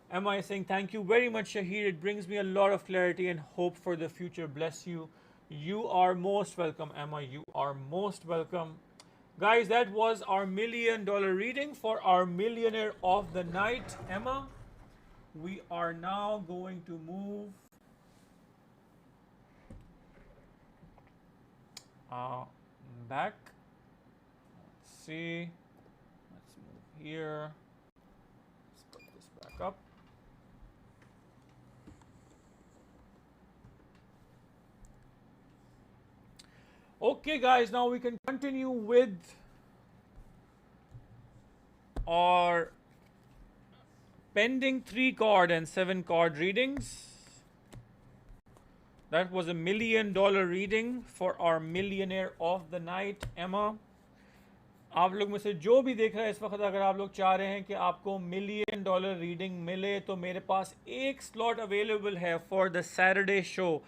Emma is saying, thank you very much, Shaheer. It brings me a lot of clarity and hope for the future. Bless you. You are most welcome, Emma. You are most welcome. Guys, that was our $1 million reading for our millionaire of the night, Emma. We are now going to move back. Let's see. Let's move here. Let's put this back up. Okay, guys, now we can continue with our pending 3 card and 7 card readings. That was a $1 million reading for our millionaire of the night, Emma. आप लोग में से जो भी देख रहा है इस वक्त, अगर आप लोग चाह रहे हैं कि आपको $1 million रीडिंग मिले, तो मेरे पास एक स्लॉट अवेलेबल है for the Saturday show.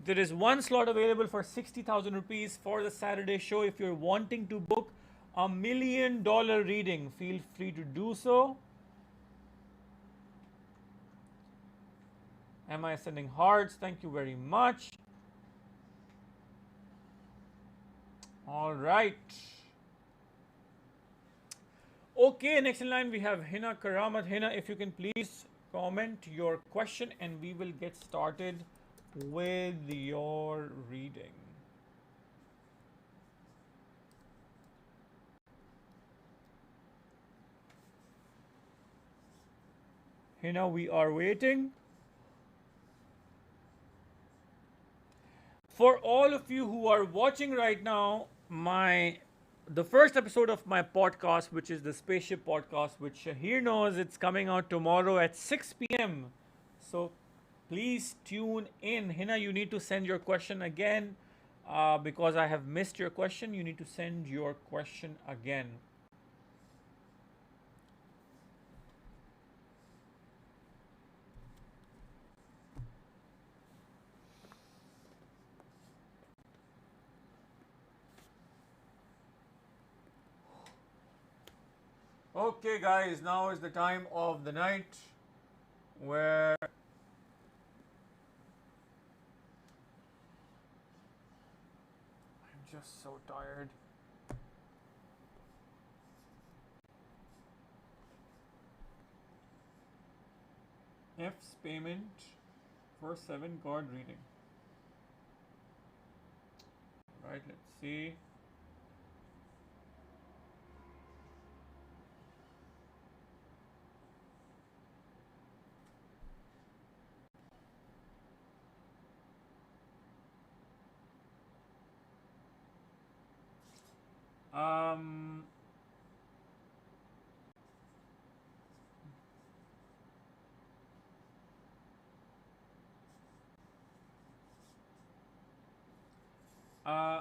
There is one slot available for 60,000 rupees for the Saturday show. If you're wanting to book a $1 million reading, feel free to do so. Am I sending hearts? Thank you very much. All right. Okay, next in line we have Hina Karamat. Hina, if you can please comment your question and we will get started with your reading. Hina, we are waiting. For all of you who are watching right now, the first episode of my podcast, which is the Spaceship Podcast with Shaheer Knows, it's coming out tomorrow at 6 p.m. So please tune in. Hina, you need to send your question again because I have missed your question. You need to send your question again. Okay, guys, now is the time of the night where I'm just so tired. F's payment for 7 card reading. Right, let's see.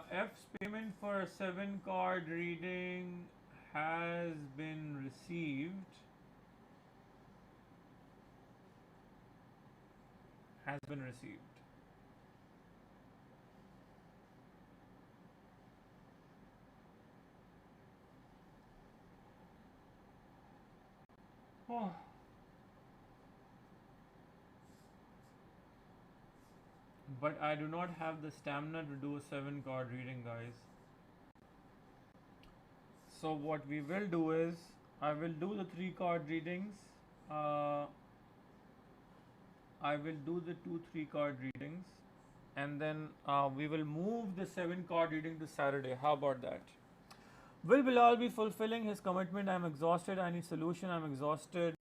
F's payment for a 7 card reading has been received. Has been received. Oh. But I do not have the stamina to do a 7 card reading, guys. So what we will do is, I will do the 3 card readings. I will do the 2 3 card readings, and then we will move the 7 card reading to Saturday. How about that? Will Bilal be fulfilling his commitment? I'm exhausted. I need solution. I'm exhausted.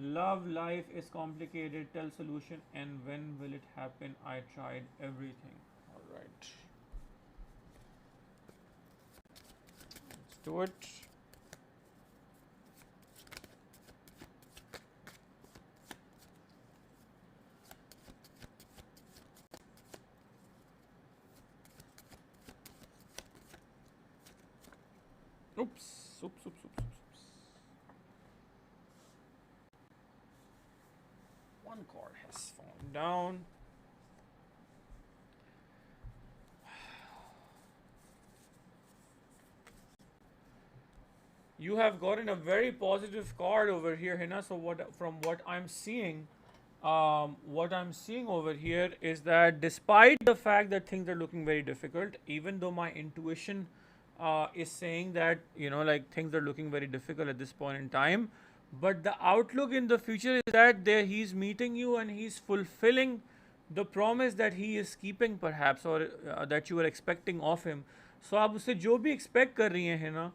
Love life is complicated. Tell solution. And when will it happen? I tried everything. All right. Let's do it. Oops. Oops. Oops. Oops. Oops. down. You have gotten a very positive card over here, Hina. So from what I'm seeing, what I'm seeing over here is that despite the fact that things are looking very difficult, even though my intuition is saying that like things are looking very difficult at this point in time, but the outlook in the future is that there he's meeting you and he's fulfilling the promise that he is keeping, perhaps, or that you were expecting of him. So आप उससे जो भी expect कर रही हैं, है ना,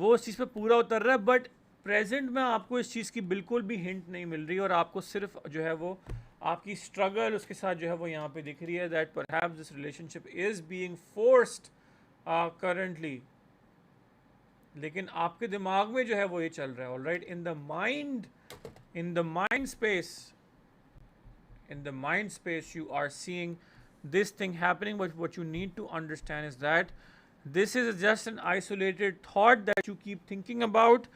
वो उस चीज़ पे पूरा उतर रहा है, बट प्रेजेंट में आपको इस चीज़ की बिल्कुल भी हिंट नहीं मिल रही, और आपको सिर्फ जो है वो आपकी स्ट्रगल उसके साथ जो है वो यहाँ पे दिख रही है, that perhaps this relationship is being forced currently, लेकिन आपके दिमाग में जो है वो ये चल रहा है, alright, in the mind space you are seeing this thing happening, but what you need to understand is that this is just an isolated thought that you keep thinking about,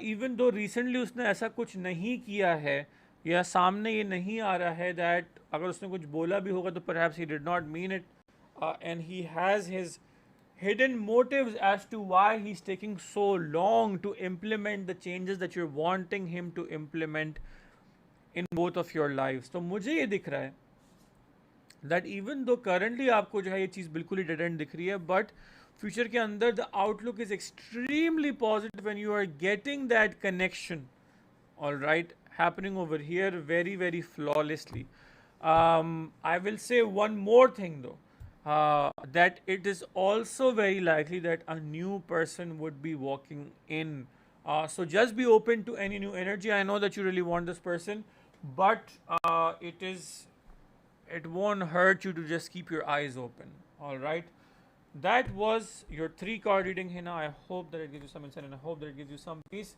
even though recently उसने ऐसा कुछ नहीं किया है, या सामने ये नहीं आ रहा है that अगर उसने कुछ बोला भी होगा तो perhaps he did not mean it, and he has his hidden motives as to why he's taking so long to implement the changes that you're wanting him to implement in both of your lives. तो मुझे ये दिख रहा है that even though currently आपको जो है ये चीज़ बिल्कुल ही dead end दिख रही है, but future के अंदर the outlook is extremely positive when you are getting that connection, all right, happening over here very, very flawlessly. I will say one more thing though, that it is also very likely that a new person would be walking in. So just be open to any new energy. I know that you really want this person, but it won't hurt you to just keep your eyes open. All right. That was your 3 card reading, Hina. I hope that it gives you some insight and I hope that it gives you some peace.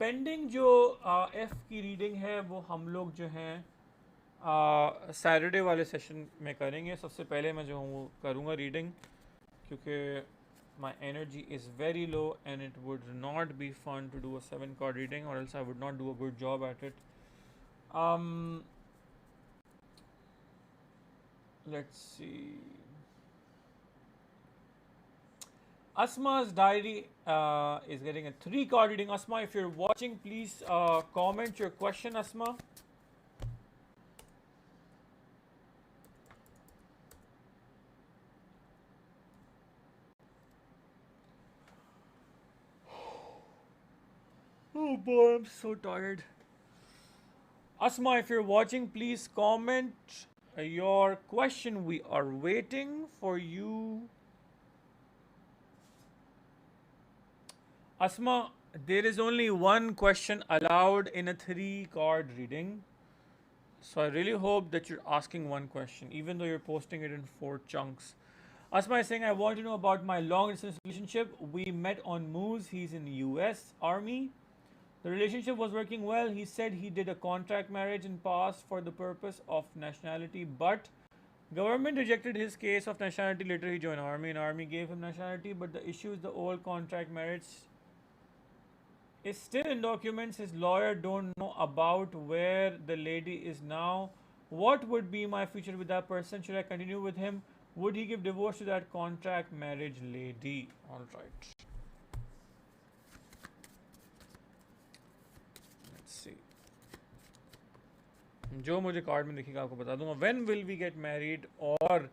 Pending जो F की reading है वो हम लोग जो हैं Saturday वाले session में करेंगे. सबसे पहले मैं जो हूँ करूँगा रीडिंग, क्योंकि my energy is very low and it would not be fun to do a 7 card reading, or else I would not do a good job at it. Let's see. Asma's diary is getting a 3 card reading. Asma, if you're watching, please comment your question, Asma. Oh boy, I'm so tired. Asma, if you're watching, please comment your question. We are waiting for you. Asma, there is only one question allowed in a 3 card reading. So I really hope that you're asking one question, even though you're posting it in 4 chunks. Asma is saying, I want to know about my long distance relationship. We met on Moose. He's in the US Army. The relationship was working well. He said he did a contract marriage in past for the purpose of nationality, but government rejected his case of nationality. Later he joined army and army gave him nationality, but the issue is the old contract marriage is still in documents. His lawyer don't know about where the lady is now. What would be my future with that person? Should I continue with him? Would he give divorce to that contract marriage lady? All right. जो मुझे card में लिखेगा आपको बता दूंगा. When will we get married, or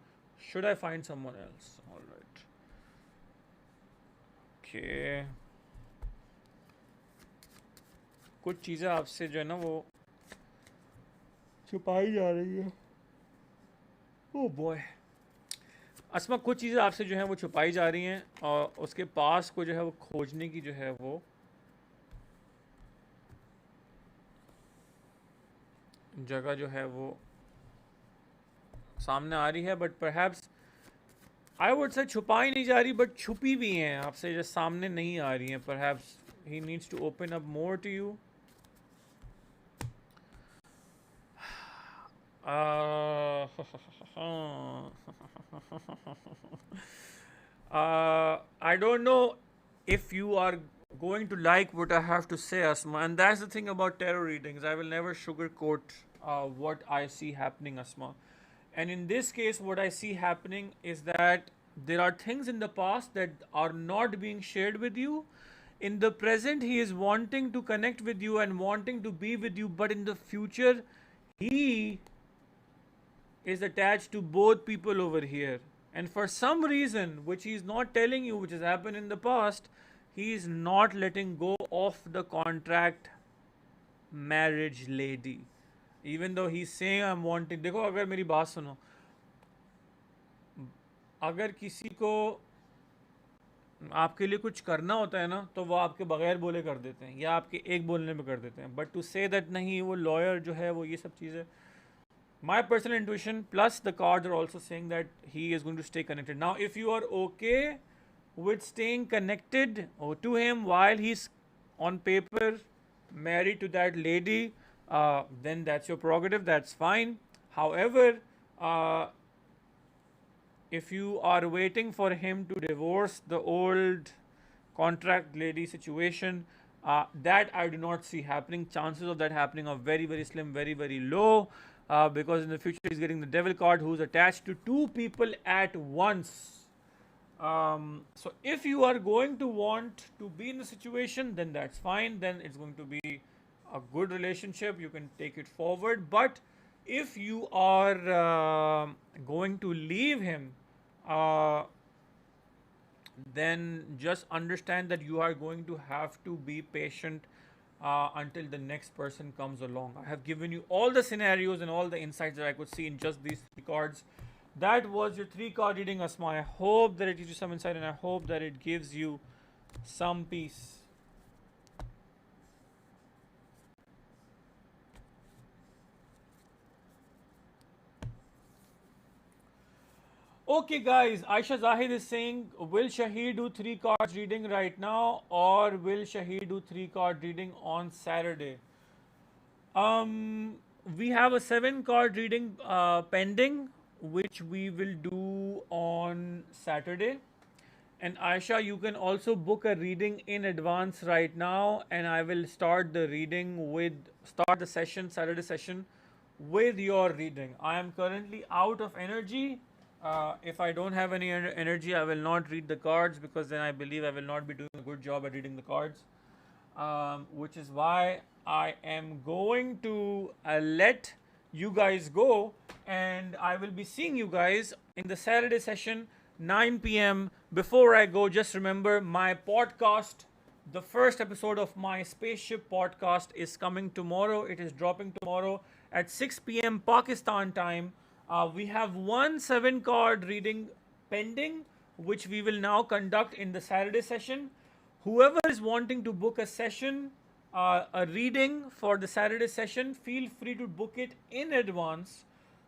should I find someone else? All right. Okay. कुछ चीज़ें आपसे जो है ना वो छुपाई जा रही है. Oh boy. अस्मा, कुछ चीज़ें आपसे जो है वो छुपाई जा रही हैं, और उसके पास को जो है वो खोजने की जो है वो जगह जो है वो सामने आ रही है, but perhaps I would say छुपाई नहीं जा रही, बट छुपी भी हैं आपसे, जो सामने नहीं आ रही हैं. Perhaps he needs to open up more to you. I don't know if you are going to like what I have to say, Asma, and that's the thing about tarot readings. I will never sugarcoat what I see happening, Asma. And in this case, what I see happening is that there are things in the past that are not being shared with you. In the present, he is wanting to connect with you and wanting to be with you, but in the future, he is attached to both people over here. And for some reason, which he is not telling you, which has happened in the past, he is not letting go of the contract marriage lady. Even though he's saying I'm wanting, देखो अगर मेरी बात सुनो, अगर किसी को आपके लिए कुछ करना होता है ना, तो वो आपके बगैर बोले कर देते हैं या आपके एक बोलने में कर देते हैं. बट टू से दैट नहीं, वो लॉयर जो है वो ये सब चीज़ें, my personal intuition plus the cards are also saying that he is going to stay connected. Now, if you are okay with staying connected to him while he's on paper married to that lady, then that's your prerogative, that's fine. However, if you are waiting for him to divorce the old contract lady situation, that I do not see happening. Chances of that happening are very, very slim, very, very low. Because in the future he's getting the devil card, who's attached to two people at once. So if you are going to want to be in the situation, then that's fine. Then it's going to be a good relationship. You can take it forward. But if you are going to leave him, then just understand that you are going to have to be patient until the next person comes along. I have given you all the scenarios and all the insights that I could see in just these three cards. That was your 3-card reading, Asma. I hope that it gives you some insight and I hope that it gives you some peace. Okay guys, Aisha Zahid is saying, will Shaheer do 3 cards reading right now or will Shaheer do 3 card reading on Saturday? We have a 7-card reading pending, which we will do on Saturday. And Aisha, you can also book a reading in advance right now, and I will start the session, Saturday session, with your reading. I am currently out of energy. If I don't have any energy, I will not read the cards, because then I believe I will not be doing a good job at reading the cards. Which is why I am going to let you guys go, and I will be seeing you guys in the Saturday session, 9 p.m. Before I go, just remember my podcast, the first episode of my Spaceship podcast is coming tomorrow. It is dropping tomorrow at 6 p.m. Pakistan time. We have one 7-card reading pending, which we will now conduct in the Saturday session. Whoever is wanting to book a session, a reading for the Saturday session, feel free to book it in advance,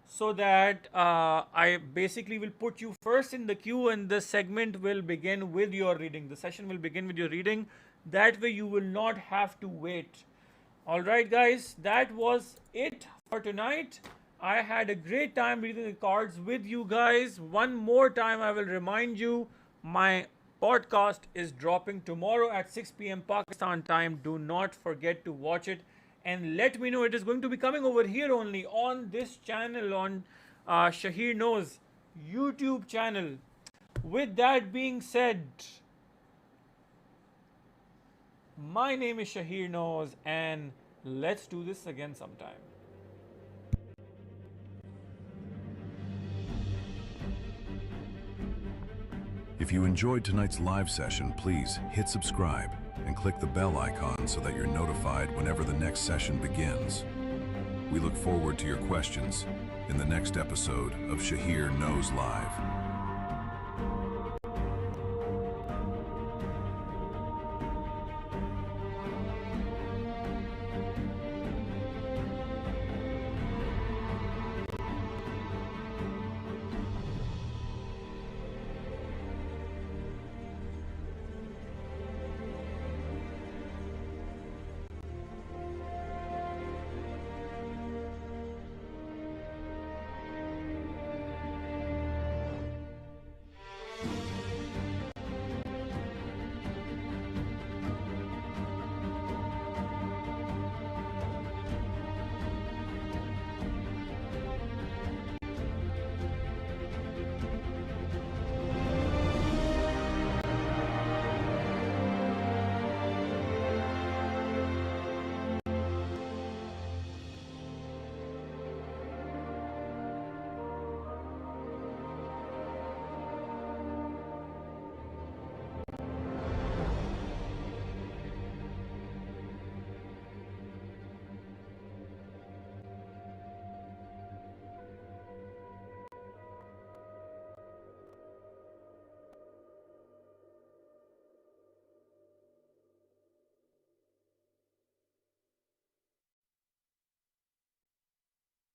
so that I basically will put you first in the queue, and the segment will begin with your reading. The session will begin with your reading. That way you will not have to wait. Alright guys, that was it for tonight. I had a great time reading the cards with you guys. One more time I will remind you, my podcast is dropping tomorrow at 6 p.m. Pakistan time. Do not forget to watch it and let me know. It is going to be coming over here only on this channel, on Shaheer Knows YouTube channel. With that being said, my name is Shaheer Knows, and let's do this again sometime. If you enjoyed tonight's live session, please hit subscribe and click the bell icon so that you're notified whenever the next session begins. We look forward to your questions in the next episode of Shaheer Knows Live.